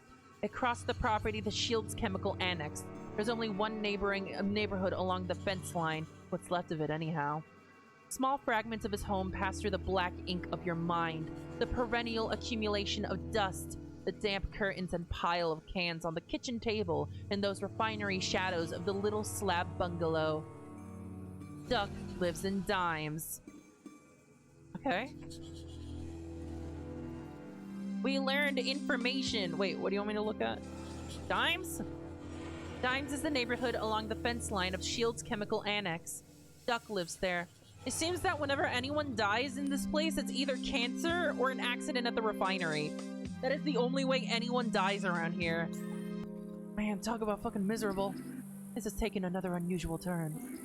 It crossed the property, the S.H.I.E.L.D.'s chemical annex. There's only one neighboring neighborhood along the fence line. What's left of it, anyhow. Small fragments of his home pass through the black ink of your mind. The perennial accumulation of dust. The damp curtains and pile of cans on the kitchen table. And those refinery shadows of the little slab bungalow. Duck lives in Dimes. Okay. We learned information. Wait, what do you want me to look at? Dimes? Dimes is the neighborhood along the fence line of S.H.I.E.L.D.'s chemical annex. Duck lives there. It seems that whenever anyone dies in this place, it's either cancer or an accident at the refinery. That is the only way anyone dies around here. Man, talk about fucking miserable. This has taken another unusual turn.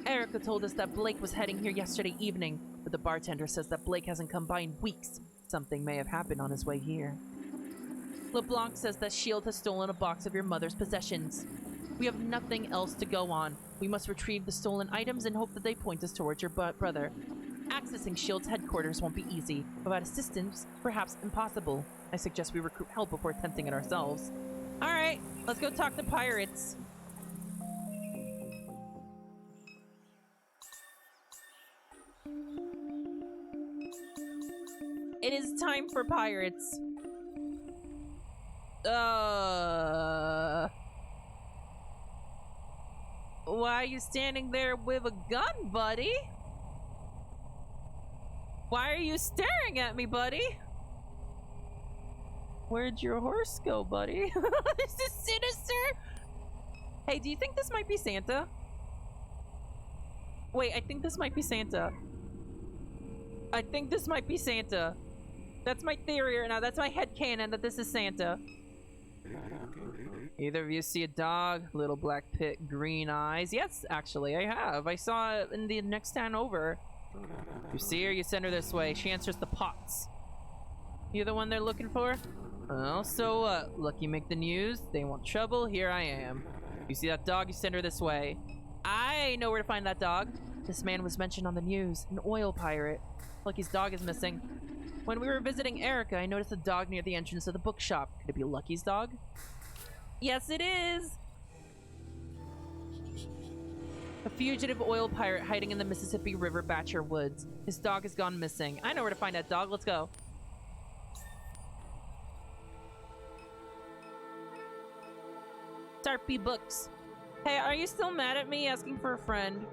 Erica told us that Blake was heading here yesterday evening, but the bartender says that Blake hasn't come by in weeks. Something may have happened on his way here. LeBlanc says that S.H.I.E.L.D. has stolen a box of your mother's possessions. We have nothing else to go on. We must retrieve the stolen items and hope that they point us towards your brother. Accessing S.H.I.E.L.D.'s headquarters won't be easy. Without assistance, perhaps impossible. I suggest we recruit help before attempting it ourselves. Alright, let's go talk to pirates. It is time for pirates. Why are you standing there with a gun, buddy? Why are you staring at me, buddy? Where'd your horse go, buddy? This is sinister! Hey, do you think this might be Santa? Wait, I think this might be Santa. I think this might be Santa. That's my theory right now. That's my headcanon that this is Santa. Either of you see a dog? Little black pit, green eyes. Yes, actually, I have. I saw it in the next town over. You see her, you send her this way. She answers the pots. You the one they're looking for? Well, so what? Lucky make the news. They want trouble, here I am. You see that dog, you send her this way. I know where to find that dog. This man was mentioned on the news. An oil pirate. Lucky's dog is missing. When we were visiting Erica, I noticed a dog near the entrance of the bookshop. Could it be Lucky's dog? Yes, it is! A fugitive oil pirate hiding in the Mississippi River Batcher Woods. His dog has gone missing. I know where to find that dog. Let's go. Starpy Books. Hey, are you still mad at me asking for a friend?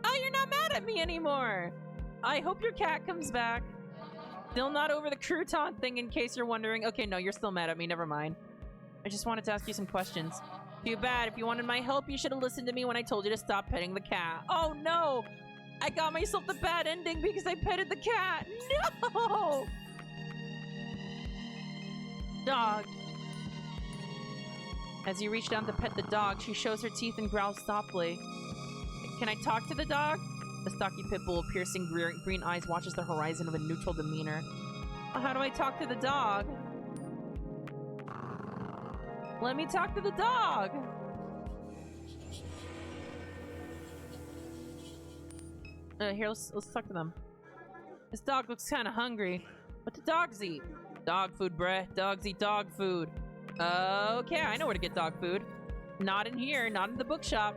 Oh, you're not mad at me anymore! I hope your cat comes back. Still not over the crouton thing, in case you're wondering. Okay, no, you're still mad at me. Never mind. I just wanted to ask you some questions. Too bad. If you wanted my help, you should have listened to me when I told you to stop petting the cat. Oh, no! I got myself the bad ending because I petted the cat. No! Dog. As you reach down to pet the dog, she shows her teeth and growls softly. Can I talk to the dog? The stocky pit bull, piercing green eyes, watches the horizon with a neutral demeanor. How do I talk to the dog? Let me talk to the dog! Here, let's talk to them. This dog looks kind of hungry. What do dogs eat? Dog food, bruh. Dogs eat dog food. Okay, I know where to get dog food. Not in here, not in the bookshop.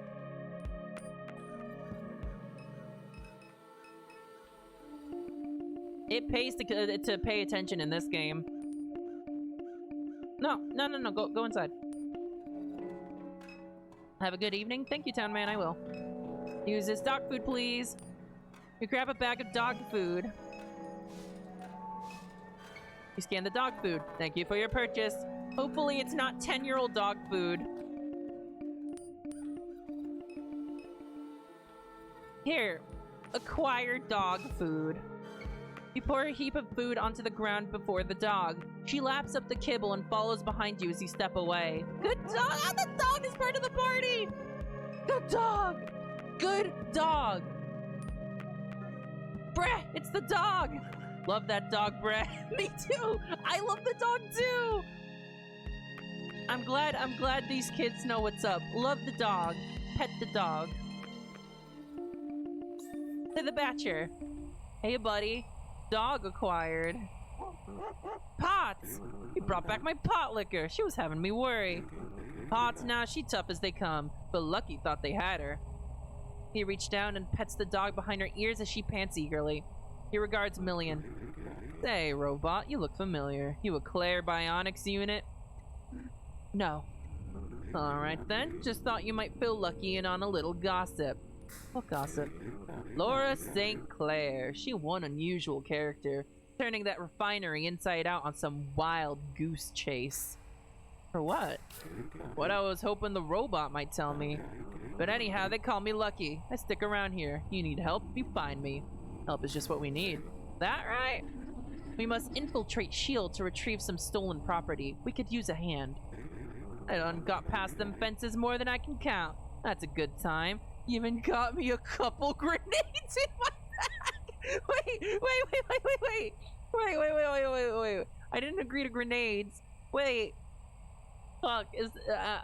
It pays to pay attention in this game. No. Go inside. Have a good evening. Thank you, town man. I will. Use this dog food, please. You grab a bag of dog food. You scan the dog food. Thank you for your purchase. Hopefully it's not 10-year-old dog food. Here. Acquire dog food. You pour a heap of food onto the ground before the dog. She laps up the kibble and follows behind you as you step away. Good dog! Ah, the dog is part of the party! Good dog! Good dog! Breh! It's the dog! Love that dog, Breh. Me too! I love the dog too! I'm glad these kids know what's up. Love the dog. Pet the dog. To the Batcher. Hey, buddy. Dog acquired. Pots! You brought back my pot liquor. She was having me worry. Pots, now she tough as they come, but Lucky thought they had her. He reached down and pets the dog behind her ears as she pants eagerly. He regards Million. Say, robot, you look familiar. You a Claire Bionics unit? No. Alright then, just thought you might feel lucky in on a little gossip. What gossip? Laura St. Clair. She one unusual character, turning that refinery inside out on some wild goose chase. For what? What I was hoping the robot might tell me. But anyhow, they call me Lucky. I stick around here. You need help, you find me. Help is just what we need. That right? We must infiltrate S.H.I.E.L.D. to retrieve some stolen property. We could use a hand. I done got past them fences more than I can count. That's a good time. You even got me a couple grenades in my bag. Wait. I didn't agree to grenades. Wait. Fuck,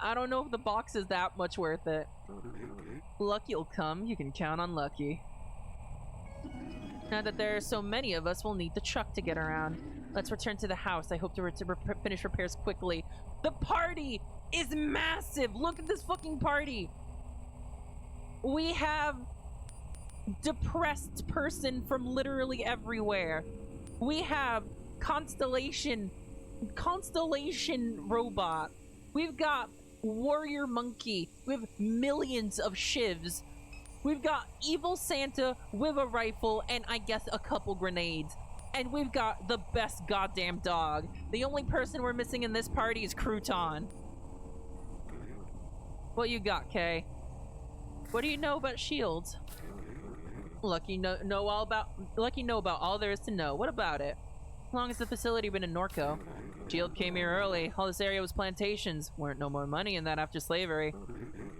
I don't know if the box is that much worth it. Lucky'll come. You can count on Lucky. Now that there are so many of us, we'll need the truck to get around. Let's return to the house. I hope to finish repairs quickly. The party is massive. Look at this fucking party. We have depressed person from literally everywhere. We have Constellation Robot. We've got Warrior Monkey with millions of shivs. We've got Evil Santa with a rifle and I guess a couple grenades. And we've got the best goddamn dog. The only person we're missing in this party is Crouton. What you got, Kay? What do you know about shields? Lucky know about all there is to know. What about it? How long has the facility been in Norco? Shield came here early. All this area was plantations. Weren't no more money in that after slavery.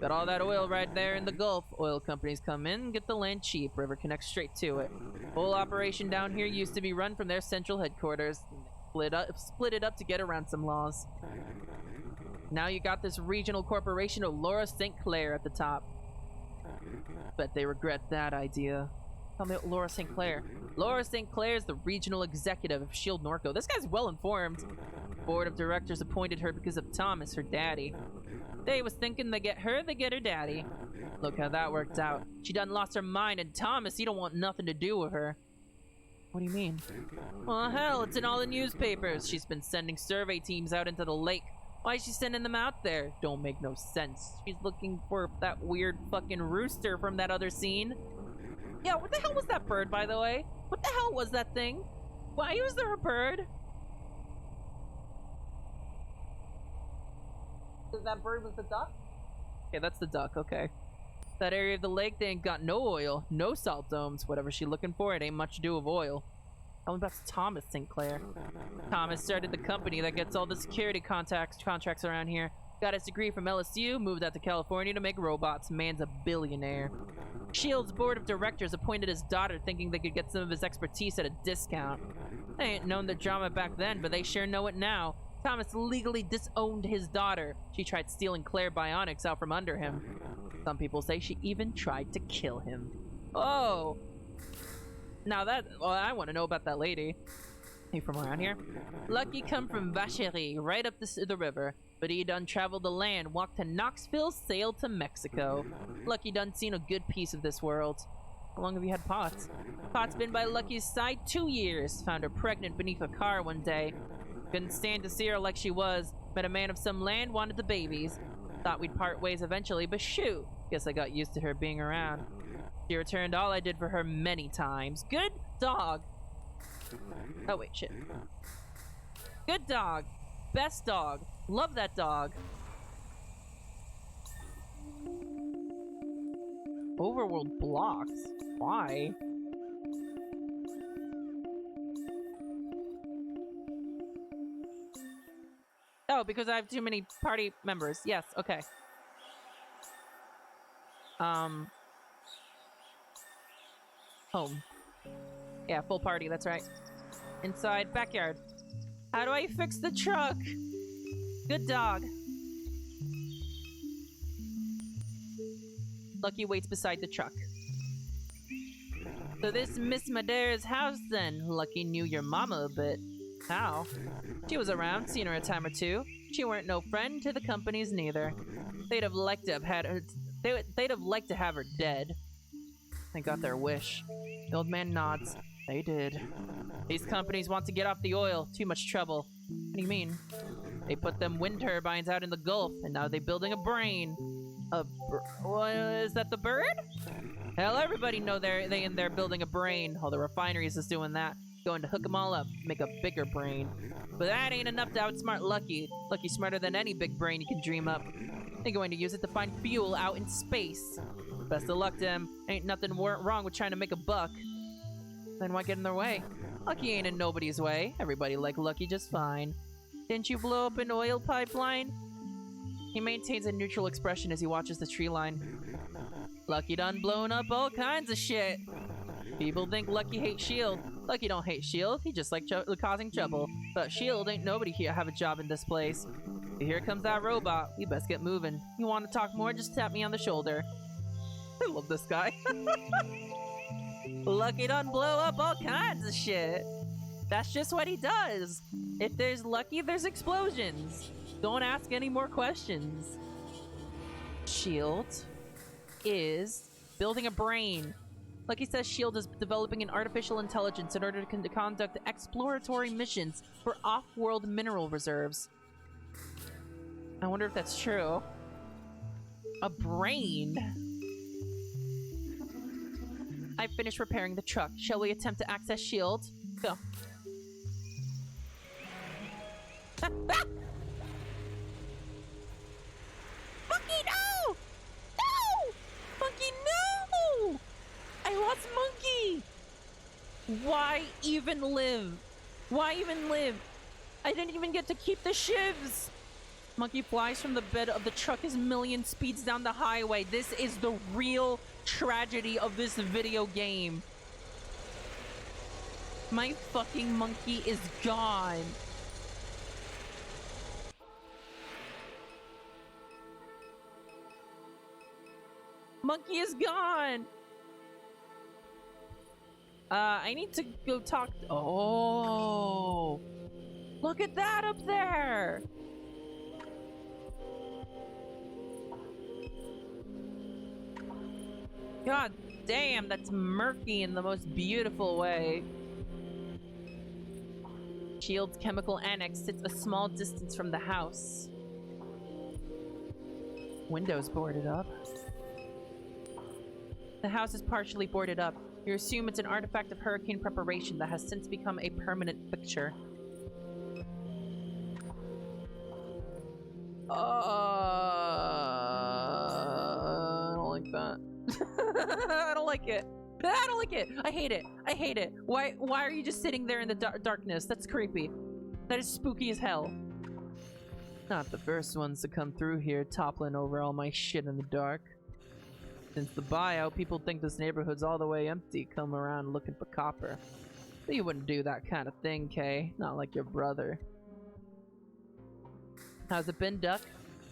Got all that oil right there in the Gulf. Oil companies come in, get the land cheap. River connects straight to it. Whole operation down here used to be run from their central headquarters. Split it up to get around some laws. Now you got this regional corporation of Laura St. Clair at the top. Bet they regret that idea. Tell me about Laura St. Clair. Laura St. Clair is the regional executive of Shield Norco. This guy's well informed. Board of directors appointed her because of Thomas, her daddy. They was thinking they get her daddy. Look how that worked out. She done lost her mind, and Thomas, he don't want nothing to do with her. What do you mean? Well, hell, it's in all the newspapers. She's been sending survey teams out into the lake. Why is she sending them out there? Don't make no sense. She's looking for that weird fucking rooster from that other scene. Yeah, what the hell was that bird, by the way? What the hell was that thing? Why was there a bird? That bird was the duck? Okay, that's the duck, okay. That area of the lake, they ain't got no oil, no salt domes. Whatever she looking for, it ain't much to do with oil. Tell me about Thomas St. Clair. Thomas started the company that gets all the security contracts around here. Got his degree from LSU, moved out to California to make robots. Man's a billionaire. Shield's board of directors appointed his daughter thinking they could get some of his expertise at a discount. They ain't known the drama back then, but they sure know it now. Thomas legally disowned his daughter. She tried stealing Claire Bionics out from under him. Some people say she even tried to kill him. Oh! Now well, I want to know about that lady. He from around here? Lucky come from Vacherie, right up the river. But he done traveled the land, walked to Knoxville, sailed to Mexico. Lucky done seen a good piece of this world. How long have you had Potts? Potts been by Lucky's side 2 years. Found her pregnant beneath a car one day. Couldn't stand to see her like she was. Met a man of some land, wanted the babies. Thought we'd part ways eventually, but shoot. Guess I got used to her being around. She returned all I did for her many times. Good dog. Oh wait, shit. Good dog. Best dog. Love that dog. Overworld blocks? Why? Oh, because I have too many party members. Yes, okay. Home. Yeah, full party, that's right. Inside, backyard. How do I fix the truck? Good dog. Lucky waits beside the truck. So this Miss Madeire's house then. Lucky knew your mama a bit. How? She was around, seen her a time or two. She weren't no friend to the companies neither. They'd have liked to have had her. They'd have liked to have her dead. They got their wish. The old man nods. They did. These companies want to get off the oil. Too much trouble. What do you mean? They put them wind turbines out in the Gulf, and now they're building a brain. Is that the bird? Hell, everybody know they're building a brain. All the refineries is doing that. Going to hook them all up, make a bigger brain. But that ain't enough to outsmart Lucky. Lucky's smarter than any big brain you can dream up. They're going to use it to find fuel out in space. Best of luck to him. Ain't nothing wrong with trying to make a buck. Then why get in their way? Lucky ain't in nobody's way. Everybody like Lucky just fine. Didn't you blow up an oil pipeline? He maintains a neutral expression as he watches the tree line. Lucky done blown up all kinds of shit. People think Lucky hates S.H.I.E.L.D. Lucky don't hate S.H.I.E.L.D. He just like causing trouble. But S.H.I.E.L.D. ain't nobody here have a job in this place. Here comes that robot. We best get moving. You want to talk more? Just tap me on the shoulder. I love this guy. Lucky done blow up all kinds of shit. That's just what he does. If there's Lucky, there's explosions. Don't ask any more questions. S.H.I.E.L.D. is building a brain. Lucky says S.H.I.E.L.D. is developing an artificial intelligence in order to conduct exploratory missions for off-world mineral reserves. I wonder if that's true. A brain. I finished repairing the truck. Shall we attempt to access S.H.I.E.L.D.? Go. Monkey, no! No! Monkey, no! I lost Monkey! Why even live? Why even live? I didn't even get to keep the shivs! Monkey flies from the bed of the truck as million speeds down the highway. This is the real tragedy of this video game. My fucking monkey is gone. Monkey is gone. I need to go talk. Oh, look at that up there. God damn, that's murky in the most beautiful way. S.H.I.E.L.D.'s chemical annex sits a small distance from the house. Windows boarded up. The house is partially boarded up. You assume it's an artifact of hurricane preparation that has since become a permanent fixture. I don't like that. I don't like it. I don't like it. I hate it. I hate it. Why are you just sitting there in the darkness? That's creepy. That is spooky as hell. Not the first ones to come through here toppling over all my shit in the dark. Since the buyout, people think this neighborhood's all the way empty, come around looking for copper. But you wouldn't do that kind of thing, Kay. Not like your brother. How's it been, Duck?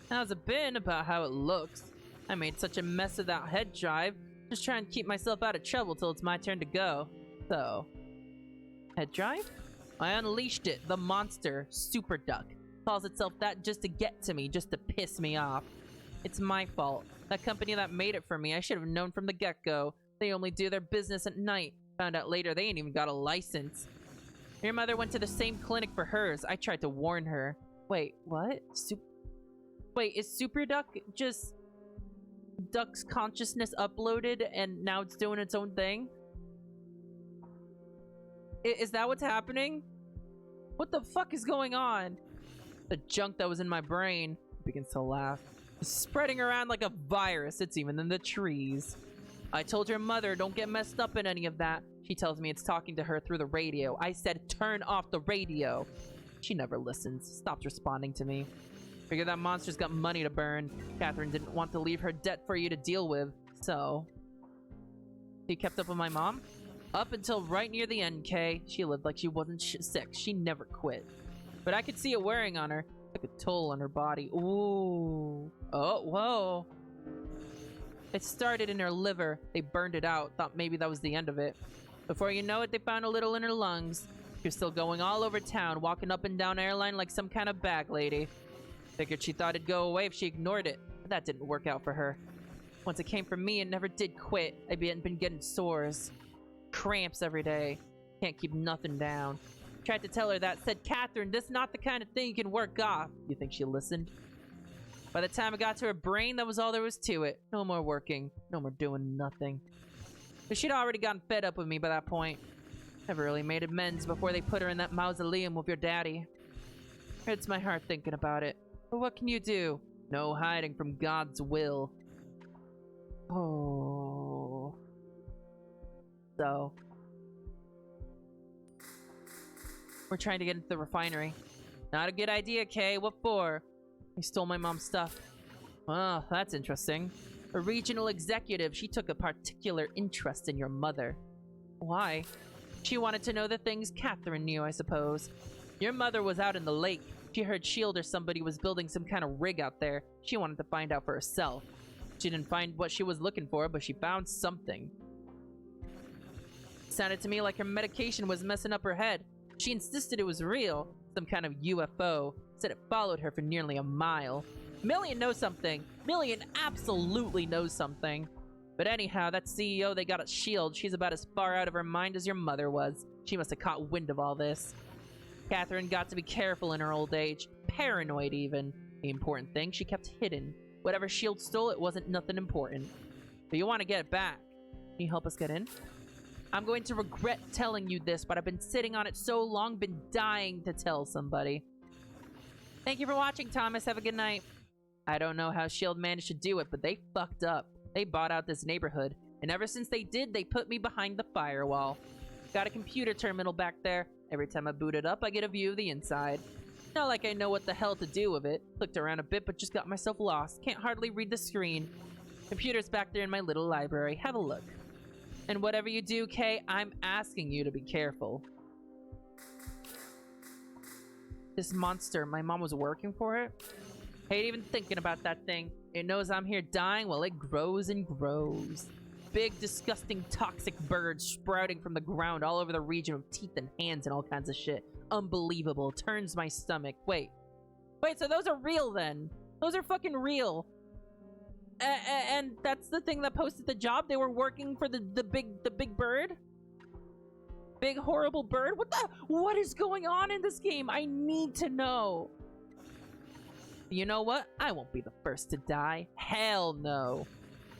How's it been about how it looks? I made such a mess of that head drive. Just trying to keep myself out of trouble till it's my turn to go. So, head drive? I unleashed it, the monster, Super Duck. Calls itself that just to get to me, just to piss me off. It's my fault. That company that made it for me, I should have known from the get-go. They only do their business at night. Found out later they ain't even got a license. Your mother went to the same clinic for hers. I tried to warn her. Wait, what? Wait, is Super Duck just... Duck's consciousness uploaded and now it's doing its own thing? Is that what's happening? What the fuck is going on? The junk that was in my brain begins to laugh. It's spreading around like a virus. It's even in the trees. I told your mother don't get messed up in any of that. She tells me it's talking to her through the radio. I said turn off the radio. She never listens. Stops responding to me. Figure that monster's got money to burn. Catherine didn't want to leave her debt for you to deal with, so... You kept up with my mom? Up until right near the end, Kay. She lived like she wasn't sick. She never quit. But I could see it wearing on her. Took a toll on her body. Ooh. Oh, whoa. It started in her liver. They burned it out. Thought maybe that was the end of it. Before you know it, they found a little in her lungs. She was still going all over town, walking up and down airline like some kind of bag lady. Figured she thought it'd go away if she ignored it, but that didn't work out for her. Once it came from me, it never did quit. I'd been getting sores. Cramps every day. Can't keep nothing down. Tried to tell her that, said, Catherine, this is not the kind of thing you can work off. You think she listened? By the time it got to her brain, that was all there was to it. No more working. No more doing nothing. But she'd already gotten fed up with me by that point. Never really made amends before they put her in that mausoleum with your daddy. Hurts my heart thinking about it. But what can you do? No hiding from God's will. Oh. So. We're trying to get into the refinery. Not a good idea, Kay. What for? He stole my mom's stuff. Oh, that's interesting. A regional executive, she took a particular interest in your mother. Why? She wanted to know the things Catherine knew, I suppose. Your mother was out in the lake. She heard S.H.I.E.L.D. or somebody was building some kind of rig out there. She wanted to find out for herself. She didn't find what she was looking for, but she found something. Sounded to me like her medication was messing up her head. She insisted it was real. Some kind of UFO. Said it followed her for nearly a mile. Million knows something. Million absolutely knows something. But anyhow, that CEO they got at S.H.I.E.L.D., she's about as far out of her mind as your mother was. She must have caught wind of all this. Catherine got to be careful in her old age. Paranoid, even. The important thing she kept hidden. Whatever S.H.I.E.L.D. stole, it wasn't nothing important. But you want to get it back. Can you help us get in? I'm going to regret telling you this, but I've been sitting on it so long, been dying to tell somebody. Thank you for watching, Thomas. Have a good night. I don't know how S.H.I.E.L.D. managed to do it, but they fucked up. They bought out this neighborhood, and ever since they did, they put me behind the firewall. Got a computer terminal back there. Every time I boot it up, I get a view of the inside. Not like I know what the hell to do with it. Clicked around a bit, but just got myself lost. Can't hardly read the screen. Computer's back there in my little library. Have a look. And whatever you do, Kay, I'm asking you to be careful. This monster, my mom was working for it? Hate even thinking about that thing. It knows I'm here dying while it grows and grows. Big, disgusting, toxic birds sprouting from the ground all over the region with teeth and hands and all kinds of shit. Unbelievable. Turns my stomach. Wait, so those are real then? Those are fucking real. And that's the thing that posted the job? They were working for the big bird? Big horrible bird? What is going on in this game? I need to know. You know what? I won't be the first to die. Hell no.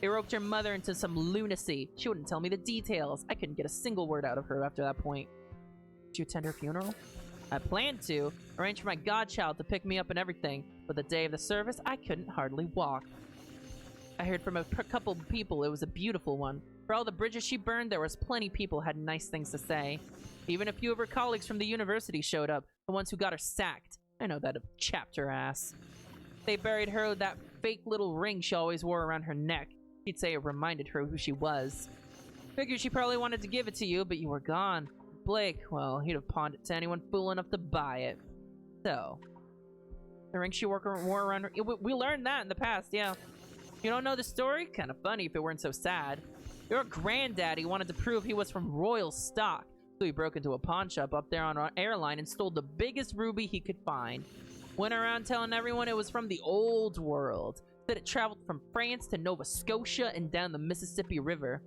They roped your mother into some lunacy. She wouldn't tell me the details. I couldn't get a single word out of her after that point. Did you attend her funeral? I planned to. Arrange for my godchild to pick me up and everything. But the day of the service, I couldn't hardly walk. I heard from a couple people it was a beautiful one. For all the bridges she burned, there was plenty people had nice things to say. Even a few of her colleagues from the university showed up. The ones who got her sacked. I know that chapped her ass. They buried her with that fake little ring she always wore around her neck. She'd say it reminded her who she was. Figured she probably wanted to give it to you, but you were gone. Blake, well, he'd have pawned it to anyone fool enough to buy it. So, the ring she wore around her... We learned that in the past, yeah. You don't know the story? Kind of funny if it weren't so sad. Your granddaddy wanted to prove he was from royal stock, so he broke into a pawn shop up there on our airline and stole the biggest ruby he could find. Went around telling everyone it was from the old world. Said it traveled from France to Nova Scotia and down the Mississippi River.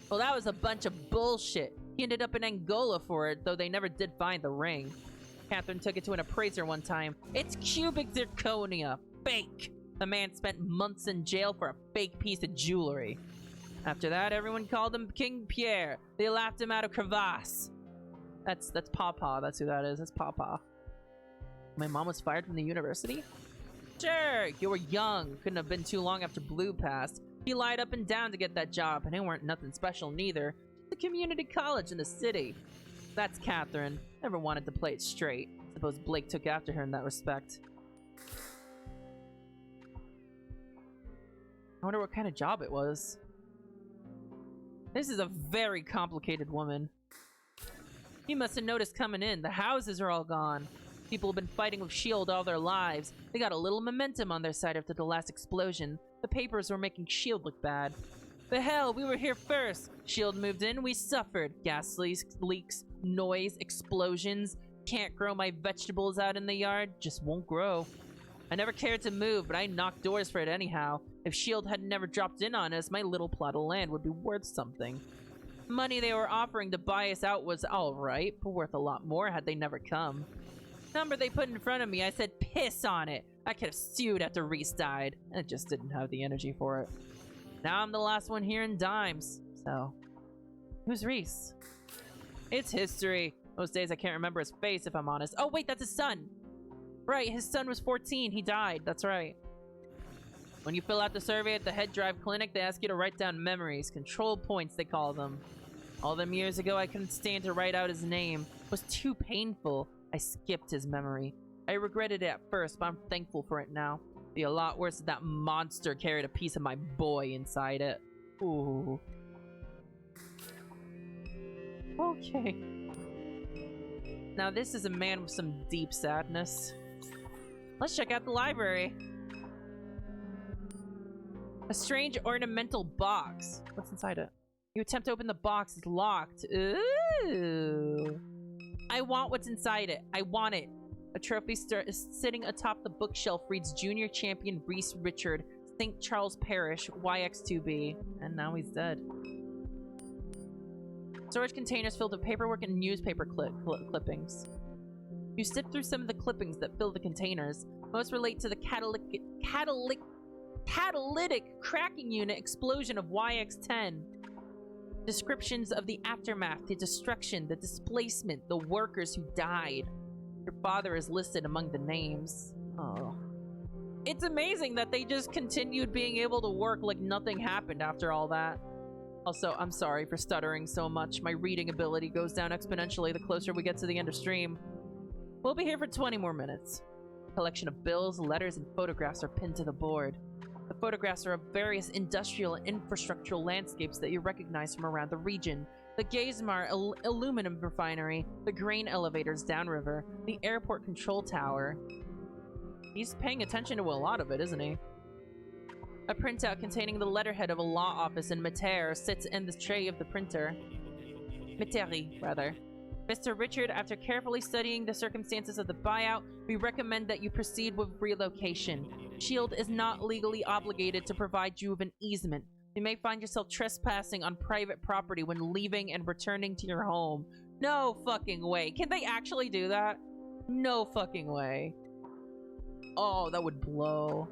Well, that was a bunch of bullshit. He ended up in Angola for it, though they never did find the ring. Catherine took it to an appraiser one time. It's cubic zirconia. Fake. The man spent months in jail for a fake piece of jewelry. After that, everyone called him King Pierre. They laughed him out of crevasse. That's Papa. That's who that is. That's Papa. My mom was fired from the university? Sure, you were young. Couldn't have been too long after Blue passed. He lied up and down to get that job, and it weren't nothing special neither. Just a community college in the city. That's Catherine. Never wanted to play it straight. Suppose Blake took after her in that respect. I wonder what kind of job it was. This is a very complicated woman. You must have noticed coming in. The houses are all gone. People have been fighting with S.H.I.E.L.D. all their lives. They got a little momentum on their side after the last explosion. The papers were making S.H.I.E.L.D. look bad. The hell, we were here first. S.H.I.E.L.D. moved in, we suffered. Gas leaks, noise, explosions. Can't grow my vegetables out in the yard. Just won't grow. I never cared to move, but I knocked doors for it anyhow. If S.H.I.E.L.D. had never dropped in on us, my little plot of land would be worth something. Money they were offering to buy us out was alright, but worth a lot more had they never come. Number they put in front of me, I said piss on it. I could have sued after Reese died. I just didn't have the energy for it. Now I'm the last one here in dimes, so... Who's Reese? It's history. Most days I can't remember his face if I'm honest. Oh wait, that's his son! Right, his son was 14, he died, that's right. When you fill out the survey at the Head Drive Clinic, they ask you to write down memories, control points they call them. All them years ago I couldn't stand to write out his name. It was too painful. I skipped his memory. I regretted it at first, but I'm thankful for it now. It'd be a lot worse if that monster carried a piece of my boy inside it. Ooh. Okay. Now this is a man with some deep sadness. Let's check out the library. A strange ornamental box. What's inside it? You attempt to open the box. It's locked. Ooh. I want what's inside it. I want it. A trophy is sitting atop the bookshelf reads Junior Champion Reese Richard, St. Charles Parish, YX2B. And now he's dead. Storage containers filled with paperwork and newspaper clippings. You sift through some of the clippings that fill the containers. Most relate to the catalytic cracking unit explosion of YX-10. Descriptions of the aftermath, the destruction, the displacement, the workers who died. Your father is listed among the names. Oh. It's amazing that they just continued being able to work like nothing happened after all that. Also, I'm sorry for stuttering so much. My reading ability goes down exponentially the closer we get to the end of stream. We'll be here for 20 more minutes. A collection of bills, letters, and photographs are pinned to the board. The photographs are of various industrial and infrastructural landscapes that you recognize from around the region. The Gazmar aluminum refinery, the grain elevators downriver, the airport control tower. He's paying attention to a lot of it, isn't he? A printout containing the letterhead of a law office in Meter sits in the tray of the printer. Metairie, rather. Mr. Richard, after carefully studying the circumstances of the buyout, we recommend that you proceed with relocation. SHIELD is not legally obligated to provide you with an easement. You may find yourself trespassing on private property when leaving and returning to your home. No fucking way. Can they actually do that? No fucking way. Oh, that would blow.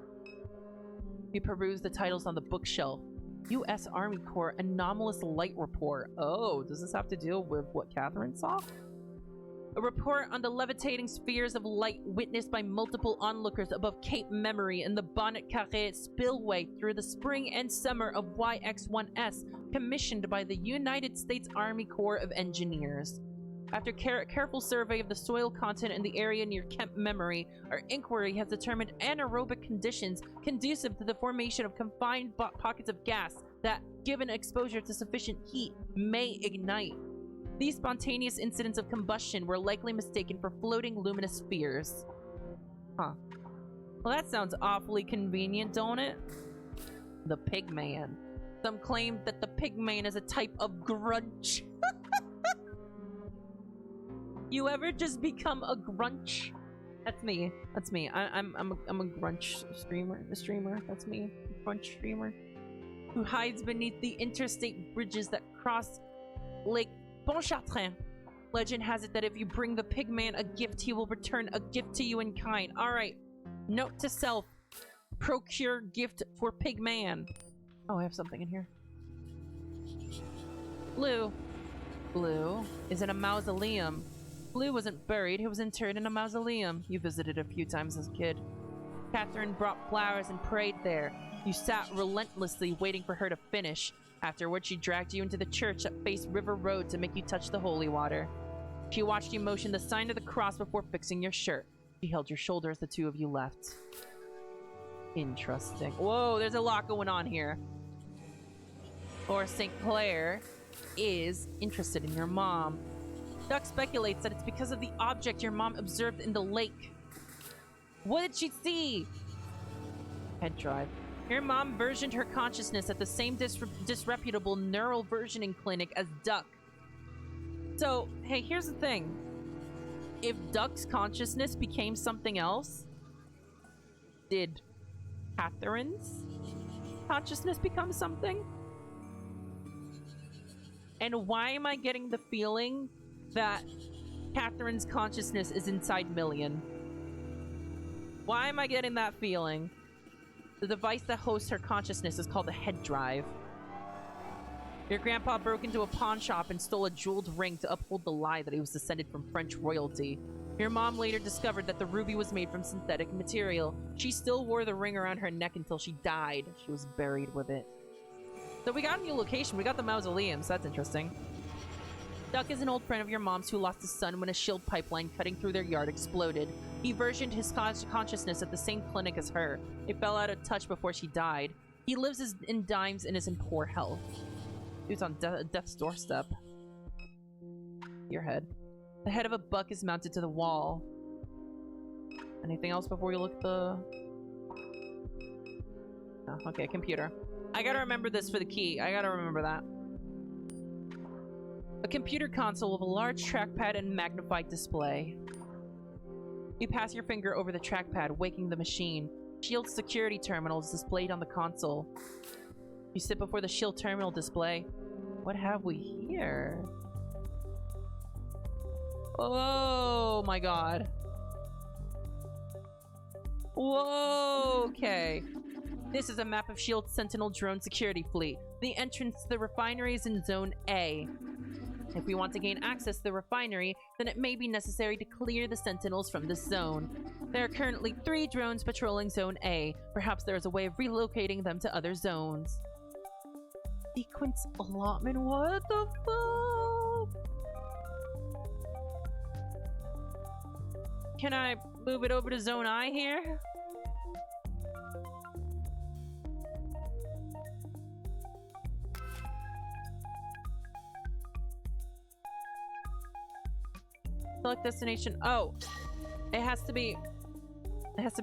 You peruse the titles on the bookshelf. U.S. Army Corps Anomalous Light Report. Oh, does this have to deal with what Catherine saw? A report on the levitating spheres of light witnessed by multiple onlookers above Cape Memory and the Bonnet Carré spillway through the spring and summer of YX-1S, commissioned by the United States Army Corps of Engineers. After careful survey of the soil content in the area near Cape Memory, our inquiry has determined anaerobic conditions conducive to the formation of confined pockets of gas that, given exposure to sufficient heat, may ignite. These spontaneous incidents of combustion were likely mistaken for floating luminous spheres. Huh. Well, that sounds awfully convenient, don't it? The Pigman. Some claim that the Pigman is a type of grunch. You ever just become a grunch? That's me. That's me. I'm a grunch streamer. That's me. Grunch streamer. Who hides beneath the interstate bridges that cross Lake Pontchartrain. Legend has it that if you bring the Pigman a gift, he will return a gift to you in kind. Alright. Note to self. Procure gift for Pigman. Oh, I have something in here. Blue. Blue is in a mausoleum. Blue wasn't buried, he was interred in a mausoleum. You visited a few times as a kid. Catherine brought flowers and prayed there. You sat relentlessly waiting for her to finish. Afterward, she dragged you into the church that faced River Road to make you touch the holy water. She watched you motion the sign of the cross before fixing your shirt. She held your shoulder as the two of you left. Interesting. Whoa, there's a lot going on here. Or St. Clair is interested in your mom. Duck speculates that it's because of the object your mom observed in the lake. What did she see? Head drive. Your mom versioned her consciousness at the same disreputable neural versioning clinic as Duck. So, hey, here's the thing. If Duck's consciousness became something else, did Catherine's consciousness become something? And why am I getting the feeling that Catherine's consciousness is inside Million? Why am I getting that feeling? The device that hosts her consciousness is called a head drive. Your grandpa broke into a pawn shop and stole a jeweled ring to uphold the lie that he was descended from French royalty. Your mom later discovered that the ruby was made from synthetic material. She still wore the ring around her neck until she died. She was buried with it. So we got a new location. We got the mausoleum, so that's interesting. Duck is an old friend of your mom's who lost his son when a shield pipeline cutting through their yard exploded. He versioned his consciousness at the same clinic as her. It fell out of touch before she died. He lives in dimes and is in poor health. He was on death's doorstep. Your head. The head of a buck is mounted to the wall. Anything else before we look at the... Oh, okay, computer. I gotta remember this for the key. I gotta remember that. A computer console with a large trackpad and magnified display. You pass your finger over the trackpad, waking the machine. Shield security terminal is displayed on the console. You sit before the shield terminal display. What have we here? Oh my god. Whoa, okay. This is a map of SHIELD Sentinel drone security fleet. The entrance to the refinery is in Zone A. If we want to gain access to the refinery, then it may be necessary to clear the Sentinels from this zone. There are currently 3 drones patrolling Zone A. Perhaps there is a way of relocating them to other zones. Sequence allotment? What the fuck? Can I move it over to Zone I here? Select destination. Oh, it has to be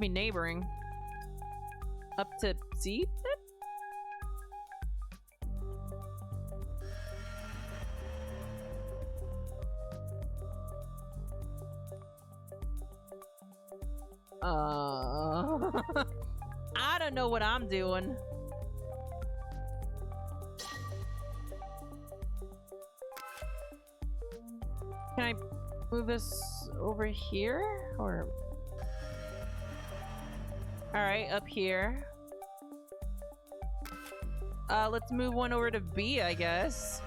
neighboring. Up to C? I don't know what I'm doing. Can I move this over here? Or... Alright, up here. Let's move one over to B, I guess.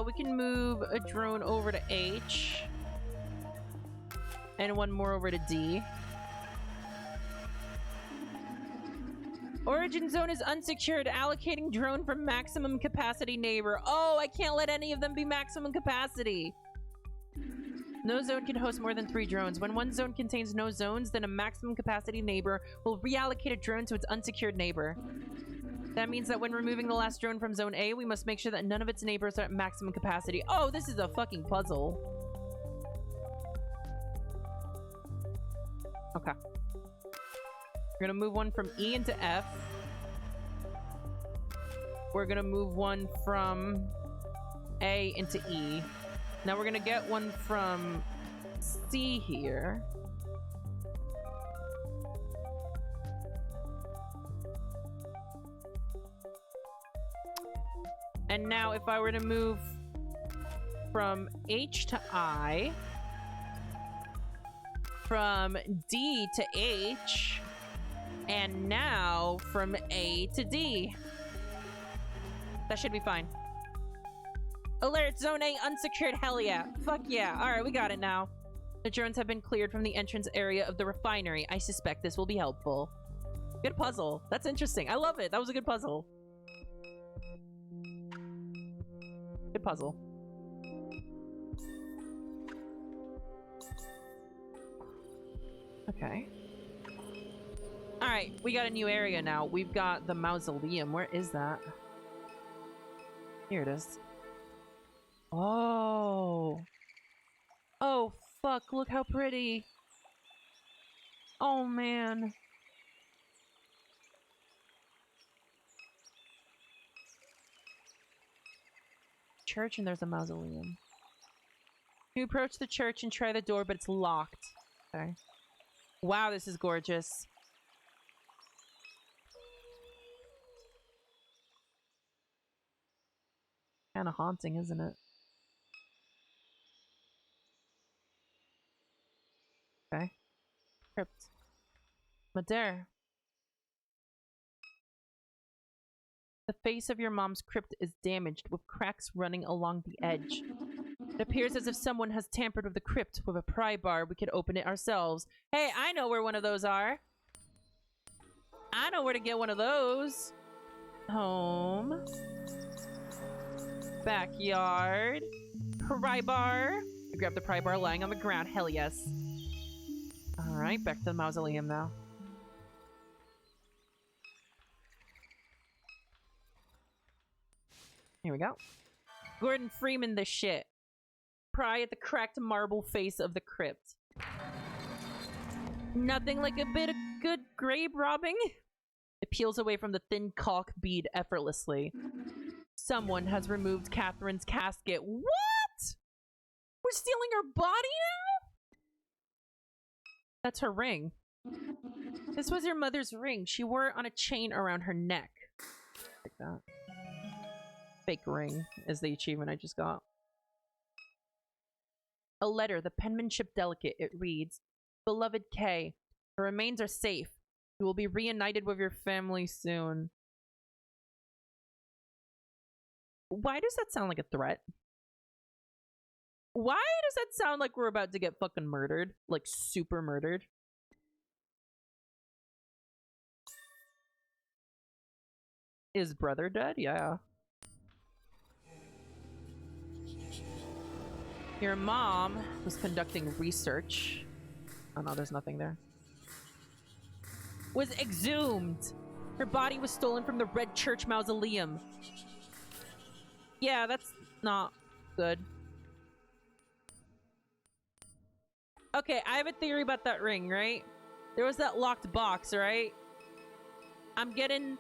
We can move a drone over to H. And one more over to D. Origin zone is unsecured. Allocating drone from maximum capacity neighbor. Oh, I can't let any of them be maximum capacity. No zone can host more than 3 drones. When one zone contains no zones, then a maximum capacity neighbor will reallocate a drone to its unsecured neighbor. That means that when removing the last drone from Zone A, we must make sure that none of its neighbors are at maximum capacity. Oh, this is a fucking puzzle. Okay. We're gonna move one from E into F. We're gonna move one from A into E. Now we're gonna get one from C here. And now if I were to move from H to I, from D to H, and now from A to D. That should be fine. Alert, Zone A unsecured, hell yeah. Fuck yeah. Alright, we got it now. The drones have been cleared from the entrance area of the refinery. I suspect this will be helpful. Good puzzle. That's interesting. I love it. That was a good puzzle. Good puzzle. Okay. Alright, we got a new area now. We've got the mausoleum. Where is that? Here it is. Oh. Oh, fuck. Look how pretty. Oh, man. Church and there's a mausoleum. You approach the church and try the door, but it's locked. Okay. Wow, this is gorgeous. Kind of haunting, isn't it? Okay. Crypt. Mader. The face of your mom's crypt is damaged, with cracks running along the edge. It appears as if someone has tampered with the crypt. With a pry bar, we could open it ourselves. Hey, I know where one of those are. I know where to get one of those. Home. Backyard. Pry bar. We grab the pry bar lying on the ground. Hell yes. Alright, back to the mausoleum now. Here we go. Gordon Freeman the shit. Pry at the cracked marble face of the crypt. Nothing like a bit of good grave robbing. It peels away from the thin caulk bead effortlessly. Someone has removed Catherine's casket. What? We're stealing her body now? That's her ring. This was your mother's ring. She wore it on a chain around her neck. Like that. Fake ring is the achievement I just got. A letter, the penmanship delicate. It reads, Beloved Kay, the remains are safe. You will be reunited with your family soon. Why does that sound like a threat? Why does that sound like we're about to get fucking murdered? Like, super murdered? Is brother dead? Yeah. Your mom was conducting research. Oh no, there's nothing there. Was exhumed. Her body was stolen from the Red Church Mausoleum. Yeah, that's not good. Okay, I have a theory about that ring, right? There was that locked box, right? I'm getting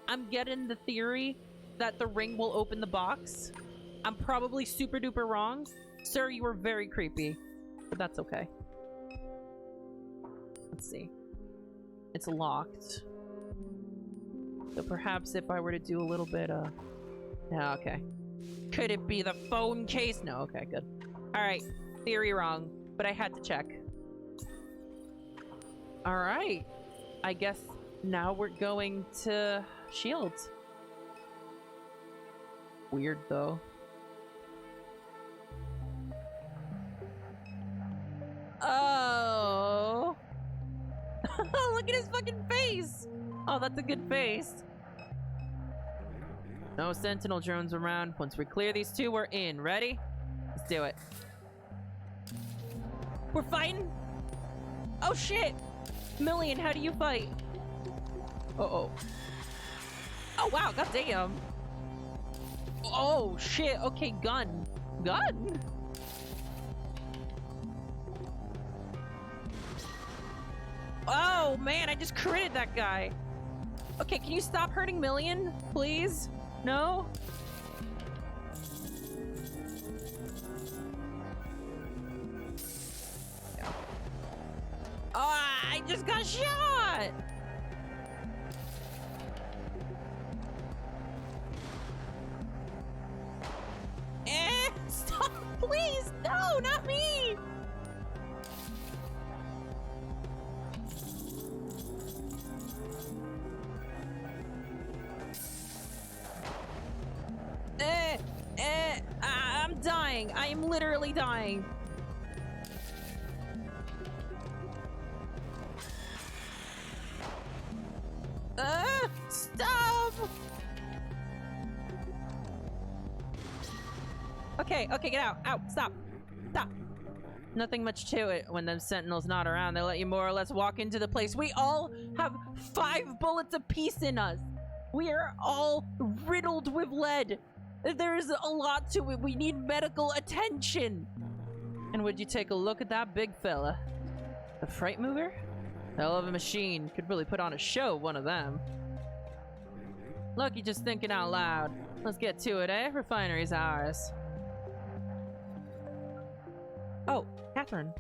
the theory that the ring will open the box. I'm probably super duper wrong. Sir, you were very creepy. But that's okay. Let's see. It's locked. So perhaps if I were to do a little bit of... Yeah, okay. Could it be the phone case? No, okay, good. Alright, theory wrong. But I had to check. Alright. I guess now we're going to Shield. Weird, though. Oh. Look at his fucking face. Oh, that's a good face. No sentinel drones around. Once we clear these two, we're in. Ready? Let's do it. We're fighting? Oh, shit. Million, how do you fight? Uh-oh. Oh, wow. Goddamn. Oh, shit. Okay, gun. Gun? Oh, man. I just critted that guy. Okay, can you stop hurting Million, please? No? Oh, I just got shot! Stop, please! No, not me! I'm dying. I am literally dying. Stop! Okay, get out. Out, stop. Stop. Nothing much to it. When the sentinel's not around, they let you more or less walk into the place. We all have 5 bullets apiece in us. We are all riddled with lead. There's a lot to it. We need medical attention. And would you take a look at that big fella? The freight mover? Hell of a machine. Could really put on a show, one of them. Look, you're just thinking out loud. Let's get to it, eh? Refinery's ours. Oh, Catherine.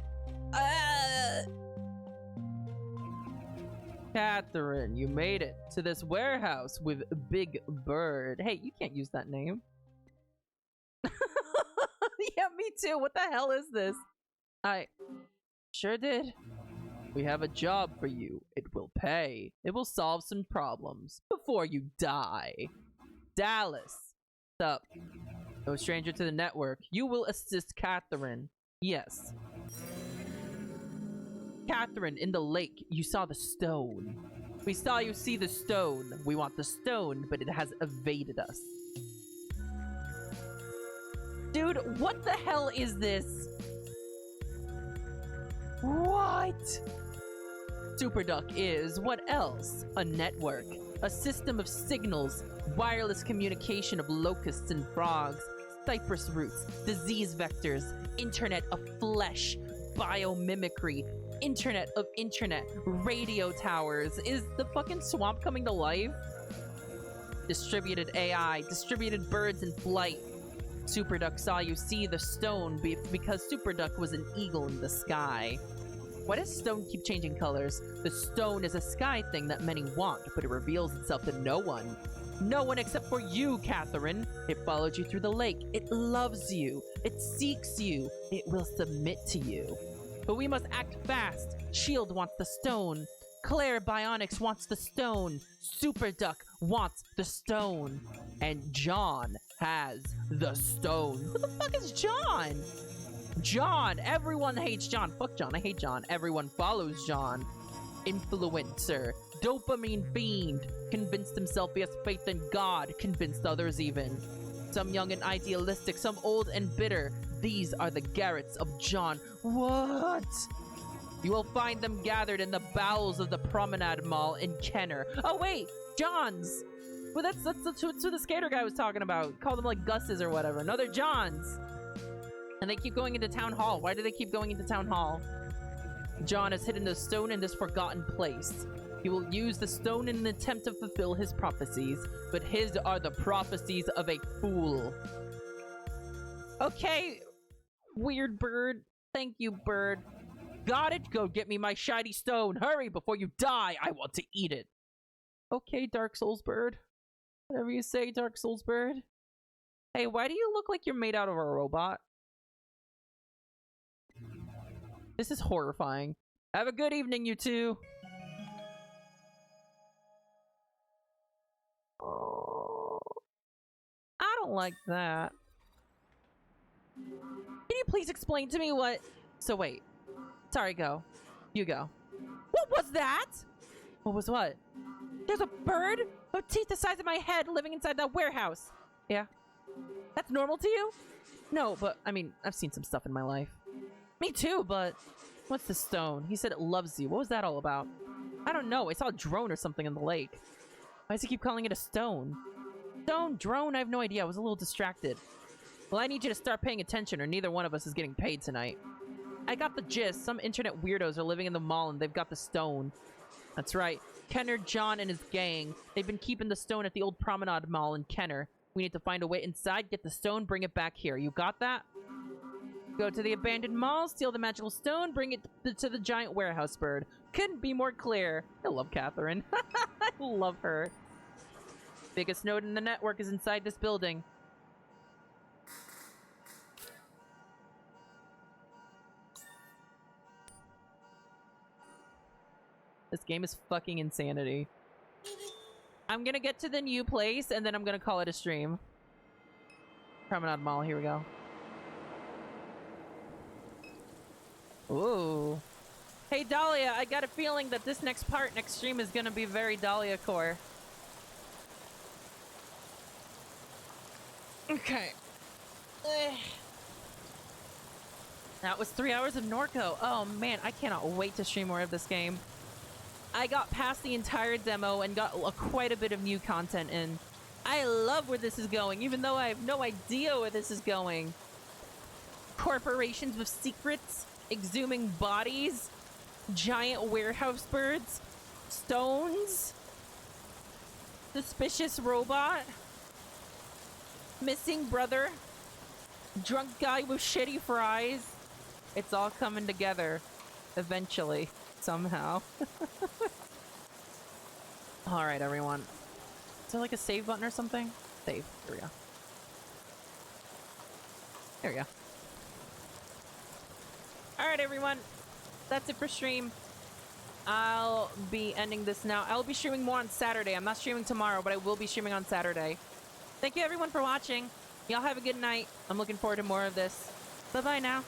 Catherine, you made it to this warehouse with Big Bird. Hey, you can't use that name. Yeah, me too. What the hell is this? I sure did. We have a job for you. It will pay. It will solve some problems before you die. Dallas. Sup? No stranger to the network. You will assist Catherine. Yes. Catherine, in the lake, you saw the stone. We saw you see the stone. We want the stone, but it has evaded us. Dude, what the hell is this? What? Superduck is, what else? A network. A system of signals, wireless communication of locusts and frogs, cypress roots, disease vectors, internet of flesh, biomimicry, internet of internet, radio towers. Is the fucking swamp coming to life? Distributed AI, distributed birds in flight. Superduck saw you see the stone because Superduck was an eagle in the sky. Why does stone keep changing colors? The stone is a sky thing that many want, but it reveals itself to no one. No one except for you, Catherine. It followed you through the lake. It loves you. It seeks you. It will submit to you. But we must act fast. Shield wants the stone. Claire Bionics wants the stone. Superduck wants the stone. And John has the stone. Who the fuck is John? John. Everyone hates John. Fuck John. I hate John. Everyone follows John. Influencer. Dopamine fiend. Convinced himself he has faith in God. Convinced others even. Some young and idealistic. Some old and bitter. These are the Garretts of John. What? You will find them gathered in the bowels of the Promenade Mall in Kenner. Oh wait, John's. Well, that's who the skater guy was talking about. Call them like Gus's or whatever. No, they're John's. And they keep going into Town Hall. Why do they keep going into Town Hall? John has hidden the stone in this forgotten place. He will use the stone in an attempt to fulfill his prophecies, but his are the prophecies of a fool. Okay, weird bird. Thank you, bird. Got it? Go get me my shiny stone. Hurry before you die. I want to eat it. Okay, Dark Souls bird. Whatever you say, Dark Souls bird. Hey, why do you look like you're made out of a robot? This is horrifying. Have a good evening, you two. I don't like that. Can you please explain to me what... So wait. Sorry, go. You go. What was that? What was what? There's a bird with teeth the size of my head living inside that warehouse. Yeah? That's normal to you? No, but, I mean, I've seen some stuff in my life. Me too, but... What's the stone? He said it loves you. What was that all about? I don't know. I saw a drone or something in the lake. Why does he keep calling it a stone? Stone? Drone? I have no idea. I was a little distracted. Well, I need you to start paying attention or neither one of us is getting paid tonight. I got the gist. Some internet weirdos are living in the mall and they've got the stone. That's right. Kenner, John, and his gang. They've been keeping the stone at the old Promenade Mall in Kenner. We need to find a way inside, get the stone, bring it back here. You got that? Go to the abandoned mall, steal the magical stone, bring it to the giant warehouse bird. Couldn't be more clear. I love Catherine. I love her. Biggest node in the network is inside this building. This game is fucking insanity. I'm gonna get to the new place and then I'm gonna call it a stream. Promenade Mall, here we go. Ooh. Hey Dahlia, I got a feeling that this next stream is gonna be very Dahlia core. Okay. That was 3 hours of Norco. Oh man, I cannot wait to stream more of this game. I got past the entire demo and got quite a bit of new content in. I love where this is going, even though I have no idea where this is going. Corporations with secrets, exhuming bodies, giant warehouse birds, stones, suspicious robot, missing brother, drunk guy with shitty fries. It's all coming together eventually. Somehow. Alright, everyone. Is there like a save button or something? Save. Here we go. There we go. Alright, everyone. That's it for stream. I'll be ending this now. I'll be streaming more on Saturday. I'm not streaming tomorrow, but I will be streaming on Saturday. Thank you, everyone, for watching. Y'all have a good night. I'm looking forward to more of this. Bye-bye now.